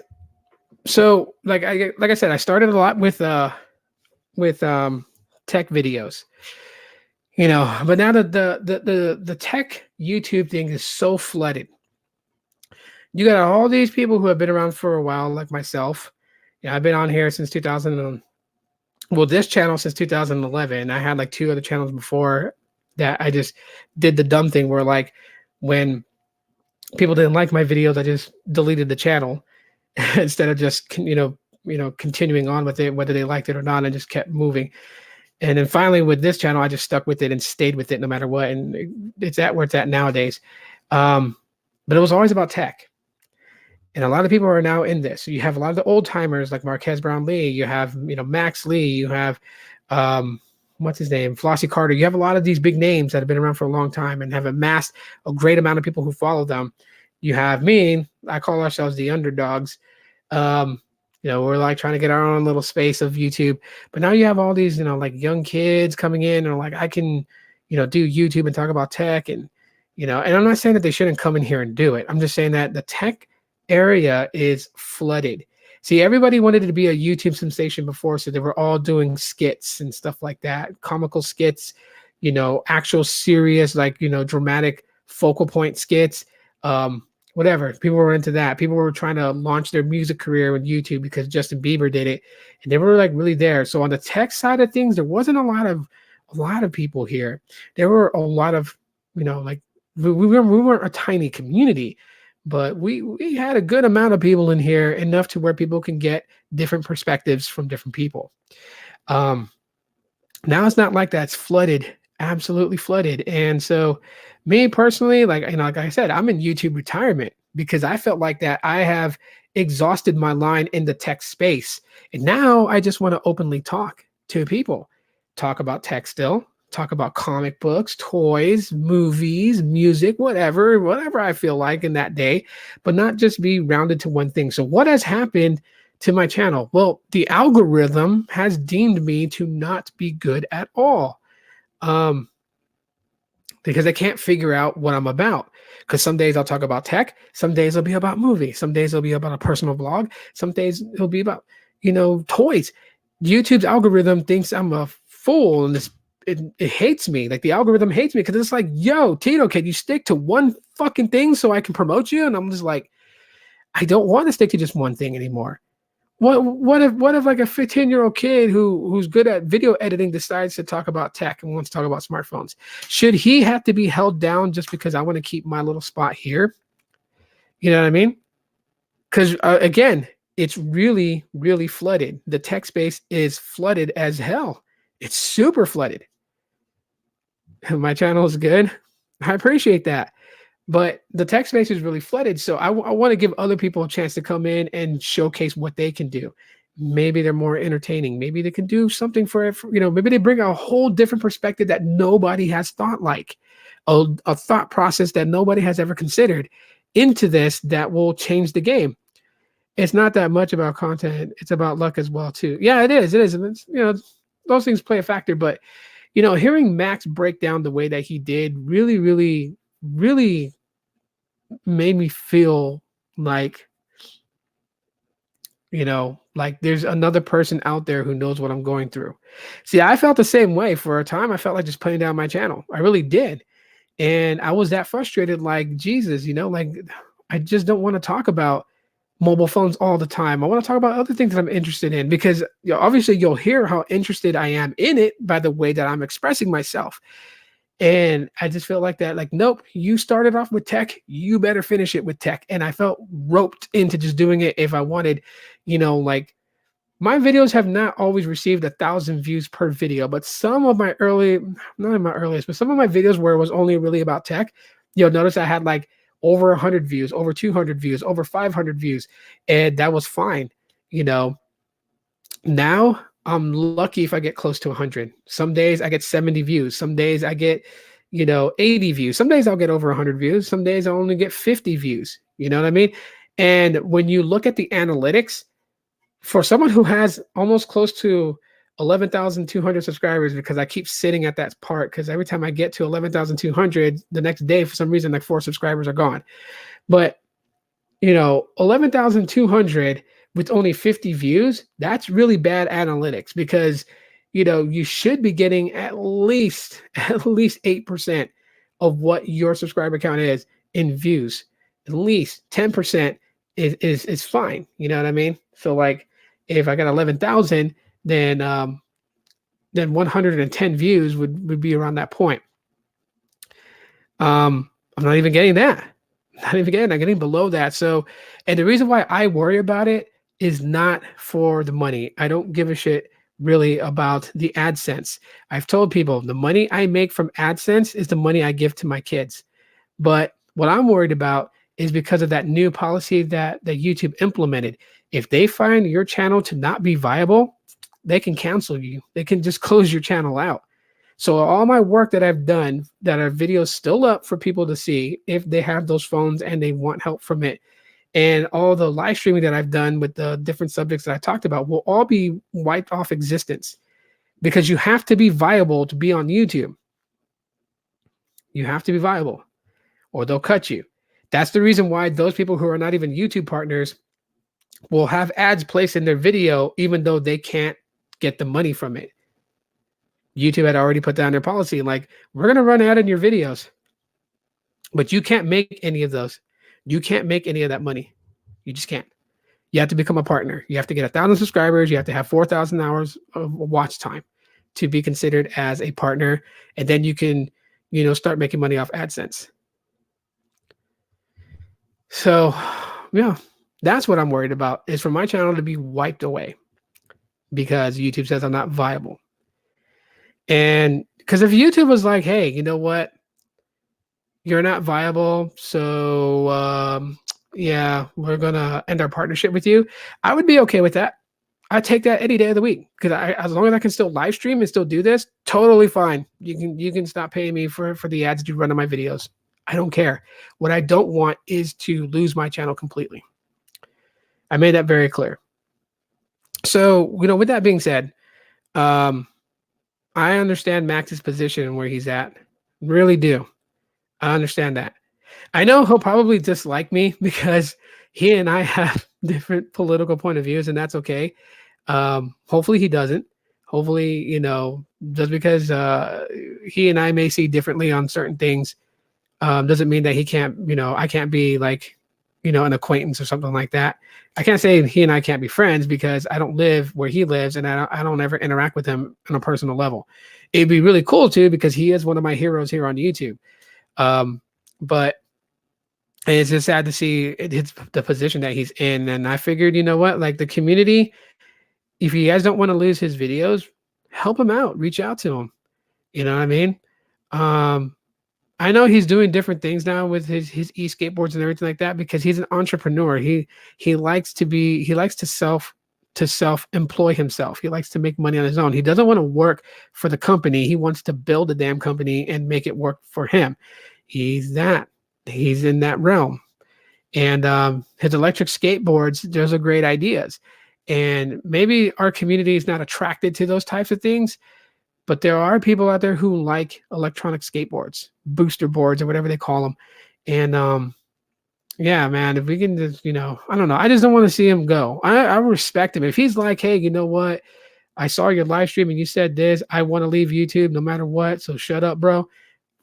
so like I said, I started a lot with tech videos, you know, but now the tech YouTube thing is so flooded. You got all these people who have been around for a while, like myself. Yeah, I've been on here since 2000. Well, this channel since 2011. I had like 2 other channels before that. I just did the dumb thing where like when people didn't like my videos, I just deleted the channel instead of just continuing on with it, whether they liked it or not, and just kept moving. And then finally with this channel, I just stuck with it and stayed with it no matter what. And it's at where it's at nowadays. But it was always about tech. And a lot of people are now in this. So you have a lot of the old timers like Marquez Brown Lee. You have, Max Lee. You have, what's his name? Flossie Carter. You have a lot of these big names that have been around for a long time and have amassed a great amount of people who follow them. You have me. I call ourselves the underdogs. We're like trying to get our own little space of YouTube. But now you have all these, like young kids coming in and like, I can, do YouTube and talk about tech and I'm not saying that they shouldn't come in here and do it. I'm just saying that the tech area is flooded. See, everybody wanted to be a YouTube sensation before, so they were all doing skits and stuff like that, comical skits, actual serious, like, dramatic focal point skits. Whatever. People were into that. People were trying to launch their music career with YouTube because Justin Bieber did it, and they were like really there. So on the tech side of things, there wasn't a lot of people here. There were a lot of, like we weren't a tiny community, but we had a good amount of people in here, enough to where people can get different perspectives from different people. Um, Now it's not like that. It's flooded, absolutely flooded. And so, me personally, like, like I said, I'm in YouTube retirement because I felt like that I have exhausted my line in the tech space, and now I just want to openly talk to people, talk about tech still, talk about comic books, toys, movies, music, whatever I feel like in that day, but not just be rounded to one thing. So what has happened to my channel? Well, the algorithm has deemed me to not be good at all. Um, because they can't figure out what I'm about. Because some days I'll talk about tech, some days it'll be about movies, some days it'll be about a personal vlog, some days it'll be about, toys. YouTube's algorithm thinks I'm a fool, and it hates me. Like, the algorithm hates me because it's like, yo, Tito, can you stick to one fucking thing so I can promote you? And I'm just like, I don't want to stick to just one thing anymore. What if like a 15-year-old kid who's good at video editing decides to talk about tech and wants to talk about smartphones? Should he have to be held down just because I want to keep my little spot here? You know what I mean? Because again, it's really, really flooded. The tech space is flooded as hell. It's super flooded. My channel is good. I appreciate that. But the tech space is really flooded. So I want to give other people a chance to come in and showcase what they can do. Maybe they're more entertaining. Maybe they can do something maybe they bring a whole different perspective that nobody has thought, like a thought process that nobody has ever considered into this, that will change the game. It's not that much about content. It's about luck as well, too. Yeah, it is. It is. And those things play a factor. But, hearing Max break down the way that he did really, really, really made me feel like, like there's another person out there who knows what I'm going through. See, I felt the same way for a time. I felt like just putting down my channel. I really did. And I was that frustrated, like, Jesus, like, I just don't want to talk about mobile phones all the time. I want to talk about other things that I'm interested in, because obviously you'll hear how interested I am in it by the way that I'm expressing myself. And I just felt like that, like, nope, you started off with tech, you better finish it with tech. And I felt roped into just doing it if I wanted, like, my videos have not always received 1,000 views per video, but some of my not in my earliest, but some of my videos where it was only really about tech, you'll notice I had like over 100 views, over 200 views, over 500 views. And that was fine. Now I'm lucky if I get close to 100. Some days I get 70 views. Some days I get, 80 views. Some days I'll get over 100 views. Some days I only get 50 views. You know what I mean? And when you look at the analytics, for someone who has almost close to 11,200 subscribers, because I keep sitting at that part, because every time I get to 11,200, the next day, for some reason, like 4 subscribers are gone. But 11,200 with only 50 views, that's really bad analytics, because you should be getting at least 8% of what your subscriber count is in views. At least 10% is fine. You know what I mean? So, like, if I got 11,000, then 110 views would be around that point. I'm not even getting that. I'm getting below that. So, and the reason why I worry about it is not for the money. I don't give a shit really about the AdSense. I've told people the money I make from AdSense is the money I give to my kids. But what I'm worried about is because of that new policy that YouTube implemented. If they find your channel to not be viable, they can cancel you. They can just close your channel out. So all my work that I've done, that are videos still up for people to see if they have those phones and they want help from it, and all the live streaming that I've done with the different subjects that I talked about, will all be wiped off existence, because you have to be viable to be on YouTube. You have to be viable, or they'll cut you. That's the reason why those people who are not even YouTube partners will have ads placed in their video, even though they can't get the money from it. YouTube had already put down their policy like, we're going to run ad in your videos, but you can't make any of those. You can't make any of that money. You just can't. You have to become a partner. You have to get 1,000 subscribers. You have to have 4,000 hours of watch time to be considered as a partner. And then you can, start making money off AdSense. So, yeah, that's what I'm worried about, is for my channel to be wiped away because YouTube says I'm not viable. And because if YouTube was like, hey, you know what? You're not viable. So, yeah, we're going to end our partnership with you. I would be okay with that. I take that any day of the week because as long as I can still live stream and still do this, totally fine. You can stop paying me for the ads you run on my videos. I don't care. What I don't want is to lose my channel completely. I made that very clear. So, with that being said, I understand Max's position and where he's at. Really do. I understand that. I know he'll probably dislike me because he and I have different political point of views, and that's okay. Hopefully he doesn't. Hopefully, just because he and I may see differently on certain things, doesn't mean that he can't, I can't be like, an acquaintance or something like that. I can't say he and I can't be friends because I don't live where he lives and I don't ever interact with him on a personal level. It'd be really cool too because he is one of my heroes here on YouTube. But it's just sad to see it's the position that he's in. And I figured, like the community, if you guys don't want to lose his videos, help him out, reach out to him. You know what I mean? I know he's doing different things now with his e-skateboards and everything like that because he's an entrepreneur. He likes to self-employ himself. He likes to make money on his own. He doesn't want to work for the company. He wants to build a damn company and make it work for him. He's in that realm. And his electric skateboards, those are great ideas. And maybe our community is not attracted to those types of things, but there are people out there who like electronic skateboards, booster boards, or whatever they call them. And yeah, man, if we can just, I don't know. I just don't want to see him go. I respect him. If he's like, hey, you know what? I saw your live stream and you said this. I want to leave YouTube no matter what. So shut up, bro.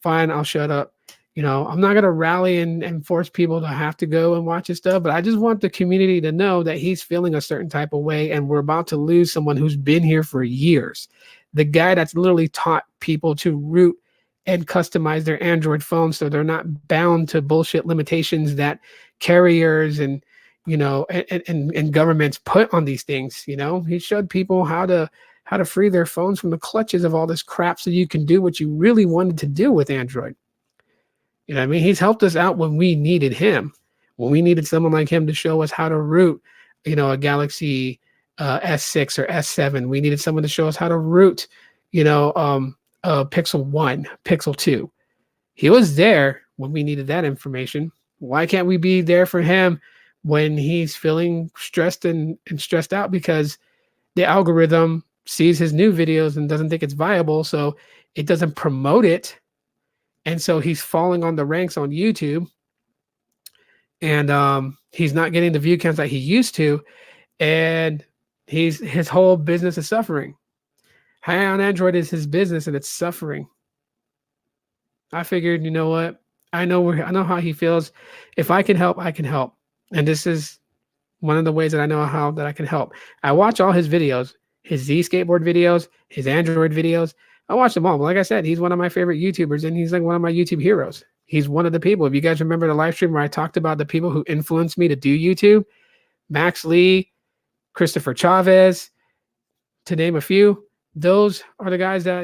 Fine, I'll shut up. I'm not going to rally and force people to have to go and watch his stuff, but I just want the community to know that he's feeling a certain type of way and we're about to lose someone who's been here for years. The guy that's literally taught people to root and customize their Android phones so they're not bound to bullshit limitations that carriers and governments put on these things. He showed people how to free their phones from the clutches of all this crap so you can do what you really wanted to do with Android. You know what I mean? He's helped us out when we needed him, when we needed someone like him to show us how to root, a Galaxy S6 or S7. We needed someone to show us how to root, Pixel 1, Pixel 2. He was there when we needed that information. Why can't we be there for him when he's feeling stressed and stressed out because the algorithm sees his new videos and doesn't think it's viable, so it doesn't promote it. And so he's falling on the ranks on YouTube and he's not getting the view counts that he used to. And his whole business is suffering. High on Android is his business and it's suffering. I figured, you know what? I know how he feels. If I can help, I can help. And this is one of the ways that I know how that I can help. I watch all his videos, his Z skateboard videos, his Android videos. I watch them all. But like I said, he's one of my favorite YouTubers and he's like one of my YouTube heroes. He's one of the people. If you guys remember the live stream where I talked about the people who influenced me to do YouTube, Max Lee, Christopher Chavez, to name a few, those are the guys that,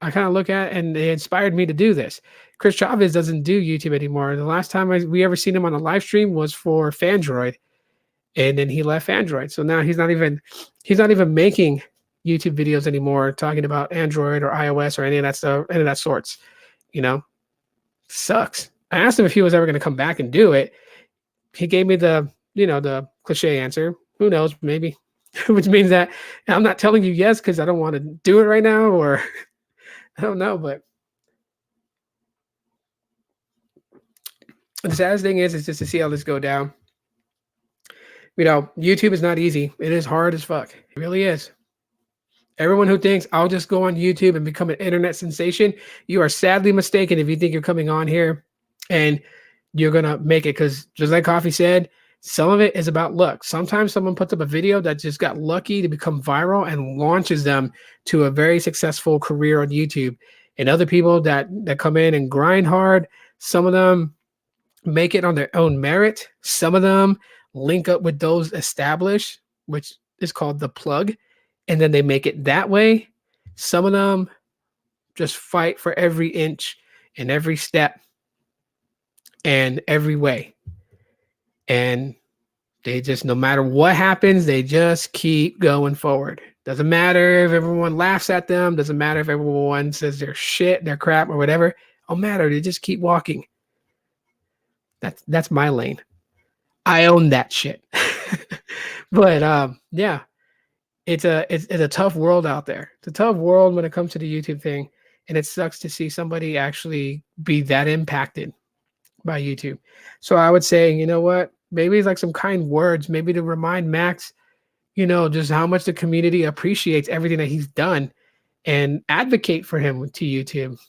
I kind of look at and they inspired me to do this. Chris Chavez doesn't do YouTube anymore. The last time we ever seen him on a live stream was for Fandroid, and then he left Fandroid. So now he's not even making YouTube videos anymore talking about Android or iOS or any of that stuff, any of that sorts. Sucks. I asked him if he was ever going to come back and do it. He gave me the cliche answer. Who knows? Maybe. Which means that I'm not telling you yes because I don't want to do it right now, or I don't know. But the saddest thing is just to see how this go down. YouTube is not easy. It is hard as fuck. It really is. Everyone who thinks I'll just go on YouTube and become an internet sensation, you are sadly mistaken if you think you're coming on here and you're gonna make it. Because just like Coffee said, some of it is about luck. Sometimes someone puts up a video that just got lucky to become viral and launches them to a very successful career on YouTube. And other people that come in and grind hard, some of them make it on their own merit. Some of them link up with those established, which is called the plug, and then they make it that way. Some of them just fight for every inch and every step and every way. And they just, no matter what happens, they just keep going forward. Doesn't matter if everyone laughs at them. Doesn't matter if everyone says they're shit, they're crap, or whatever. Don't matter. They just keep walking. That's my lane. I own that shit. But yeah, it's a tough world out there. It's a tough world when it comes to the YouTube thing, and it sucks to see somebody actually be that impacted by YouTube. So I would say, you know what? Maybe it's like some kind words, maybe to remind Max, just how much the community appreciates everything that he's done, and advocate for him to YouTube.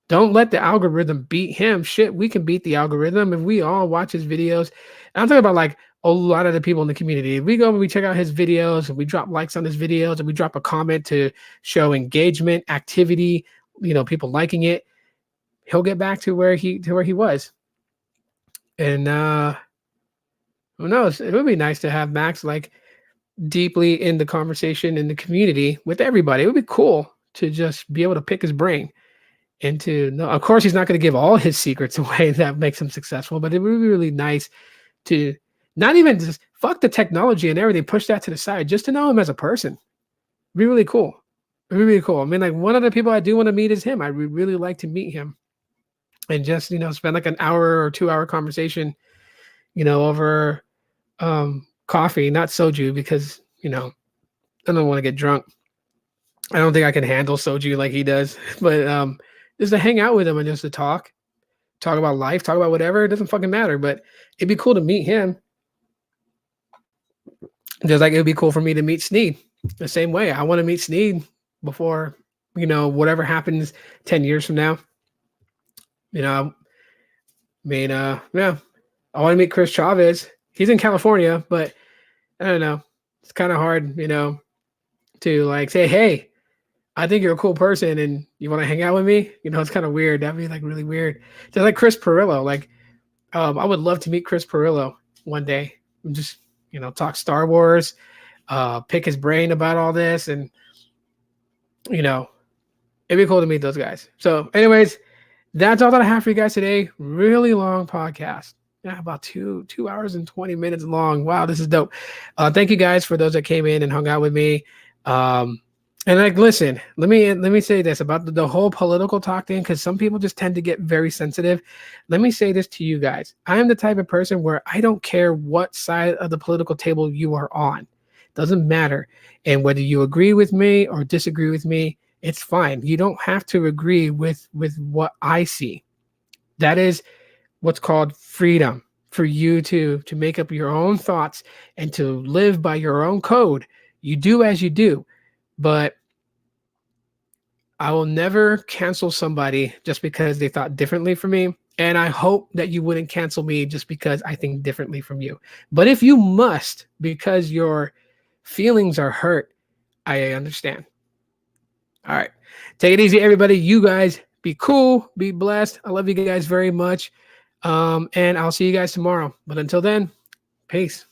Don't let the algorithm beat him. Shit, we can beat the algorithm if we all watch his videos. And I'm talking about like a lot of the people in the community. If we go and we check out his videos and we drop likes on his videos and we drop a comment to show engagement, activity, people liking it, he'll get back to where he was. And who knows? It would be nice to have Max like deeply in the conversation in the community with everybody. It would be cool to just be able to pick his brain. And to know, of course, he's not going to give all his secrets away that makes him successful, but it would be really nice to not even just fuck the technology and everything, push that to the side, just to know him as a person. It'd be really cool. It'd be really cool. I mean, like, one of the people I do want to meet is him. I would really like to meet him and just, spend like an hour or 2 hour conversation, over coffee, not soju, because, I don't want to get drunk. I don't think I can handle soju like he does, but just to hang out with him and just to talk about life, talk about whatever. It doesn't fucking matter, but it'd be cool to meet him. Just like it'd be cool for me to meet Sneed the same way. I want to meet Sneed before, whatever happens 10 years from now. Yeah, I want to meet Chris Chavez. He's in California, but I don't know. It's kind of hard, to like say, hey, I think you're a cool person and you want to hang out with me. It's kind of weird. That'd be like really weird. Just like Chris Perillo. Like, I would love to meet Chris Perillo one day and just, talk Star Wars, pick his brain about all this. And, it'd be cool to meet those guys. So anyways, that's all that I have for you guys today. Really long podcast. Yeah, about 2 hours and 20 minutes long. Wow, this is dope. Thank you guys for those that came in and hung out with me. And like, listen, let me say this about the whole political talk thing, because some people just tend to get very sensitive. Let me say this to you guys. I am the type of person where I don't care what side of the political table you are on. Doesn't matter. And whether you agree with me or disagree with me, it's fine. You don't have to agree with what I see. That is what's called freedom, for you to make up your own thoughts and to live by your own code. You do as you do. But I will never cancel somebody just because they thought differently from me. And I hope that you wouldn't cancel me just because I think differently from you. But if you must, because your feelings are hurt, I understand. All right. Take it easy, everybody. You guys be cool, be blessed. I love you guys very much. And I'll see you guys tomorrow. But until then, peace.